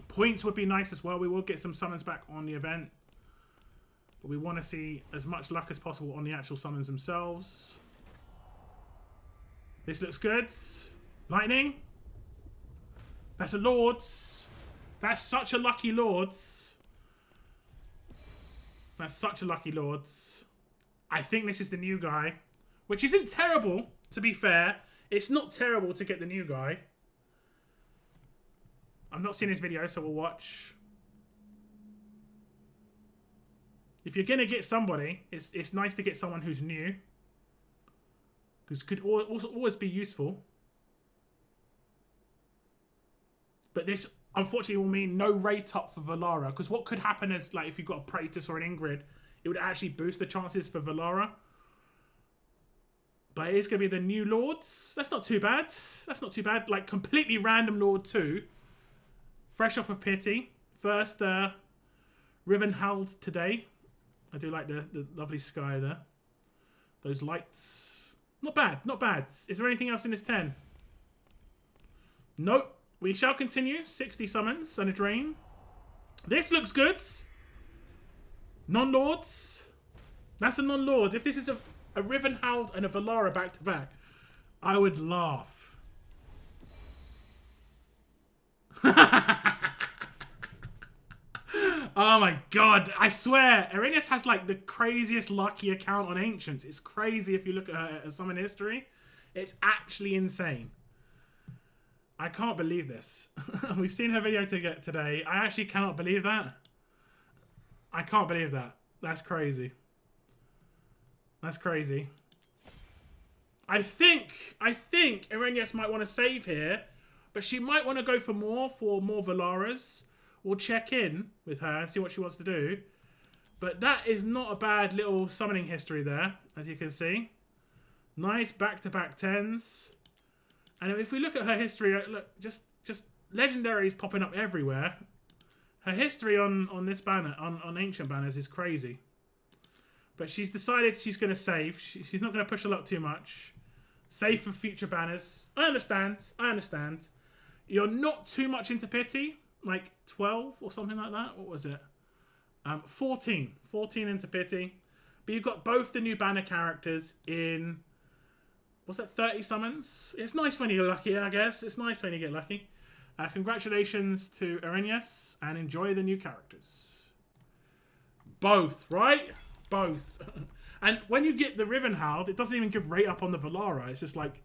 Points would be nice as well. We will get some summons back on the event. But we want to see as much luck as possible on the actual summons themselves. This looks good. Lightning. That's a Lord's. That's such a lucky Lord's. That's such a lucky Lord's. I think this is the new guy. Which isn't terrible, to be fair. It's not terrible to get the new guy. I'm not seeing his video, so we'll watch. If you're going to get somebody, it's nice to get someone who's new. Because could also always be useful. But this, unfortunately, will mean no rate up for Valara. Because what could happen is, like, if you've got a Praetus or an Ingrid, it would actually boost the chances for Valara. But it is going to be the new Lords. That's not too bad. That's not too bad. Like, completely random Lord too. Fresh off of Pity. First, Rivenhald today. I do like the lovely sky there. Those lights. Not bad, not bad. Is there anything else in this 10? Nope. We shall continue. 60 summons and a drain. This looks good. Non-lords. That's a non-lord. If this is a Rivenhald and a Valara back-to-back, I would laugh. Oh my god, I swear, Irenius has like the craziest lucky account on Ancients. It's crazy if you look at her summon history. It's actually insane. I can't believe this. We've seen her video today. I actually cannot believe that. I can't believe that. That's crazy. That's crazy. I think Irenyes might want to save here, but she might want to go for more Valaras. We'll check in with her and see what she wants to do. But that is not a bad little summoning history there, as you can see. Nice back-to-back 10s. And if we look at her history, look, just legendaries popping up everywhere. Her history on this banner, on Ancient Banners, is crazy. But she's decided she's going to save. She's not going to push a lot too much. Save for future banners. I understand. You're not too much into pity. Like 12 or something like that. What was it? 14 into pity. But you've got both the new banner characters in... What's that, 30 summons? It's nice when you're lucky, I guess. It's nice when you get lucky. Congratulations to Irenyes, and enjoy the new characters. Both, right? Both. And when you get the Rivenhald, it doesn't even give rate up on the Valara. It's just like...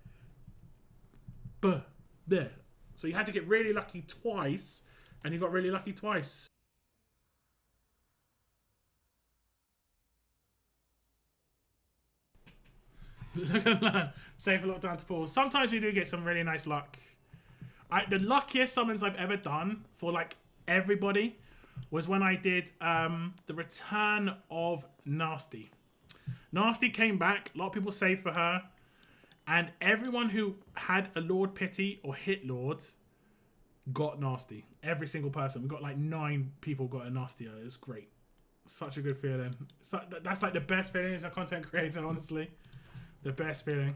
there. So you had to get really lucky twice, and you got really lucky twice. Look at that. Save a lot down to pause. Sometimes we do get some really nice luck. The luckiest summons I've ever done for like everybody was when I did the return of Nasty. Nasty came back. A lot of people saved for her. And everyone who had a Lord Pity or hit Lord got Nasty. Every single person. We got like 9 people got a Nasty. It was great. Such a good feeling. That's like the best feeling as a content creator, honestly. The best feeling.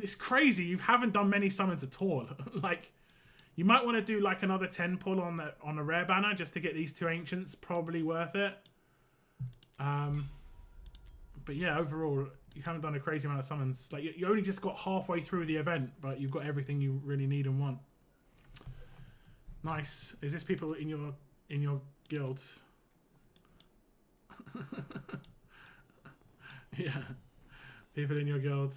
It's crazy. You haven't done many summons at all. Like, you might want to do like another 10 pull on a rare banner just to get these 2 ancients. Probably worth it. But yeah, overall, you haven't done a crazy amount of summons. Like, you only just got halfway through the event, but you've got everything you really need and want. Nice. Is this people in your guild? Yeah. People in your guild.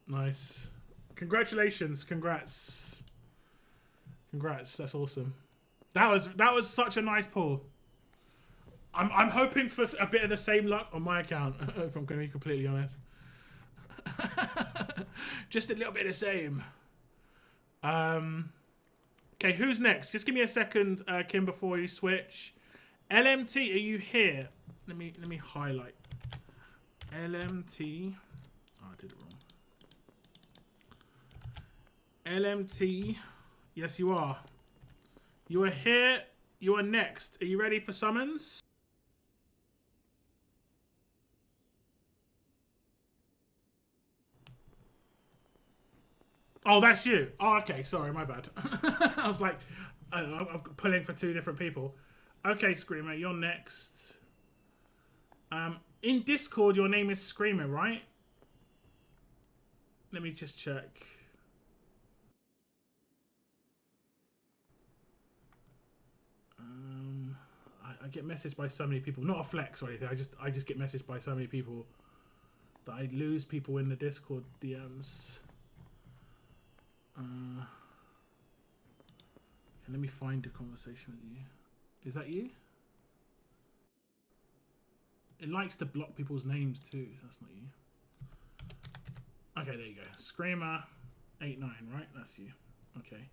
Nice. Congratulations. Congrats. That's awesome. That was such a nice pull. I'm hoping for a bit of the same luck on my account, if I'm going to be completely honest. Just a little bit of the same. Okay, who's next? Just give me a second, Kim, before you switch. LMT, are you here? Let me highlight. LMT. Oh, I did it wrong. LMT. Yes, you are. You are here. You are next. Are you ready for summons? Oh, that's you. Oh, okay. Sorry, my bad. I was like, I'm pulling for 2 different people. Okay, Screamer, you're next. In Discord, your name is Screamer, right? Let me just check. I get messaged by so many people. Not a flex or anything. I just get messaged by so many people that I lose people in the Discord DMs. Let me find a conversation with you. Is that you? It likes to block people's names too. That's not you. Okay, there you go. Screamer89, right? That's you. Okay.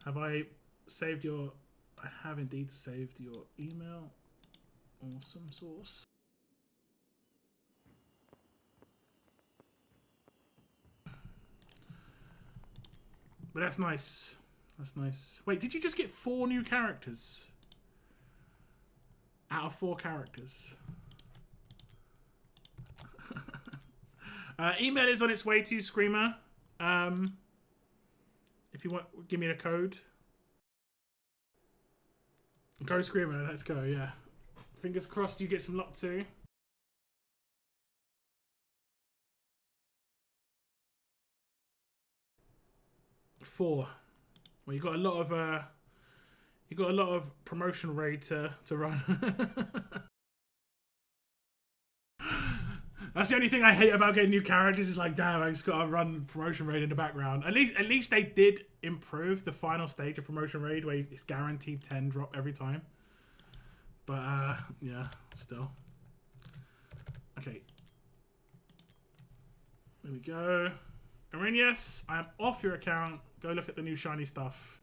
Have I saved your... I have indeed saved your email. Awesome sauce. But that's nice. That's nice. Wait, did you just get 4 new characters? Out of 4 characters. Email is on its way to you, Screamer. If you want, give me the code. Go, Screamer. Let's go, yeah. Fingers crossed you get some luck too. Four. Well, you got a lot of promotion raid to run. That's the only thing I hate about getting new characters is like, damn, I just got to run promotion raid in the background. At least they did improve the final stage of promotion raid where it's guaranteed 10 drop every time. But yeah, still. Okay. There we go. Arrhenius, I am off your account. Go look at the new shiny stuff.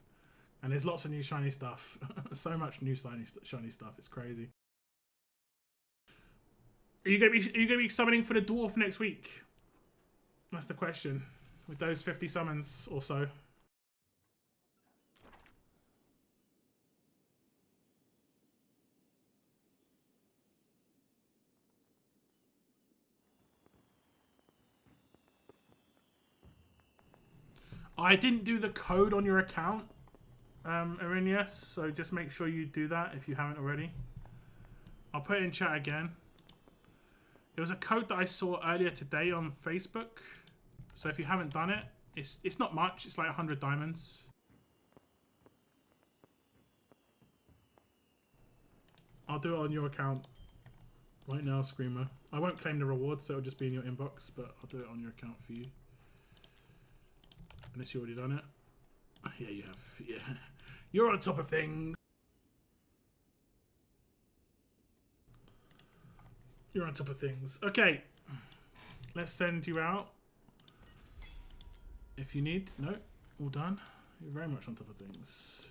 And there's lots of new shiny stuff. So much new shiny stuff. It's crazy. Are you gonna be summoning for the dwarf next week? That's the question. With those 50 summons or so. I didn't do the code on your account, Arrhenius, so just make sure you do that if you haven't already. I'll put it in chat again. It was a code that I saw earlier today on Facebook. So if you haven't done it, it's not much. It's like 100 diamonds. I'll do it on your account right now, Screamer. I won't claim the reward, so it'll just be in your inbox, but I'll do it on your account for you. Unless you already done it. Yeah, you have. Yeah. You're on top of things. You're on top of things. Okay. Let's send you out. If you need. No. All done. You're very much on top of things.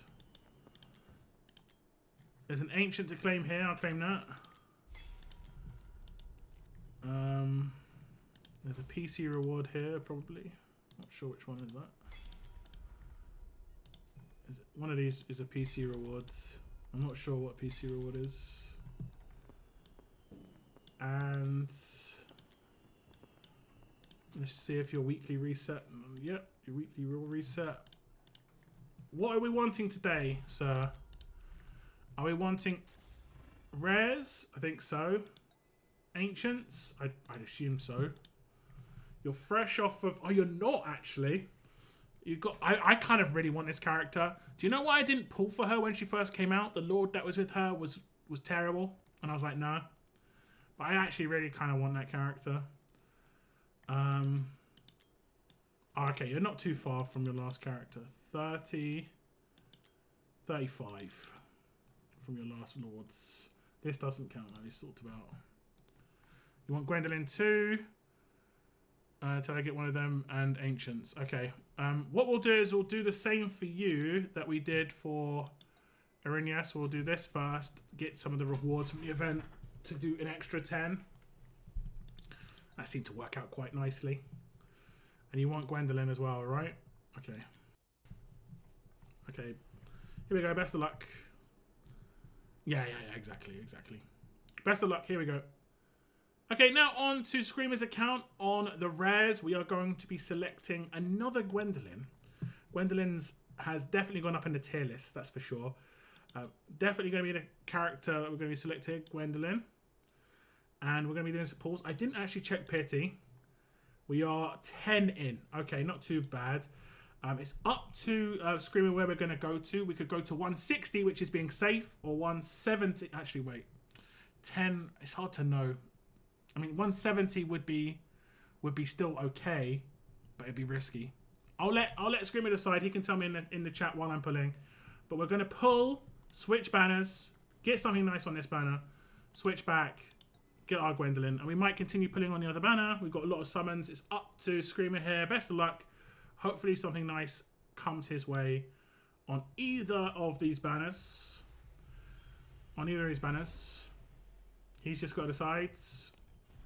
There's an ancient to claim here. I'll claim that. There's a PC reward here, probably. Not sure which one is that. One of these is a PC reward. I'm not sure what PC reward is. And let's see if your weekly reset. Yep, your weekly will reset. What are we wanting today, sir? Are we wanting rares? I think so. Ancients? I'd assume so. You're fresh off of... Oh, you're not, actually. You've got... I kind of really want this character. Do you know why I didn't pull for her when she first came out? The lord that was with her was terrible. And I was like, no. But I actually really kind of want that character. Oh, okay, you're not too far from your last character. 30... 35 from your last lords. This doesn't count, I just talked about. You want Gwendolyn too? Till I get one of them and ancients. Okay. What we'll do is we'll do the same for you that we did for Arrhenius. We'll do this first. Get some of the rewards from the event to do an extra 10. That seemed to work out quite nicely. And you want Gwendolyn as well, right? Okay. Okay. Here we go. Best of luck. Yeah, exactly. Best of luck. Here we go. Okay, now on to Screamer's account. On the rares, we are going to be selecting another Gwendolyn. Gwendolyn's has definitely gone up in the tier list, that's for sure. Definitely going to be the character we're going to be selecting, Gwendolyn. And we're going to be doing some pulls. I didn't actually check Pity. We are 10 in. Okay, not too bad. It's up to Screamer where we're going to go to. We could go to 160, which is being safe, or 170. Actually, wait. 10, it's hard to know. I mean, 170 would be still okay, but it'd be risky. I'll let Screamer decide. He can tell me in the chat while I'm pulling. But we're going to pull, switch banners, get something nice on this banner, switch back, get our Gwendolyn, and we might continue pulling on the other banner. We've got a lot of summons. It's up to Screamer here. Best of luck. Hopefully something nice comes his way on either of these banners. He's just got to decide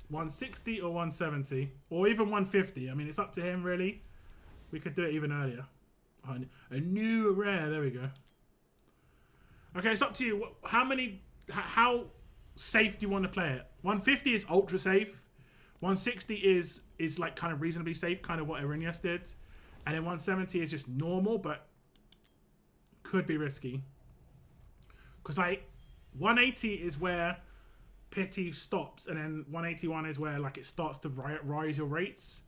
160 or 170 or even 150. I mean, it's up to him, really. We could do it even earlier. Oh, a new rare. There we go. Okay, it's up to you. How safe do you want to play it? 150 is ultra safe. 160 is like kind of reasonably safe, kind of what Arrhenius did. And then 170 is just normal, but could be risky. Because like 180 is where Pity stops, and then 181 is where like it starts to rise your rates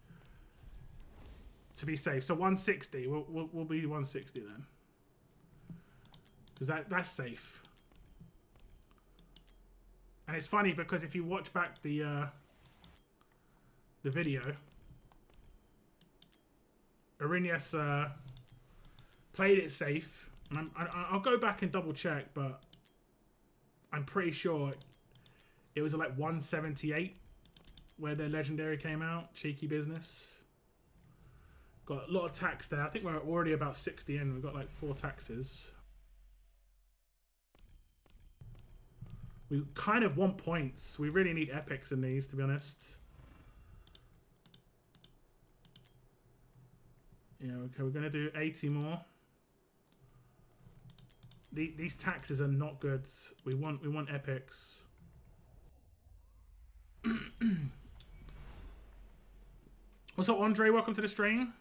to be safe. So 160, we'll be 160 then, because that's safe. And it's funny because if you watch back the video, Arrhenius played it safe, and I'll go back and double check, but I'm pretty sure it was like 178 where their legendary came out. Cheeky business. Got a lot of tax there. I think we're already about 60 in. We've got like 4 taxes. We kind of want points. We really need epics in these, to be honest. Yeah, okay, we're going to do 80 more. These taxes are not good. We want epics. What's up, Andre? Welcome to the stream.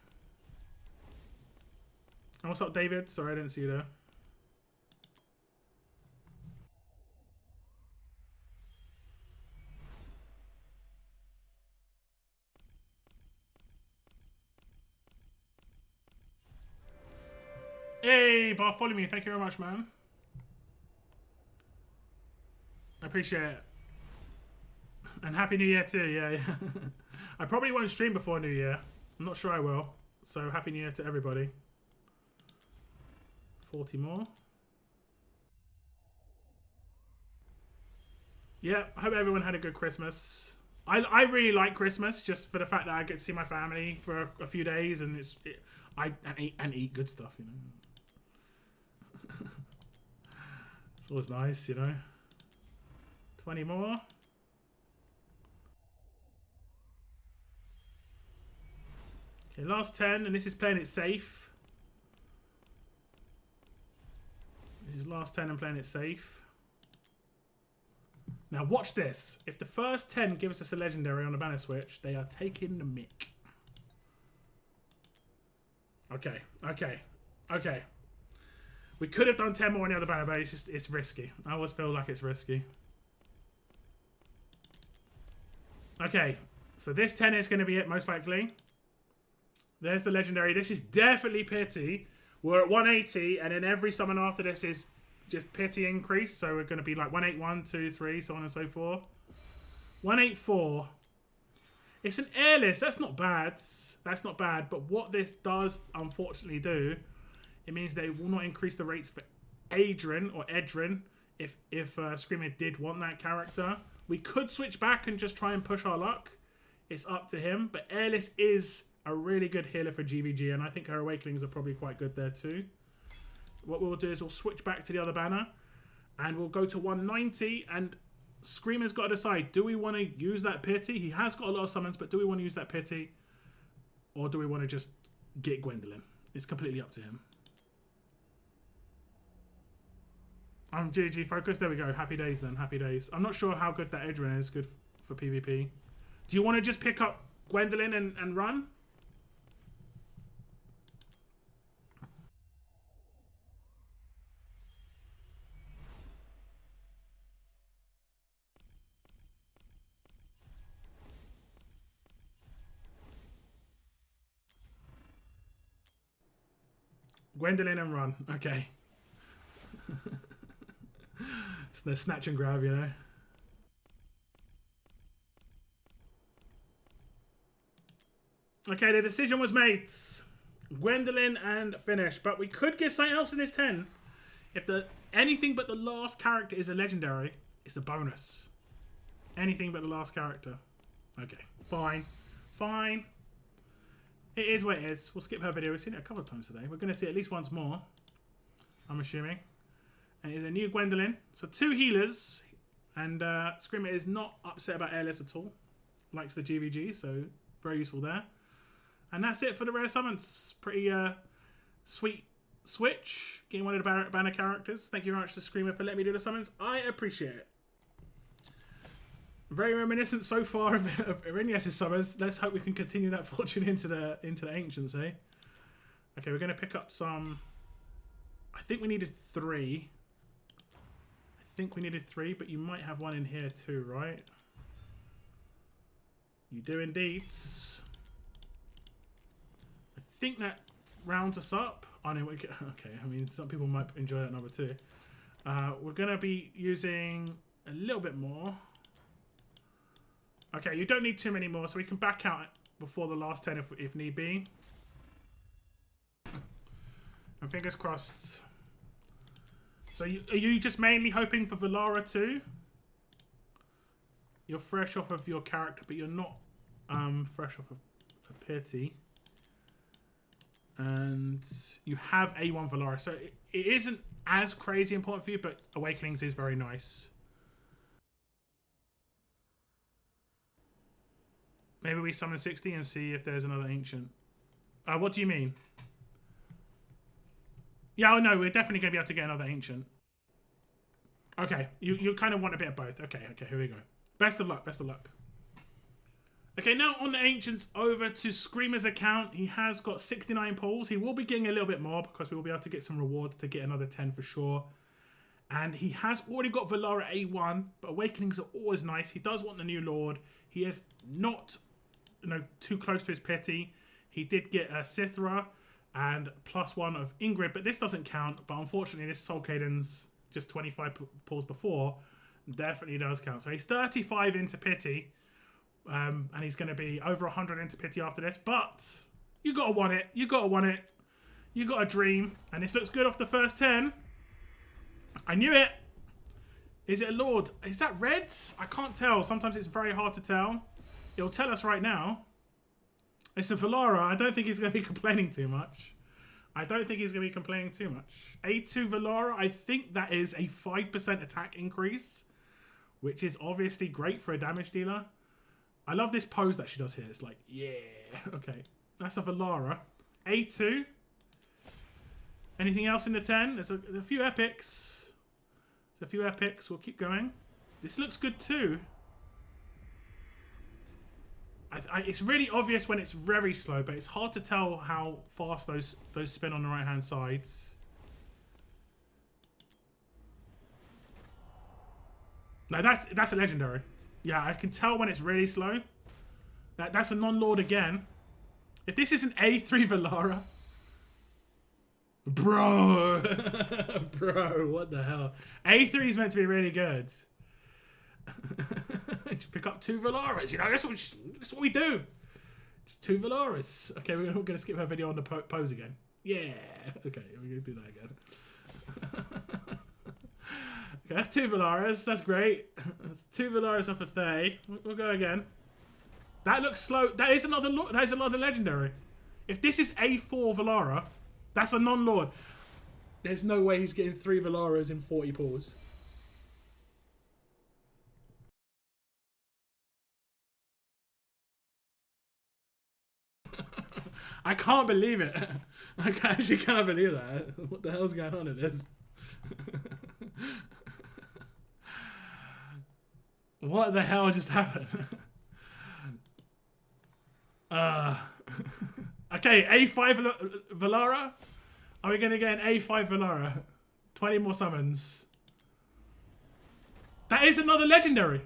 And what's up, David? Sorry, I didn't see you there. Hey, Bartholomew, thank you very much, man. I appreciate it. And Happy New Year too, yeah. I probably won't stream before New Year. I'm not sure I will. So Happy New Year to everybody. 40 more. Yeah, I hope everyone had a good Christmas. I really like Christmas just for the fact that I get to see my family for a few days and eat good stuff, you know. It's always nice, you know. 20 more. Okay, last 10, and this is playing it safe. This is last 10 and playing it safe. Now watch this. If the first 10 gives us a legendary on a banner switch, they are taking the mick. Okay, okay, okay. We could have done 10 more on the other banner, but it's risky. I always feel like it's risky. Okay, so this 10 is going to be it, most likely. There's the legendary. This is definitely pity. We're at 180, and then every summon after this is just pity increase. So we're going to be like 181, 2, 3, so on and so forth. 184. It's an airless. That's not bad. That's not bad. But what this does, unfortunately, do, it means they will not increase the rates for Aedrin or Aedrin if Screamer did want that character. We could switch back and just try and push our luck. It's up to him. But airless is a really good healer for GVG, and I think her Awakenings are probably quite good there too. What we'll do is we'll switch back to the other banner, and we'll go to 190, and Screamer's got to decide, do we want to use that pity? He has got a lot of summons, but do we want to use that pity? Or do we want to just get Gwendolyn? It's completely up to him. I'm GG focused. There we go. Happy days then. Happy days. I'm not sure how good that Aedrin is. Good for PvP. Do you want to just pick up Gwendolyn and run? Gwendolyn and run. Okay. It's the snatch and grab, you know. Okay, the decision was made. Gwendolyn and finish. But we could get something else in this 10. If anything but the last character is a legendary, it's a bonus. Anything but the last character. Okay, fine. Fine. It is what it is. We'll skip her video. We've seen it a couple of times today. We're going to see it at least once more, I'm assuming. And it is a new Gwendolyn. So 2 healers. And Screamer is not upset about airless at all. Likes the GVG, so very useful there. And that's it for the rare summons. Pretty sweet switch. Getting one of the banner characters. Thank you very much to Screamer for letting me do the summons. I appreciate it. Very reminiscent so far of Irinias' summons. Let's hope we can continue that fortune into the ancients, eh? Okay, we're gonna pick up some. I think we needed 3. But you might have one in here too, right? You do indeed. I think that rounds us up. Oh no, okay. I mean, some people might enjoy that number too. We're gonna be using a little bit more. Okay, you don't need too many more, so we can back out before the last 10 if need be. And fingers crossed. So are you just mainly hoping for Valara too? You're fresh off of your character, but you're not fresh off of a pity. And you have A1 Valara, so it isn't as crazy important for you, but Awakenings is very nice. Maybe we summon 60 and see if there's another ancient. What do you mean? Yeah, oh no, we're definitely going to be able to get another ancient. Okay, you kind of want a bit of both. Okay, here we go. Best of luck, best of luck. Okay, now on the ancients, over to Screamer's account. He has got 69 pulls. He will be getting a little bit more because we will be able to get some rewards to get another 10 for sure. And he has already got Valara A1, but Awakenings are always nice. He does want the new Lord. He is not, too close to his pity. He did get a Sithra and +1 of Ingrid, but this doesn't count. But unfortunately, this Soul Caden's just 25 pulls before. Definitely does count. So he's 35 into pity. And he's going to be over 100 into pity after this. But you got to want it. You got to want it. You got a dream. And this looks good off the first 10. I knew it. Is it a Lord? Is that red? I can't tell. Sometimes it's very hard to tell. It'll tell us right now. It's a Valara. I don't think he's going to be complaining too much. A2 Valara. I think that is a 5% attack increase, which is obviously great for a damage dealer. I love this pose that she does here. It's like, yeah. Okay. That's a Valara. A2. Anything else in the 10? There's a few epics. We'll keep going. This looks good too. It's really obvious when it's very slow, but it's hard to tell how fast those spin on the right-hand sides. No, that's a legendary. Yeah, I can tell when it's really slow. That's a non-lord again. If this is an A3 Valara... Bro! Bro, what the hell? A3 is meant to be really good. Just pick up 2 Valaras. That's what we do. Just 2 Valaras. Okay, we're going to skip her video on the pose again. Yeah. Okay, we're going to do that again. Okay, that's 2 Valaras. That's great. That's 2 Valaras off of 30. We'll go again. That looks slow. That is another legendary. If this is A4 Valara, that's a non-lord. There's no way he's getting 3 Valaras in 40 pulls. I can't believe it. I actually can't believe that. What the hell's going on in this? What the hell just happened? Okay, A5 Valara. Are we going to get an A5 Valara? 20 more summons. That is another legendary.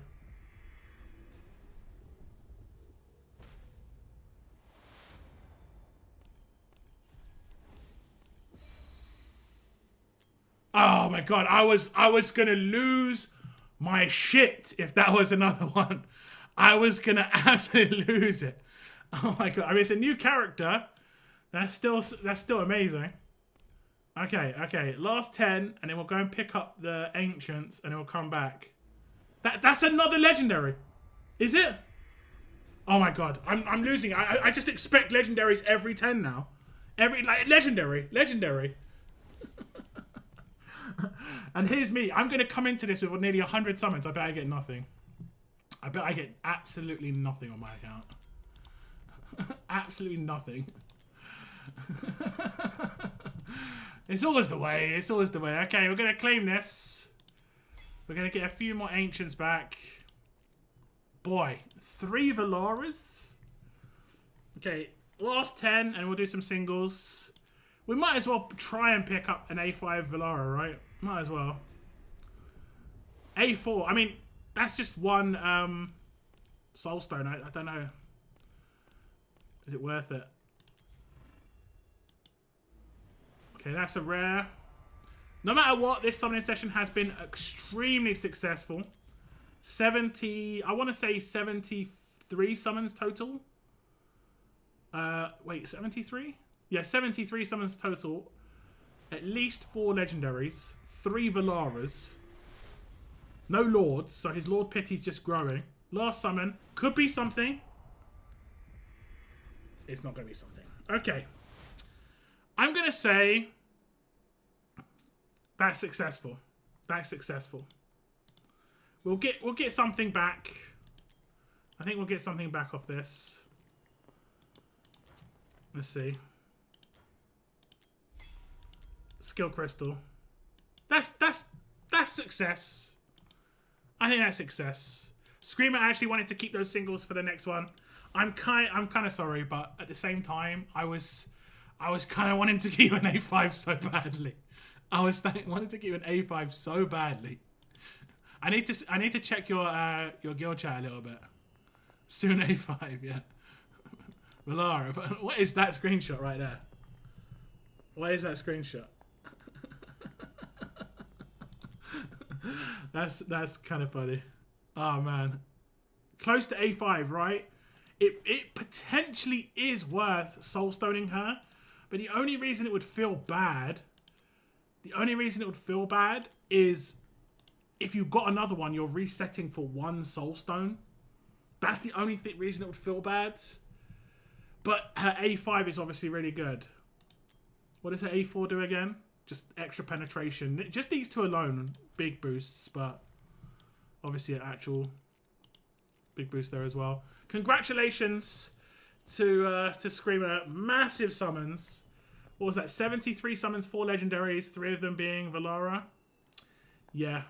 Oh my god, I was gonna lose my shit if that was another one. I was gonna absolutely lose it. Oh my god, I mean it's a new character. That's still amazing. Okay, last 10, and then we'll go and pick up the ancients, and then we'll come back. That's another legendary, is it? Oh my god, I'm losing. I just expect legendaries every 10 now. Legendary. And here's me. I'm going to come into this with nearly 100 summons. I bet I get nothing. I bet I get absolutely nothing on my account. Absolutely nothing. It's always the way. It's always the way. Okay, we're going to claim this. We're going to get a few more ancients back. Boy, 3 Valaras. Okay, last 10, and we'll do some singles. We might as well try and pick up an A5 Valara, right? Might as well. A4. I mean, that's just one Soulstone. I don't know. Is it worth it? Okay, that's a rare. No matter what, this summoning session has been extremely successful. 70... I want to say 73 summons total. Wait, 73? Yeah, 73 summons total. At least 4 legendaries. 3 Valaras. No lords, so his Lord Pity's just growing. Last summon. Could be something. It's not going to be something. Okay. I'm going to say that's successful. That's successful. We'll get something back. I think we'll get something back off this. Let's see. Skill crystal. That's success. I think that's success. Screamer actually wanted to keep those singles for the next one. I'm kind of sorry, but at the same time, I was kind of wanting to keep an A5 so badly. I wanted to keep an A5 so badly. I need to check your guild chat a little bit. Soon A5, yeah. Valara, what is that screenshot right there? What is that screenshot? That's kind of funny. Oh man, close to A5, right? It potentially is worth soulstoning her, but the only reason it would feel bad, is if you got another one, you're resetting for one soulstone. That's the only reason it would feel bad. But her A5 is obviously really good. What does her A4 do again? Just extra penetration. Just these two alone, big boosts, but obviously an actual big boost there as well. Congratulations to Screamer. Massive summons. What was that? 73 summons, 4 legendaries, 3 of them being Valara. Yeah.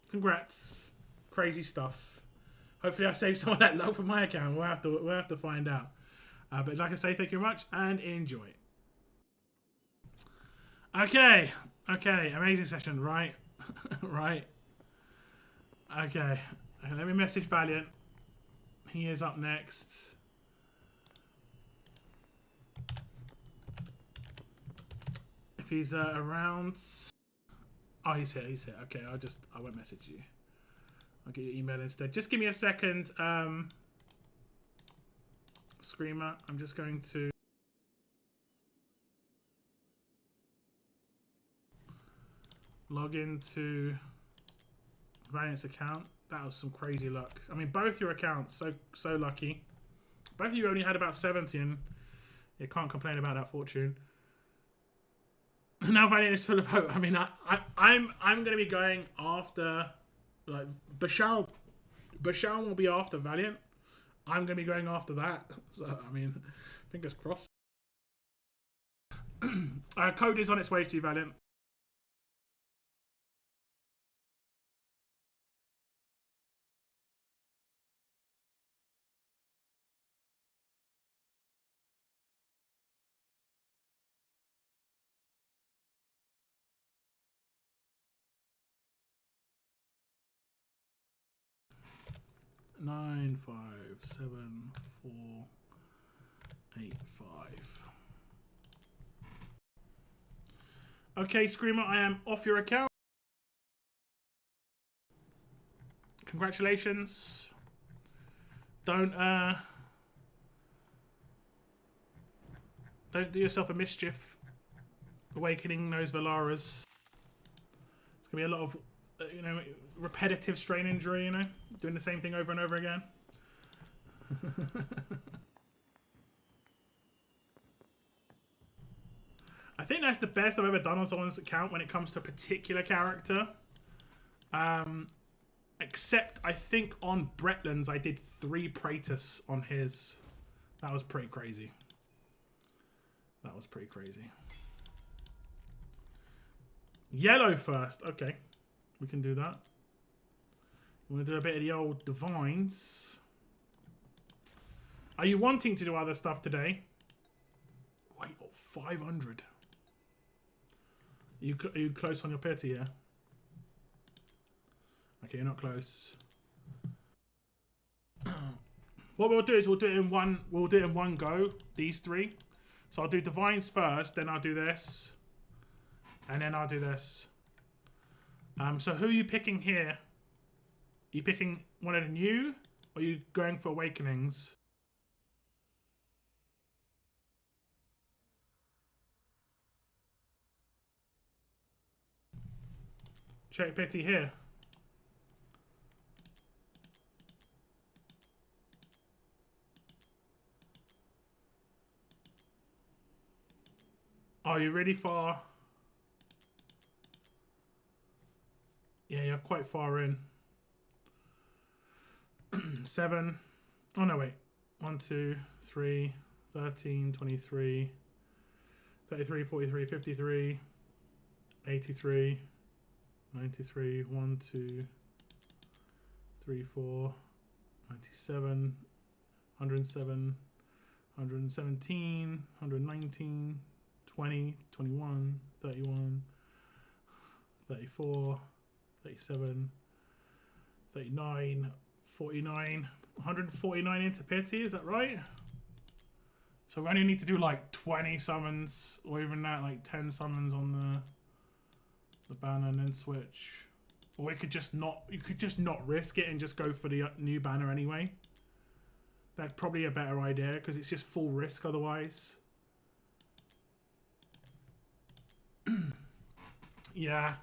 Congrats. Crazy stuff. Hopefully I saved some of that luck from my account. We'll have to find out. But like I say, thank you very much and enjoy. Okay. Amazing session, right? Right. Okay. Let me message Valiant. He is up next. If he's around. Oh, he's here. Okay, I won't message you. I'll get your email instead. Just give me a second. Screamer, I'm just going to log into Valiant's account. That was some crazy luck. I mean, both your accounts, so lucky. Both of you only had about 70, and you can't complain about that fortune. Now Valiant is full of hope. I mean, I'm going to be going after, like, Bashal will be after Valiant. I'm going to be going after that. So, I mean, fingers crossed. Code is on its way to you, Valiant. Nine, 5, 7, 4, 8, 5. Okay, Screamer, I am off your account. Congratulations. Don't do yourself a mischief awakening those Valaras. It's gonna be a lot of repetitive strain injury, doing the same thing over and over again. I think that's the best I've ever done on someone's account when it comes to a particular character. Except I think on Bretland's I did 3 Praetus on his. That was pretty crazy. Yellow first. Okay. We can do that. We want to do a bit of the old divines. Are you wanting to do other stuff today? Wait, 500. Are you close on your pity, yeah? Okay, you're not close. What we'll do is we'll do it in one go, these 3. So I'll do divines first, then I'll do this. And then I'll do this. So who are you picking here? Are you picking one of the new? Or are you going for awakenings? Check pity here. Oh, you're really far. Yeah, you're quite far in. 7. Oh, no, wait. 1, 2, 3, 13, 23, 33, 43, 53, 83, 93, 1, 2, 3, 4, 97, 107, 117, 119, 20, 21, 31, 34, 37, 39, 49, 149 into pity, is that right? So we only need to do like 20 summons, or even that, like 10 summons on the banner and then switch. Or we could just not, you could just not risk it and just go for the new banner anyway. That's probably a better idea, because it's just full risk otherwise. Yeah.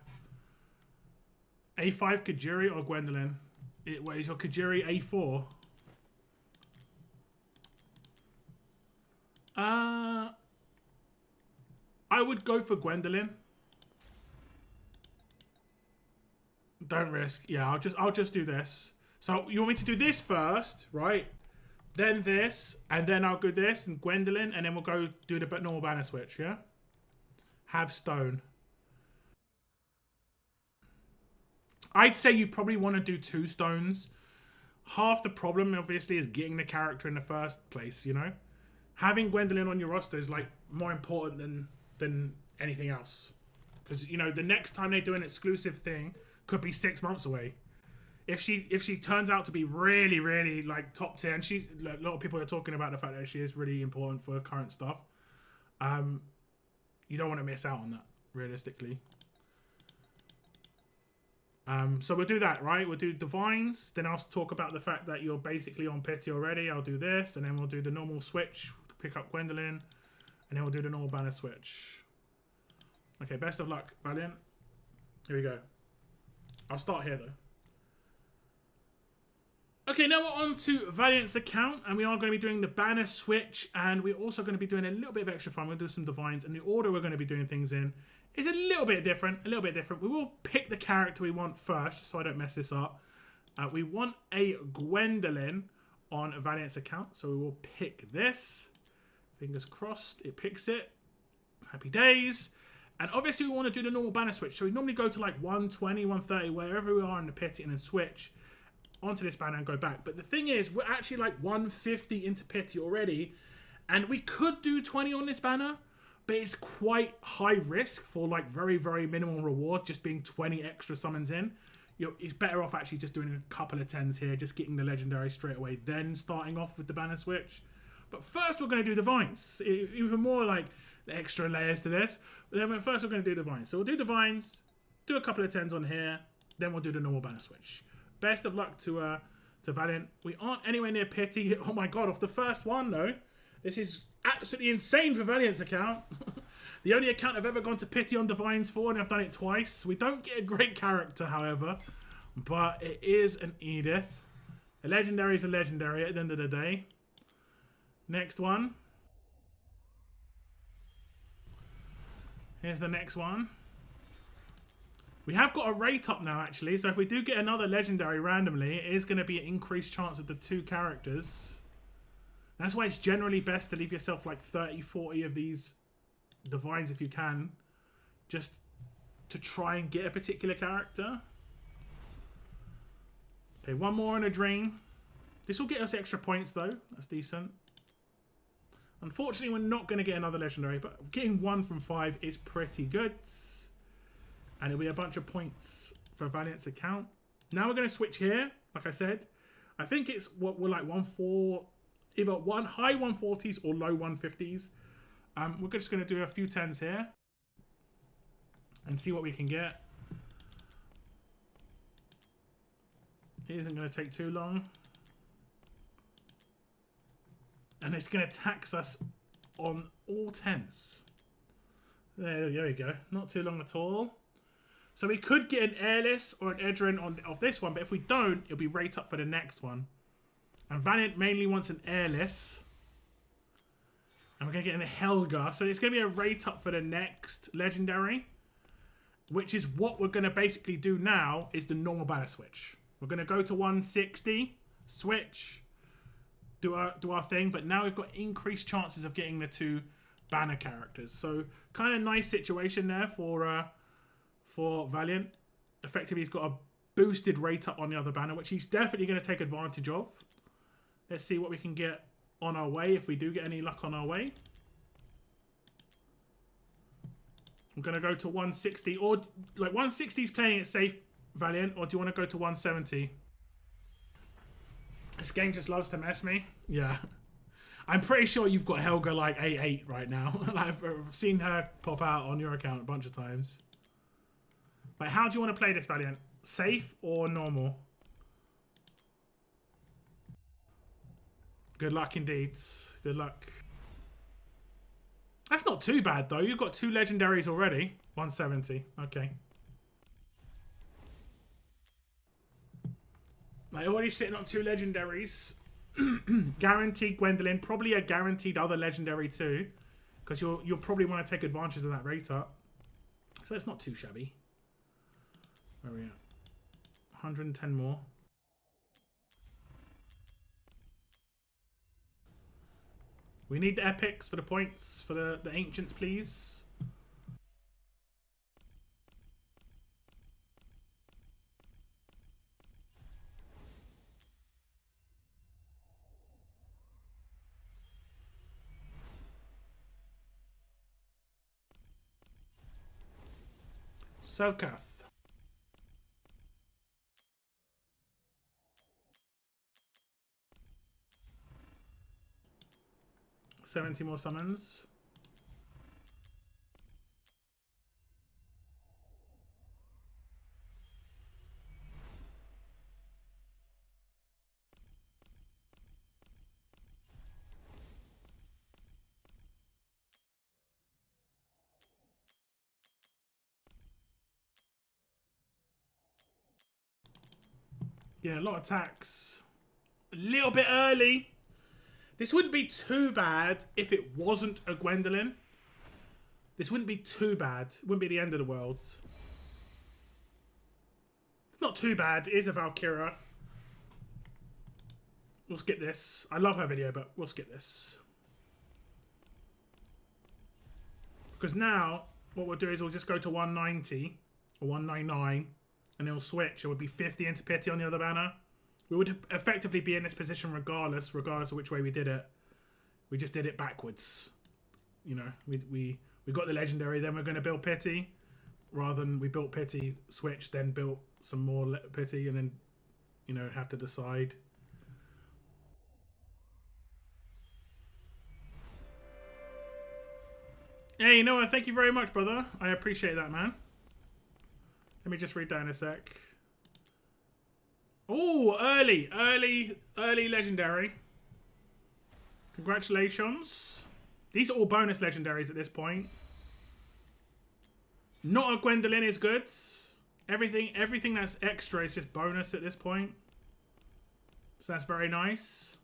A5 Kajiri or Gwendolyn? Wait, is your Kajiri A4? I would go for Gwendolyn. Don't risk. Yeah, I'll just do this. So you want me to do this first, right? Then this, and then I'll go this and Gwendolyn, and then we'll go do the normal banner switch, yeah? Have stone. I'd say you probably want to do 2 stones. Half the problem, obviously, is getting the character in the first place, you know? Having Gwendolyn on your roster is, like, more important than anything else. Because, you know, the next time they do an exclusive thing could be 6 months away. If she turns out to be really, really, like, top tier, and a lot of people are talking about the fact that she is really important for current stuff, you don't want to miss out on that, realistically. So we'll do that, right? We'll do Divines. Then I'll talk about the fact that you're basically on Pity already. I'll do this. And then we'll do the normal switch. Pick up Gwendolyn. And then we'll do the normal banner switch. Okay, best of luck, Valiant. Here we go. I'll start here, though. Okay, now we're on to Valiant's account. And we are going to be doing the banner switch. And we're also going to be doing a little bit of extra fun. We'll do some Divines. And the order we're going to be doing things in is a little bit different. We will pick the character we want first, so I don't mess this up. We want a Gwendolyn on Valiant's account, so we will pick this. Fingers crossed, it picks it. Happy days. And obviously we want to do the normal banner switch. So we normally go to like 120, 130, wherever we are in the pity, and then switch onto this banner and go back. But the thing is, we're actually like 150 into pity already, and we could do 20 on this banner, but it's quite high risk for like very, very minimal reward, just being 20 extra summons in. It's better off actually just doing a couple of 10s here, just getting the legendary straight away, then starting off with the banner switch. But first we're going to do Divines. Even more like the extra layers to this. But then first we're going to do Divines. So we'll do Divines, do a couple of 10s on here, then we'll do the normal banner switch. Best of luck to Valiant. We aren't anywhere near pity. Oh my god, off the first one though. This is absolutely insane for Valiant's account. The only account I've ever gone to pity on Divines for, and I've done it twice. We don't get a great character, however, but it is an Edith. A legendary is a legendary at the end of the day. Next one. Here's the next one. We have got a rate up now, actually, so if we do get another legendary randomly, it is going to be an increased chance of the 2 characters. That's why it's generally best to leave yourself like 30, 40 of these Divines if you can, just to try and get a particular character. Okay, one more on a drain. This will get us extra points though. That's decent. Unfortunately, we're not going to get another legendary, but getting 1 from 5 is pretty good. And it'll be a bunch of points for Valiant's account. Now we're going to switch here, like I said. I think it's what we're like either high 140s or low 150s. We're just going to do a few 10s here and see what we can get. It isn't going to take too long. And it's going to tax us on all 10s. There we go. Not too long at all. So we could get an Airless or an Aedrin of this one, but if we don't, it'll be rate up for the next one. And Valiant mainly wants an Airless. And we're going to get in a Helga. So it's going to be a rate up for the next legendary. Which is what we're going to basically do now is the normal banner switch. We're going to go to 160. Switch. Do our thing. But now we've got increased chances of getting the 2 banner characters. So kind of nice situation there for Valiant. Effectively, he's got a boosted rate up on the other banner, which he's definitely going to take advantage of. Let's see what we can get on our way, if we do get any luck on our way. I'm going to go to 160, or like 160 is playing it safe, Valiant, or do you want to go to 170? This game just loves to mess me. Yeah. I'm pretty sure you've got Helga like 8-8 right now. I've seen her pop out on your account a bunch of times. But how do you want to play this, Valiant? Safe or normal? Good luck indeed. Good luck. That's not too bad though. You've got 2 legendaries already. 170. Okay. Like already sitting on 2 legendaries. Guaranteed Gwendolyn. Probably a guaranteed other legendary too. Because you'll probably want to take advantage of that rate up. So it's not too shabby. Where are we at? 110 more. We need the epics for the points for the ancients, please. Sokath. 70 more summons. Yeah, a lot of attacks. A little bit early. This wouldn't be too bad if it wasn't a Gwendolyn. This wouldn't be too bad. It wouldn't be the end of the world. It's not too bad. It is a Valkyria. We'll skip this. I love her video, but we'll skip this. Because now, what we'll do is we'll just go to 190 or 199 and it'll switch. It would be 50 into pity on the other banner. We would effectively be in this position regardless of which way we did it. We just did it backwards. You know, we got the legendary, then we're going to build pity. Rather than we built pity, switch, then built some more pity, and then, you know, have to decide. Hey, Noah, thank you very much, brother. I appreciate that, man. Let me just read that in a sec. Oh, early legendary. Congratulations. These are all bonus legendaries at this point. Not a Gwendolyn is good. Everything that's extra is just bonus at this point. So that's very nice.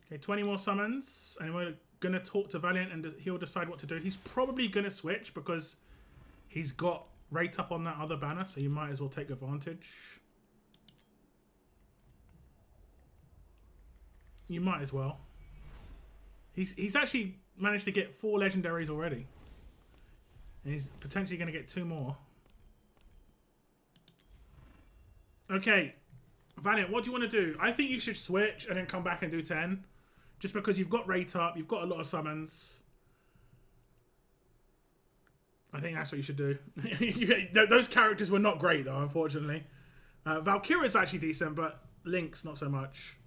Okay, 20 more summons. And we're going to talk to Valiant and he'll decide what to do. He's probably going to switch because he's got rate up on that other banner. So you might as well take advantage. You might as well. He's actually managed to get 4 legendaries already. And he's potentially going to get 2 more. Okay. Valiant, what do you want to do? I think you should switch and then come back and do 10. Just because you've got rate up. You've got a lot of summons. I think that's what you should do. Those characters were not great though, unfortunately. Valkyria's actually decent, but Link's not so much.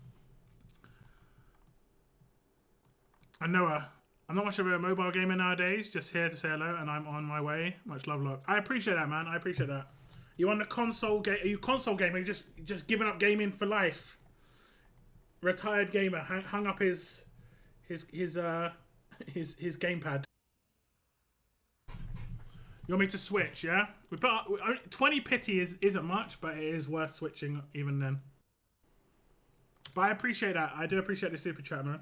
And Noah, I'm not much of a mobile gamer nowadays. Just here to say hello, and I'm on my way. Much love, luck. I appreciate that, man. I appreciate that. You on the console game? Are you console gamer? You just giving up gaming for life? Retired gamer, hung up his gamepad. You want me to switch? Yeah. We put 20 pity isn't much, but it is worth switching even then. But I appreciate that. I do appreciate the super chat, man.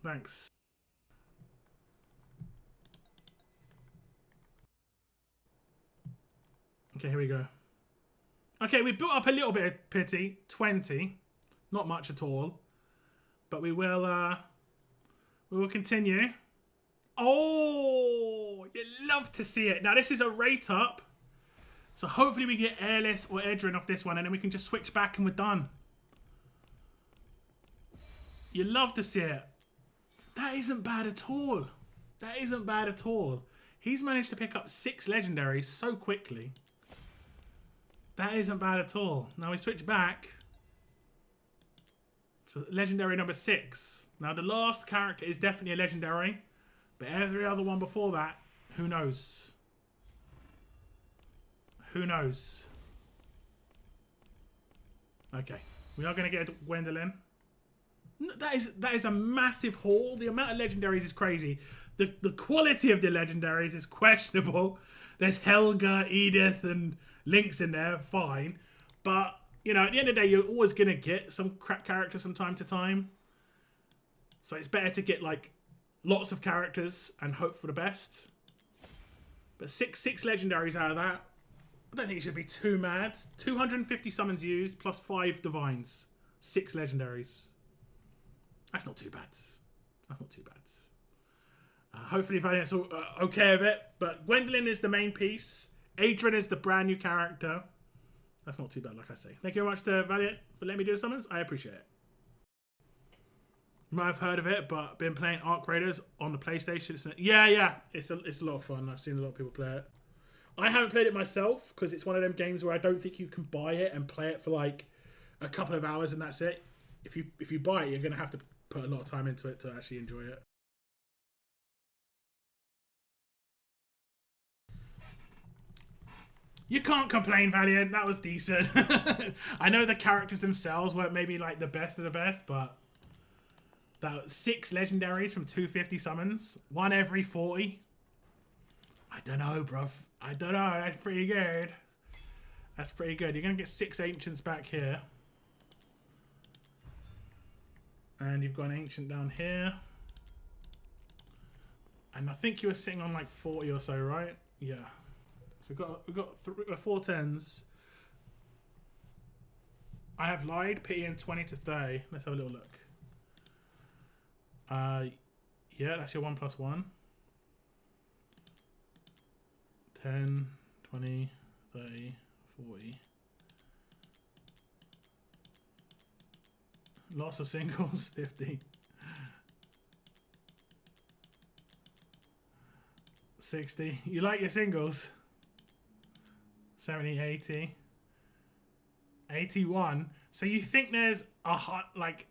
Thanks. Okay, here we go. Okay, we built up a little bit of pity. 20. Not much at all. But we will continue. Oh, you love to see it. Now, this is a rate up. So hopefully we get Airless or Aedrin off this one, and then we can just switch back and we're done. You love to see it. That isn't bad at all. That isn't bad at all. He's managed to pick up 6 legendaries so quickly. That isn't bad at all. Now we switch back to legendary number 6. Now the last character is definitely a legendary, but every other one before that, who knows? Who knows? Okay, we are going to get Gwendolyn. That is a massive haul. The amount of legendaries is crazy. The quality of the legendaries is questionable. There's Helga, Edith, and Lynx in there. Fine. But, you know, at the end of the day, you're always going to get some crap characters from time to time. So it's better to get, like, lots of characters and hope for the best. But six legendaries out of that, I don't think it should be too mad. 250 summons used plus 5 divines. 6 legendaries. That's not too bad. That's not too bad. Hopefully Valiant's okay with it. But Gwendolyn is the main piece. Aedrin is the brand new character. That's not too bad, like I say. Thank you very much to Valiant for letting me do the summons. I appreciate it. You might have heard of it, but been playing Arc Raiders on the PlayStation. Yeah. It's a lot of fun. I've seen a lot of people play it. I haven't played it myself because it's one of them games where I don't think you can buy it and play it for like a couple of hours and that's it. If you buy it, you're going to have to put a lot of time into it to actually enjoy it. You can't complain, Valiant. That was decent. I know the characters themselves weren't maybe like the best of the best, but that 6 legendaries from 250 summons, 1 every 40. I don't know, bruv. I don't know. That's pretty good. That's pretty good. You're going to get 6 ancients back here. And you've got an ancient down here. And I think you were sitting on like 40 or so, right? Yeah. So we've got 4 10s. I have lied. Pity in 20 to 30. Let's have a little look. Yeah, that's your 1+1. 10, 20, 30, 40. Lots of singles, 50. 60. You like your singles? 70, 80. 81. So you think there's a hot, like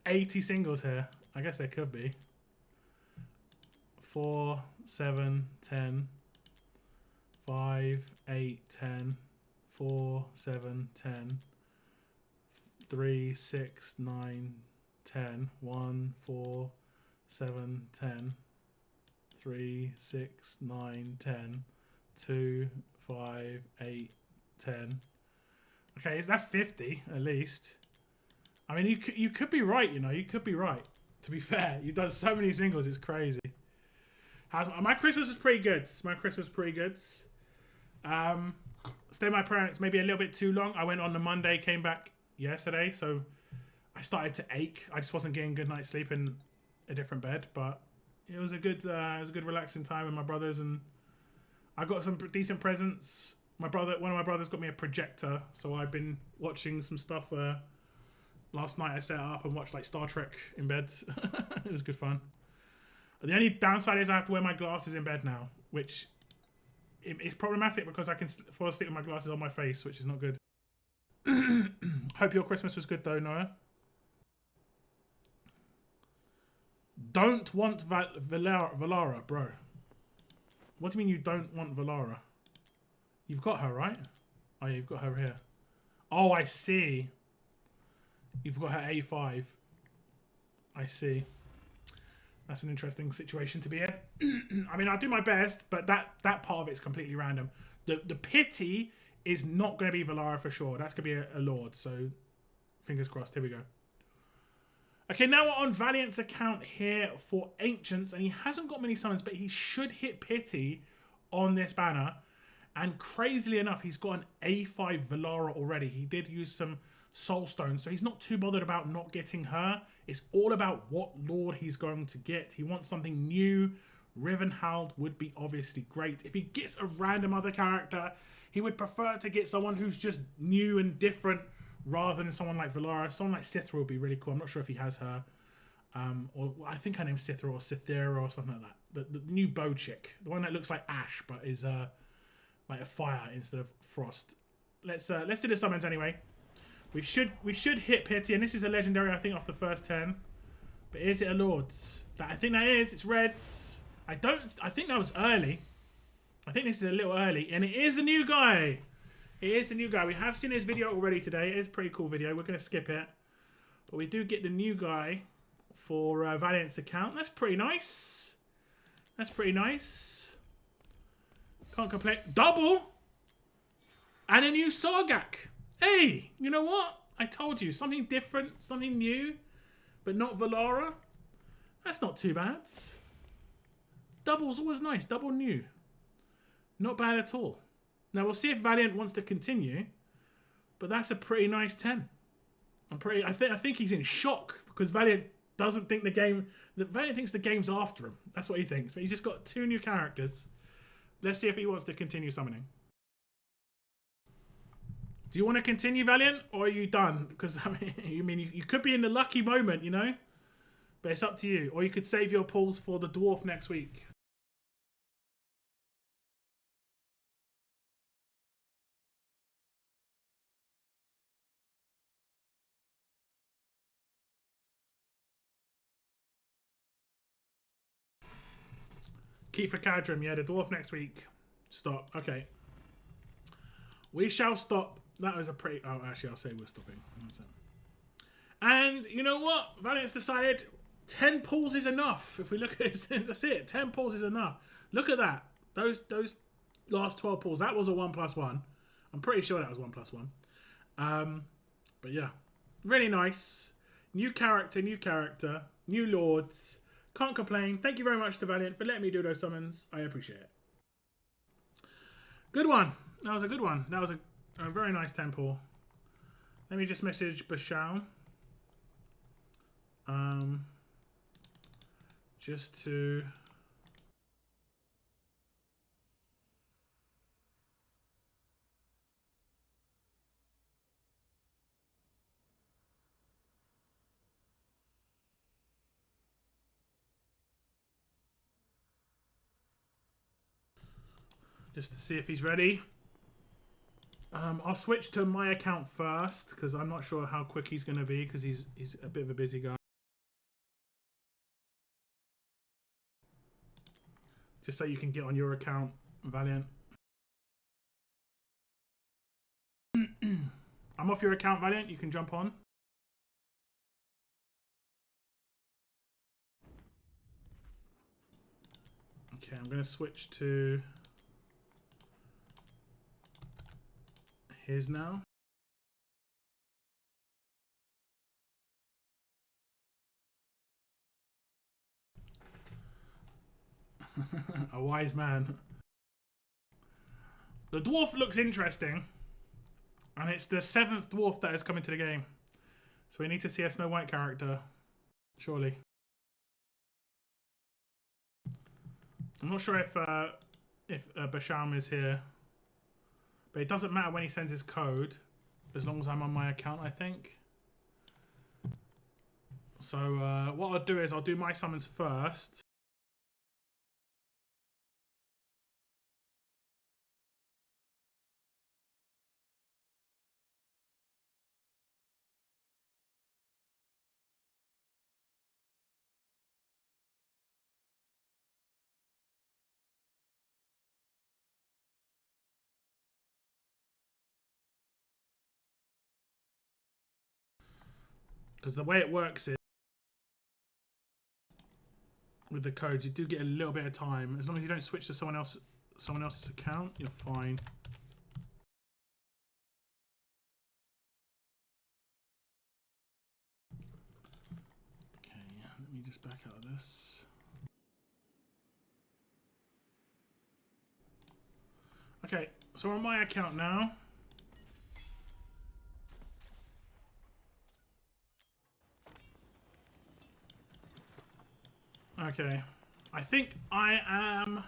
80 singles here? I guess there could be. 4, 7, 10. 5, 8, 10. 4, 7, 10. 3, 6, 9, 10. 1, 4, 7, 10. 3, 6, 9, 10. 2, 5, 8, 10. Okay, that's 50 at least. I mean, you could be right, you know. You could be right. To be fair, you've done so many singles, it's crazy. My Christmas was pretty good. My Christmas was pretty good. Stayed with my parents maybe a little bit too long. I went on the Monday, came back yesterday, so I started to ache. I just wasn't getting good night's sleep in a different bed, but it was a good relaxing time with my brothers, and I got some decent presents. One of my brothers got me a projector, so I've been watching some stuff. Last night I set up and watched like Star Trek in bed. It was good fun. The only downside is I have to wear my glasses in bed now, which is problematic because I can fall asleep with my glasses on my face, which is not good. Hope your Christmas was good though, Noah. Don't want Valara, bro. What do you mean you don't want Valara? You've got her, right? Oh yeah, you've got her here. Oh, I see. You've got her A5. I see. That's an interesting situation to be in. I mean, I'll do my best, but that part of it is completely random. The pity is not going to be Valara for sure. That's going to be a Lord, so fingers crossed. Here we go. Okay, now we're on Valiant's account here for Ancients, and he hasn't got many summons, but he should hit Pity on this banner. And crazily enough, he's got an A5 Valara already. He did use some Soul Stones, so he's not too bothered about not getting her. It's all about what Lord he's going to get. He wants something new. Rivenhald would be obviously great. If he gets a random other character, he would prefer to get someone who's just new and different rather than someone like Valara. Someone like Cithra would be really cool. I'm not sure if he has her. Or I think her name's Cithra or Cythera or something like that. The new bow chick. The one that looks like Ash but is like a fire instead of frost. Let's do the summons anyway. We should hit Pity, and this is a legendary, I think, off the first 10. But is it a Lord's? I think that is. It's Reds. I think that was early. I think this is a little early, and it is the new guy. It is the new guy. We have seen his video already today. It is a pretty cool video. We're going to skip it. But we do get the new guy for Valiant's account. That's pretty nice. That's pretty nice. Can't complain. Double! And a new Sargak. Hey, you know what? I told you. Something different, something new, but not Valara. That's not too bad. Double's always nice. Double new. Not bad at all. Now, we'll see if Valiant wants to continue, but that's a pretty nice 10. I think he's in shock because Valiant doesn't think the game... Valiant thinks the game's after him. That's what he thinks. But he's just got 2 new characters. Let's see if he wants to continue summoning. Do you want to continue, Valiant, or are you done? Because, I mean, you could be in the lucky moment, you know? But it's up to you. Or you could save your pulls for the Dwarf next week. Keep for Cadram, yeah, the Dwarf next week. Stop. Okay. We shall stop. That was a pretty... Oh, actually, I'll say we're stopping. And you know what? Valiant's decided 10 pulls is enough. If we look at it, that's it. 10 pulls is enough. Look at that. Those last 12 pulls. That was a 1+1. I'm pretty sure that was 1+1. But yeah. Really nice. New character, new lords. Can't complain. Thank you very much to Valiant for letting me do those summons. I appreciate it. Good one. That was a good one. That was a very nice 10 pull. Let me just message Bashal. Just to... just to see if he's ready. I'll switch to my account first because I'm not sure how quick he's going to be because he's a bit of a busy guy. Just so you can get on your account, Valiant. I'm off your account, Valiant. You can jump on. Okay, I'm going to switch to his now. A wise man. The dwarf looks interesting. And it's the 7th dwarf that is coming to the game. So we need to see a Snow White character. Surely. I'm not sure if Basham is here. But it doesn't matter when he sends his code. As long as I'm on my account, I think. So what I'll do is I'll do my summons first. Because the way it works is with the codes, you do get a little bit of time. As long as you don't switch to someone else's account, you're fine. just back out of this. Okay, so on my account now. Okay, I think I am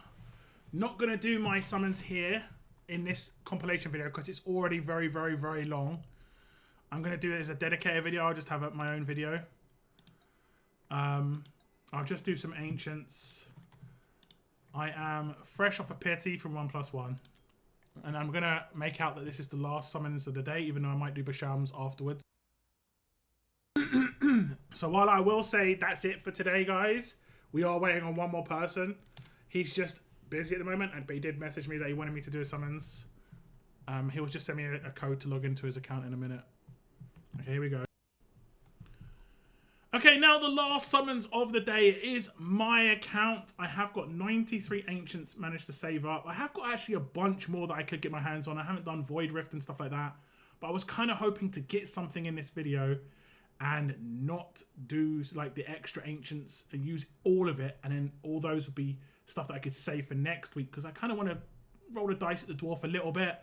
not going to do my summons here in this compilation video because it's already very, very, very long. I'm going to do it as a dedicated video. I'll just have my own video. I'll just do some ancients. I am fresh off a pity from 1+1. And I'm going to make out that this is the last summons of the day, even though I might do Basham's afterwards. So while I will say that's it for today, guys, we are waiting on one more person. He's just busy at the moment, but he did message me that he wanted me to do a summons. He was just sending me a code to log into his account in a minute. Okay, here we go. Okay, now the last summons of the day is my account. I have got 93 ancients managed to save up. I have got actually a bunch more that I could get my hands on. I haven't done Void Rift and stuff like that, but I was kind of hoping to get something in this video and not do like the extra ancients and use all of it, and then all those would be stuff that I could save for next week, because I kind of want to roll the dice at the dwarf a little bit.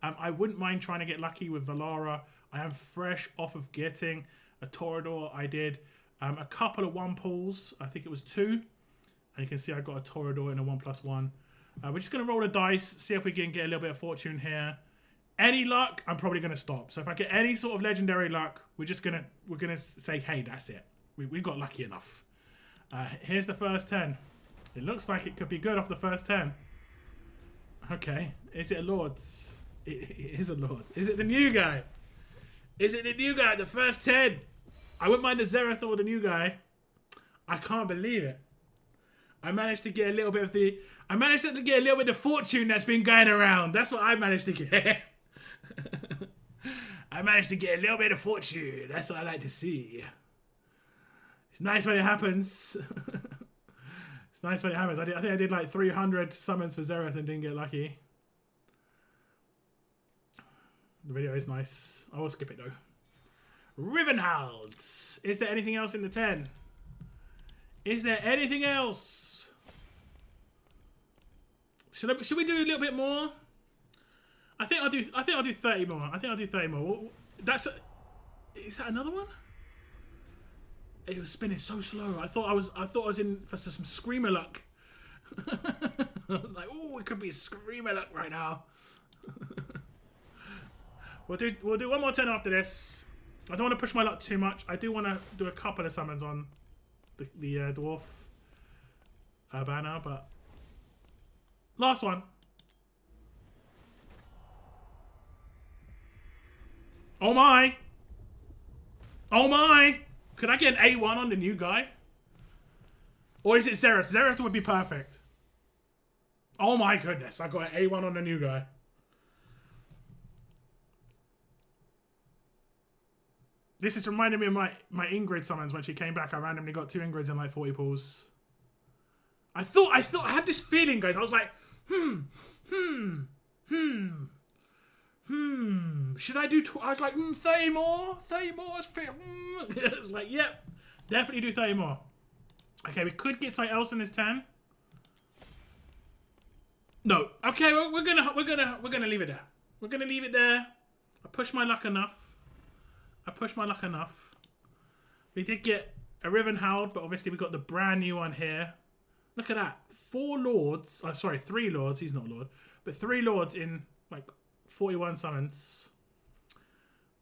I wouldn't mind trying to get lucky with Valara. I am fresh off of getting a Toreador. I did a couple of 1-pulls. I think it was 2. And you can see I got a Toreador in a 1+1. We're just going to roll the dice, see if we can get a little bit of fortune here. Any luck, I'm probably going to stop. So if I get any sort of legendary luck, we're gonna say, hey, that's it. We got lucky enough. Here's the first 10. It looks like it could be good off the first 10. Okay, is it a Lord's? It is a Lord. Is it the new guy? Is it the new guy? The first 10. I wouldn't mind the Zereth or the new guy. I can't believe it. I managed to get a little bit of the. I managed to get a little bit of fortune that's been going around. That's what I managed to get. I managed to get a little bit of fortune. That's what I like to see. It's nice when it happens. It's nice when it happens. I think I did like 300 summons for Zereth and didn't get lucky. The video is nice. I will skip it though. Rivenhald. Is there anything else in the 10? Is there anything else? Should we do a little bit more? I think I'll do 30 more. I think I'll do 30 more. Is that another one? It was spinning so slow. I thought I was in for some screamer luck. I was like, oh, it could be screamer luck right now. We'll do one more 10 after this. I don't want to push my luck too much. I do want to do a couple of summons on the dwarf banner, but last one. Oh my! Oh my! Could I get an A1 on the new guy? Or is it Zereth? Zereth would be perfect. Oh my goodness, I got an A1 on the new guy. This is reminding me of my Ingrid summons when she came back. I randomly got 2 Ingrids in like 40 pulls. I had this feeling, guys. I was like, should I do? I was like, 30 more, 30 more. It's like, yep, definitely do 30 more. Okay, we could get something else in this 10. No. Okay, we're gonna leave it there. We're gonna leave it there. I pushed my luck enough. We did get a Rivenhald, but obviously we got the brand new one here. Look at that. 4 lords. Oh, sorry, 3 lords. He's not a lord. But 3 lords in like 41 summons.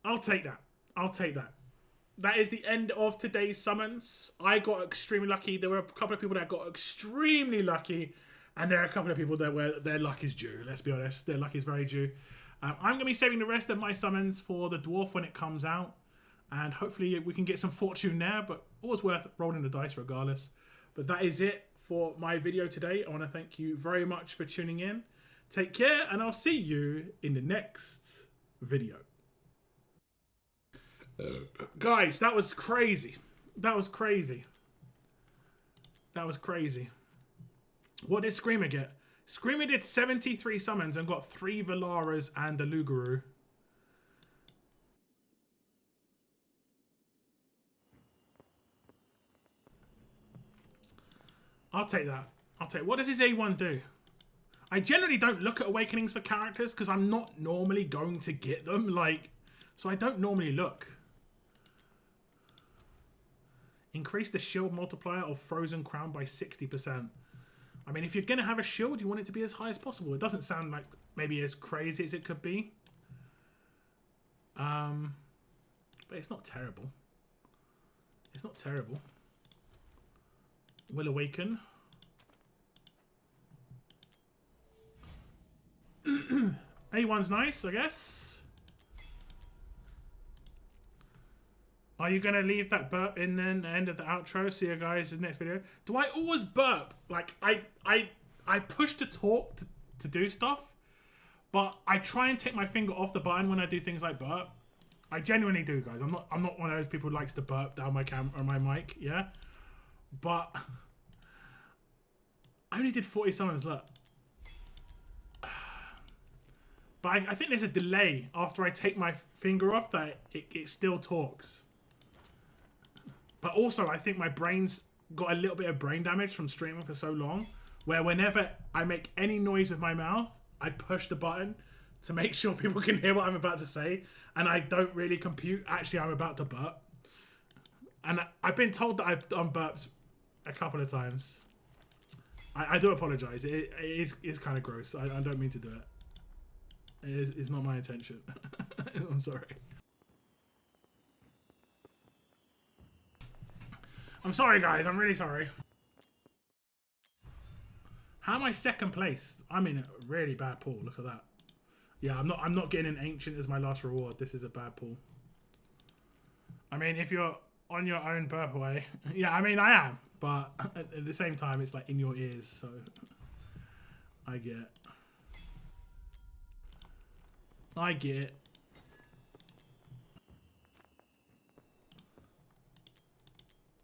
I'll take that. I'll take that. That is the end of today's summons. I got extremely lucky. There were a couple of people that got extremely lucky. And there are a couple of people that where their luck is due. Let's be honest. Their luck is very due. I'm going to be saving the rest of my summons for the dwarf when it comes out. And hopefully we can get some fortune there. But always worth rolling the dice regardless. But that is it for my video today. I want to thank you very much for tuning in. Take care, and I'll see you in the next video. Guys, that was crazy. That was crazy. That was crazy. What did Screamer get? Screamer did 73 summons and got 3 Valaras and a Lugaru. I'll take that. I'll take. What does his A1 do? I generally don't look at awakenings for characters because I'm not normally going to get them. Like, so I don't normally look. Increase the shield multiplier of Frozen Crown by 60%. I mean, if you're going to have a shield, you want it to be as high as possible. It doesn't sound like maybe as crazy as it could be. But it's not terrible. It's not terrible. Will awaken. A1's nice, I guess. Are you going to leave that burp in then, the end of the outro? See you guys in the next video. Do I always burp? Like, I push to talk to do stuff, but I try and take my finger off the button when I do things like burp. I genuinely do, guys. I'm not one of those people who likes to burp down my camera or my mic, yeah? But I only did 40 summons, look. But I think there's a delay after I take my finger off that it still talks. But also, I think my brain's got a little bit of brain damage from streaming for so long, where whenever I make any noise with my mouth, I push the button to make sure people can hear what I'm about to say, and I don't really compute, actually, I'm about to burp. And I've been told that I've done burps a couple of times. I do apologise. It is kind of gross. I don't mean to do it. It's not my intention. I'm sorry. I'm sorry, guys. I'm really sorry. How am I second place? I'm in a really bad pool. Look at that. Yeah, I'm not getting an ancient as my last reward. This is a bad pool. I mean, if you're on your own burp away, yeah, I mean I am, but at the same time, it's like in your ears, so I get it.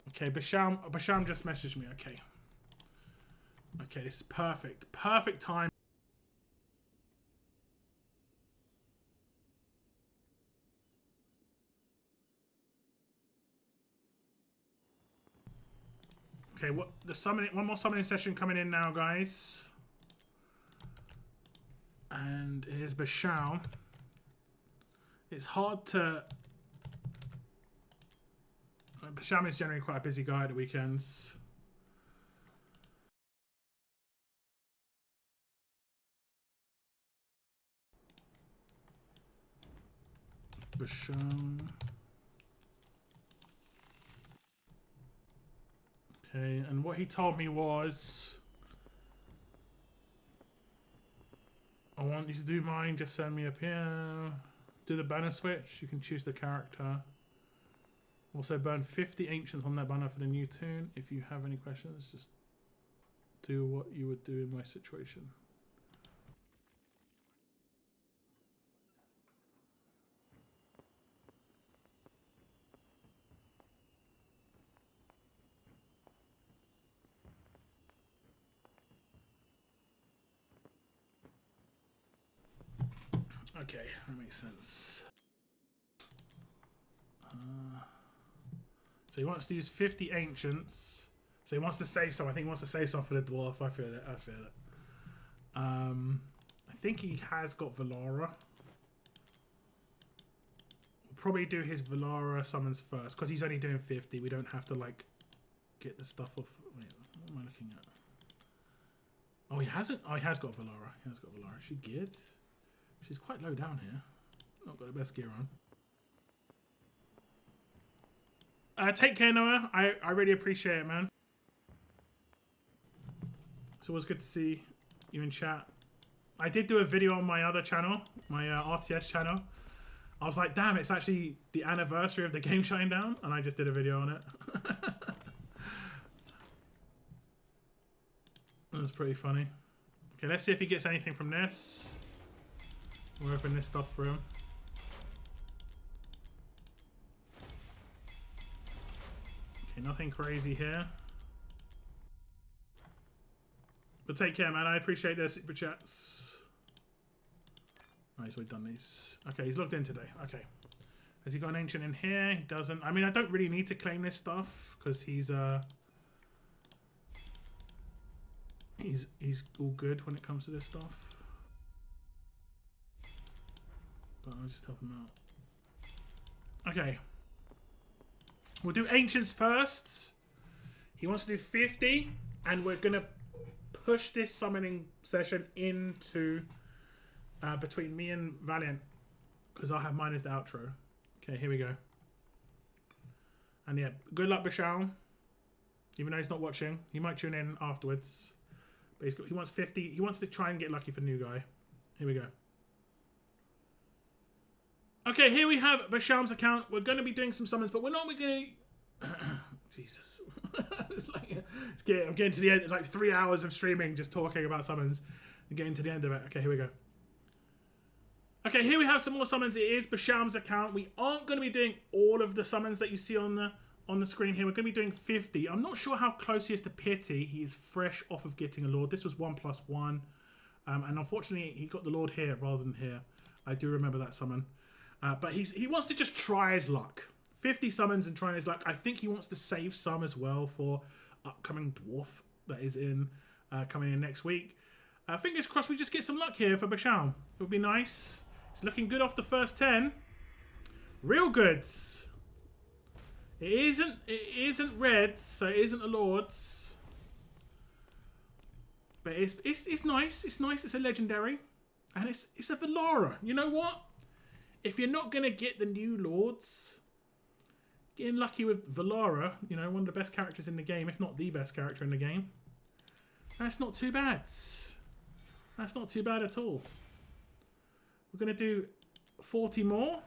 Okay, Basham just messaged me. Okay, this is perfect. Perfect time. Okay, one more summoning session coming in now, guys. And here's Basham. It's hard to... Basham is generally quite a busy guy at the weekends. Basham. Okay, and what he told me was... I want you to do mine, just send me a PM. Do the banner switch, you can choose the character. Also burn 50 ancients on that banner for the new tune. If you have any questions, just do what you would do in my situation. Okay, that makes sense. So he wants to use 50 ancients. So he wants to save some. I think he wants to save some for the dwarf. I feel it. I think he has got Valara. We'll probably do his Valara summons first because he's only doing 50. We don't have to like get the stuff off. Wait, what am I looking at? Oh, he hasn't. Oh, he has got Valara. He has got Valara. Is she geared? She's quite low down here. Not got the best gear on. Take care, Noah. I really appreciate it, man. It's always good to see you in chat. I did do a video on my other channel, my RTS channel. I was like, damn, it's actually the anniversary of the game shutting down, and I just did a video on it. That was pretty funny. Okay, let's see if he gets anything from this. We'll open this stuff for him. Okay, nothing crazy here. But take care, man. I appreciate the super chats. Alright, so we've done these. Okay, he's logged in today. Okay. Has he got an ancient in here? He doesn't. I mean, I don't really need to claim this stuff because he's he's all good when it comes to this stuff. But I'll just help him out. Okay. We'll do Ancients first. He wants to do 50, and we're going to push this summoning session into between me and Valiant, because I'll have mine as the outro. Okay, here we go. And yeah, good luck, Bashal. Even though he's not watching, he might tune in afterwards. But he wants 50. He wants to try and get lucky for new guy. Here we go. Okay, here we have Basham's account. We're going to be doing some summons, but we're not going to... Jesus. I'm getting to the end. It's like 3 hours of streaming just talking about summons. I'm getting to the end of it. Okay, here we go. Okay, here we have some more summons. It is Basham's account. We aren't going to be doing all of the summons that you see on the screen here. We're going to be doing 50. I'm not sure how close he is to Pity. He is fresh off of getting a Lord. This was 1+1. And unfortunately, he got the Lord here rather than here. I do remember that summon. But he wants to just try his luck. 50 summons and trying his luck. I think he wants to save some as well for upcoming Dwarf that is coming in next week. Fingers crossed we just get some luck here for Basham. It would be nice. It's looking good off the first 10. Real goods. It isn't red, so it isn't a Lord's. But it's nice. It's nice. It's a legendary. And it's a Valara. You know what? If you're not going to get the new Lords, getting lucky with Valara, you know, one of the best characters in the game, if not the best character in the game, that's not too bad. That's not too bad at all. We're going to do 40 more.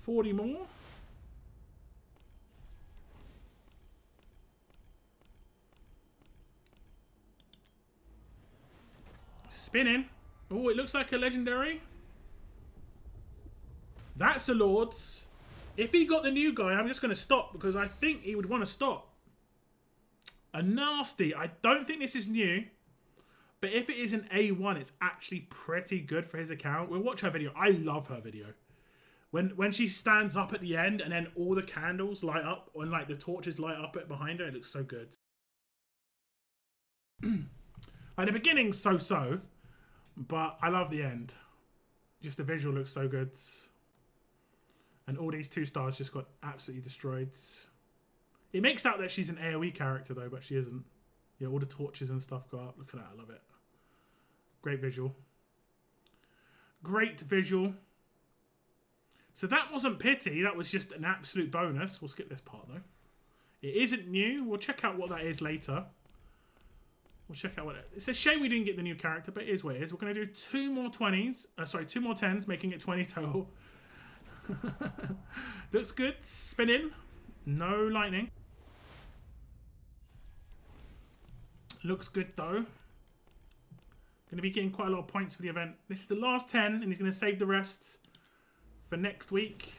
40 more. Spinning. Oh, it looks like a legendary. That's a Lord's. If he got the new guy, I'm just going to stop because I think he would want to stop. A nasty. I don't think this is new. But if it is an A1, it's actually pretty good for his account. We'll watch her video. I love her video. When she stands up at the end and then all the candles light up and like the torches light up behind her, it looks so good. Like the beginning's so-so, but I love the end. Just the visual looks so good. And all these 2 stars just got absolutely destroyed. It makes out that she's an AoE character though, but she isn't. Yeah, all the torches and stuff go up. Look at that, I love it. Great visual. Great visual. So that wasn't Pity, that was just an absolute bonus. We'll skip this part though. It isn't new. We'll check out what that is later. We'll check out what it's a shame we didn't get the new character, but it is what it is. We're going to do 2 more 20s. Sorry, 2 more 10s, making it 20 total. Looks good. Spinning. No lightning. Looks good though. Going to be getting quite a lot of points for the event. This is the last 10, and he's going to save the rest for next week.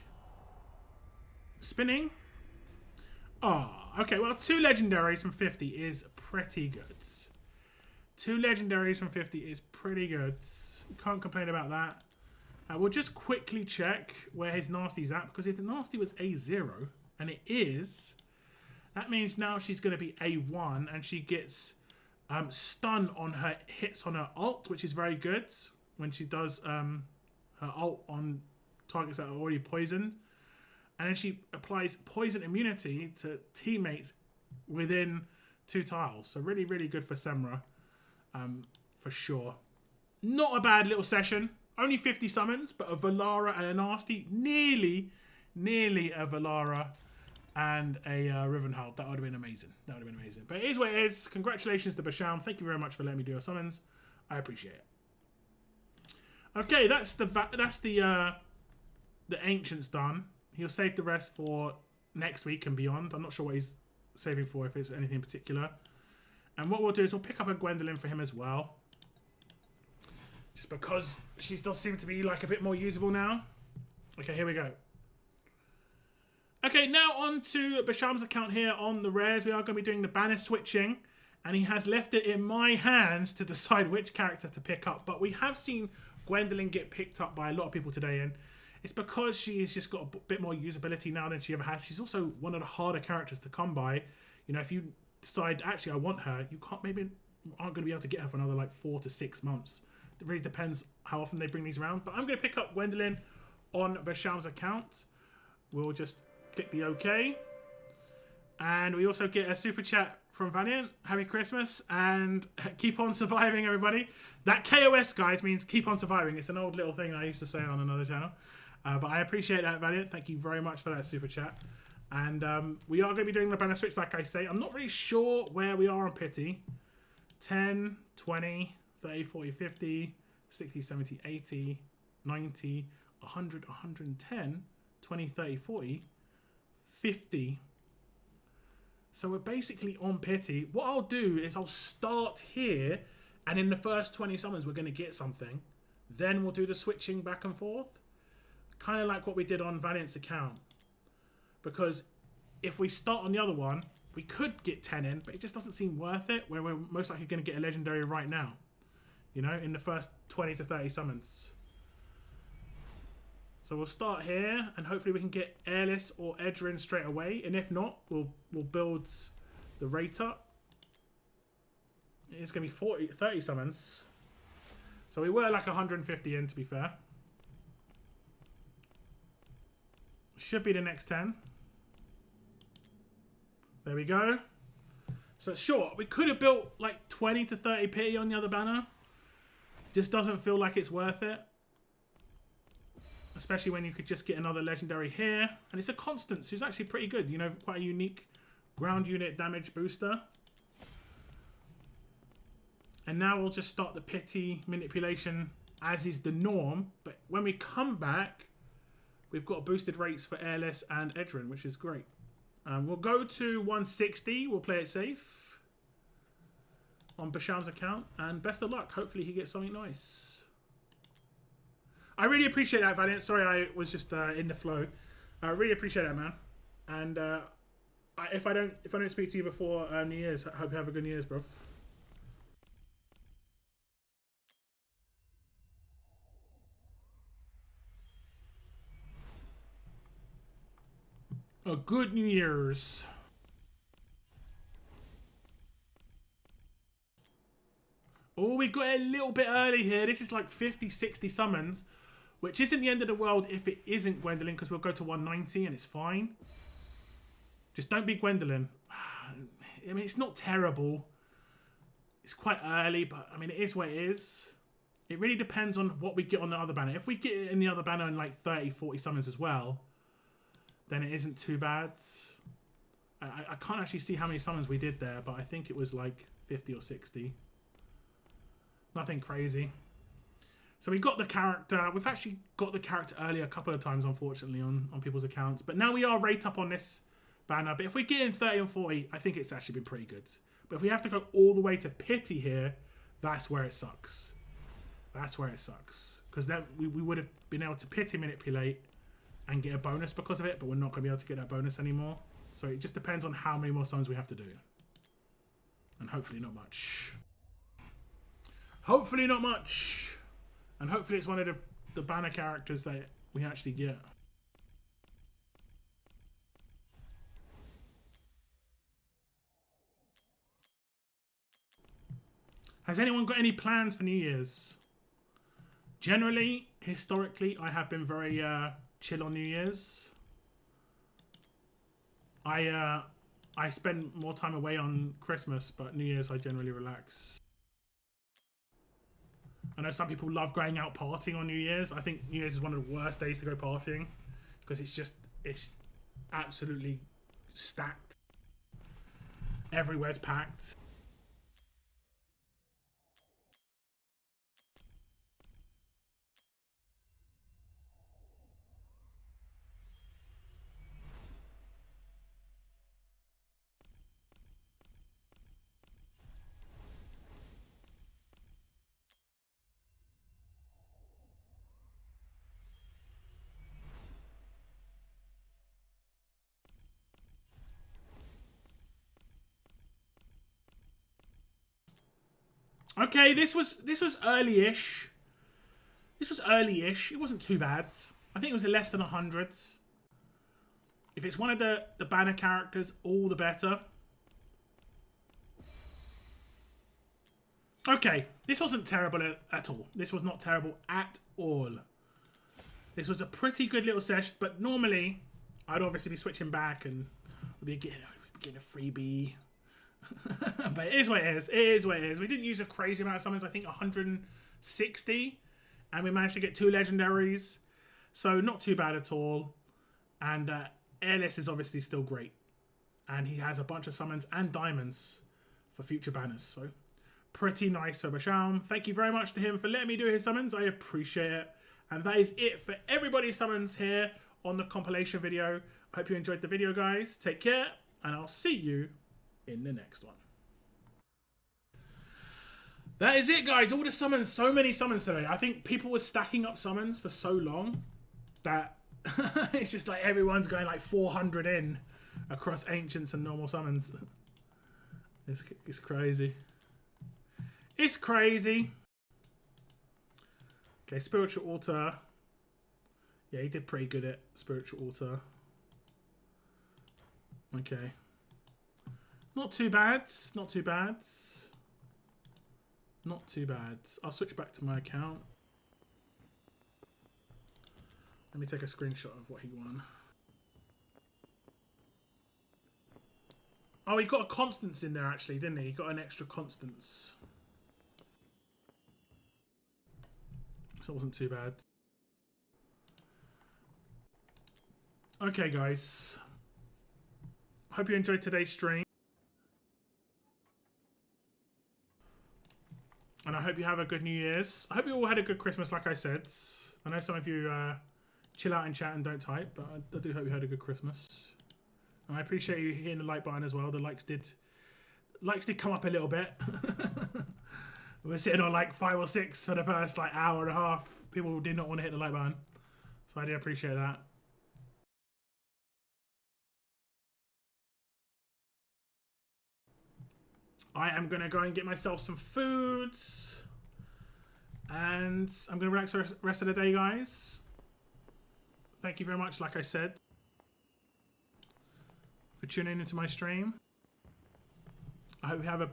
Spinning. Oh, okay. Well, 2 legendaries from 50 is pretty good. 2 legendaries from 50 is pretty good. Can't complain about that. We'll just quickly check where his nasty's at, because if the nasty was A0, and it is, that means now she's going to be A1, and she gets stun on her hits on her ult, which is very good when she does her ult on targets that are already poisoned. And then she applies poison immunity to teammates within 2 tiles. So really, really good for Semra, for sure. Not a bad little session. Only 50 summons, but a Valara and a nasty. Nearly a Valara and a Rivenhald. That would have been amazing. That would have been amazing. But it is what it is. Congratulations to Basham. Thank you very much for letting me do your summons. I appreciate it. Okay, that's the Ancients done. He'll save the rest for next week and beyond. I'm not sure what he's saving for, if it's anything in particular. And what we'll do is we'll pick up a Gwendolyn for him as well. Just because she does seem to be like a bit more usable now. Okay, here we go. Okay, now on to Basham's account here on the rares. We are going to be doing the banner switching. And he has left it in my hands to decide which character to pick up. But we have seen Gwendolyn get picked up by a lot of people today. And it's because she's just got a bit more usability now than she ever has. She's also one of the harder characters to come by. You know, if you decide, actually, I want her, you can't, maybe aren't going to be able to get her for another like 4 to 6 months. It really depends how often they bring these around. But I'm going to pick up Gwendolyn on Basham's account. We'll just click the OK. And we also get a super chat from Valiant. Happy Christmas and keep on surviving, everybody. That KOS, guys, means keep on surviving. It's an old little thing I used to say on another channel. But I appreciate that, Valiant. Thank you very much for that super chat. And we are going to be doing the banner switch, like I say. I'm not really sure where we are on Pity. 10, 20, 30, 40, 50, 60, 70, 80, 90, 100, 110, 20, 30, 40, 50. So we're basically on Pity. What I'll do is I'll start here, and in the first 20 summons we're going to get something. Then we'll do the switching back and forth. Kind of like what we did on Valiant's account. Because if we start on the other one, we could get 10 in, but it just doesn't seem worth it, where we're most likely going to get a legendary right now. You know, in the first 20 to 30 summons. So we'll start here, and hopefully we can get Airless or Aedrin straight away. And if not, we'll build the rate up. It's going to be 30 summons. So we were like 150 in, to be fair. Should be the next 10. There we go. So sure, we could have built like 20 to 30 pity on the other banner. Just doesn't feel like it's worth it. Especially when you could just get another legendary here. And it's a constant, so it's actually pretty good. You know, quite a unique ground unit damage booster. And now we'll just start the pity manipulation as is the norm. But when we come back, we've got boosted rates for Airless and Aedrin, which is great. We'll go to 160. We'll play it safe on Basham's account. And best of luck. Hopefully he gets something nice. I really appreciate that, Valiant. Sorry, I was just in the flow. I really appreciate that, man. And if I don't speak to you before New Year's, I hope you have a good New Year's, bro. A good New Year's. Oh, we got it a little bit early here. This is like 50, 60 summons, which isn't the end of the world if it isn't Gwendolyn, because we'll go to 190 and it's fine. Just don't be Gwendolyn. I mean, it's not terrible. It's quite early, but I mean, it is what it is. It really depends on what we get on the other banner. If we get it in the other banner in like 30, 40 summons as well, then it isn't too bad. I can't actually see how many summons we did there, but I think it was like 50 or 60. Nothing crazy. So we got the character. We've actually got the character earlier a couple of times, unfortunately, on people's accounts. But now we are rate up on this banner. But if we get in 30 and 40, I think it's actually been pretty good. But if we have to go all the way to pity here, that's where it sucks. That's where it sucks. Because then we would have been able to pity manipulate and get a bonus because of it, but we're not going to be able to get that bonus anymore. So it just depends on how many more summons we have to do. And hopefully not much. Hopefully not much. And hopefully it's one of the banner characters that we actually get. Has anyone got any plans for New Year's? Generally, historically, I have been very chill on New Year's. I spend more time away on Christmas, but New Year's I generally relax. I know some people love going out partying on New Year's. I think New Year's is one of the worst days to go partying because it's absolutely stacked. Everywhere's packed. Okay, this was early-ish. This was early-ish. It wasn't too bad. I think it was less than 100. If it's one of the banner characters, all the better. Okay, this wasn't terrible at all. This was not terrible at all. This was a pretty good little session, but normally I'd obviously be switching back and we'd be getting a freebie. But it is what it is. It is what it is. We didn't use a crazy amount of summons. I think 160, and we managed to get 2 legendaries, so not too bad at all. And Airless is obviously still great, and he has a bunch of summons and diamonds for future banners. So pretty nice for Basham. Thank you very much to him for letting me do his summons. I appreciate it. And that is it for everybody's summons here on the compilation video. I hope you enjoyed the video, guys. Take care, and I'll see you in the next one. That is it, guys. All the summons. So many summons today. I think people were stacking up summons for so long that it's just like everyone's going like 400 in across ancients and normal summons. It's crazy. It's crazy. Okay, Spiritual Altar. Yeah, he did pretty good at Spiritual Altar. Okay. Not too bad. Not too bad. Not too bad. I'll switch back to my account. Let me take a screenshot of what he won. Oh, he got a Constance in there actually, didn't he? He got an extra Constance. So it wasn't too bad. Okay, guys. Hope you enjoyed today's stream. And I hope you have a good New Year's. I hope you all had a good Christmas, like I said. I know some of you chill out in chat and don't type, but I do hope you had a good Christmas. And I appreciate you hitting the like button as well. The likes did come up a little bit. We're sitting on like 5 or 6 for the first like hour and a half. People did not want to hit the like button, so I do appreciate that. I am going to go and get myself some foods. And I'm going to relax the rest of the day, guys. Thank you very much, like I said, for tuning into my stream. I hope you have a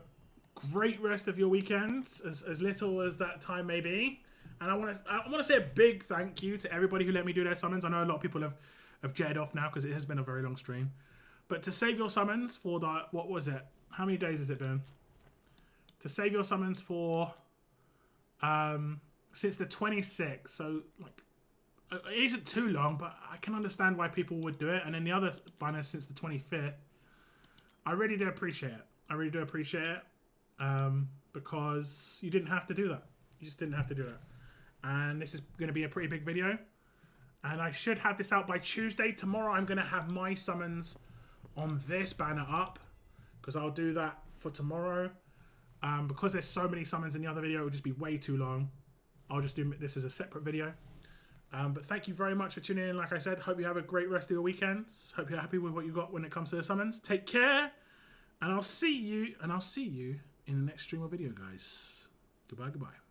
great rest of your weekend, as little as that time may be. And I want to say a big thank you to everybody who let me do their summons. I know a lot of people have jetted off now because it has been a very long stream. But to save your summons for the, what was it? How many days has it been? To save your summons for since the 26th. So like it isn't too long, but I can understand why people would do it. And then the other banners since the 25th. I really do appreciate it. I really do appreciate it. Because you didn't have to do that. You just didn't have to do that. And this is going to be a pretty big video. And I should have this out by Tuesday. Tomorrow I'm going to have my summons on this banner up, because I'll do that for tomorrow. Because there's so many summons in the other video, it will just be way too long. I'll just do this as a separate video. But thank you very much for tuning in. Like I said, hope you have a great rest of your weekends. Hope you're happy with what you got when it comes to the summons. Take care, and I'll see you in the next stream or video, guys. Goodbye, goodbye.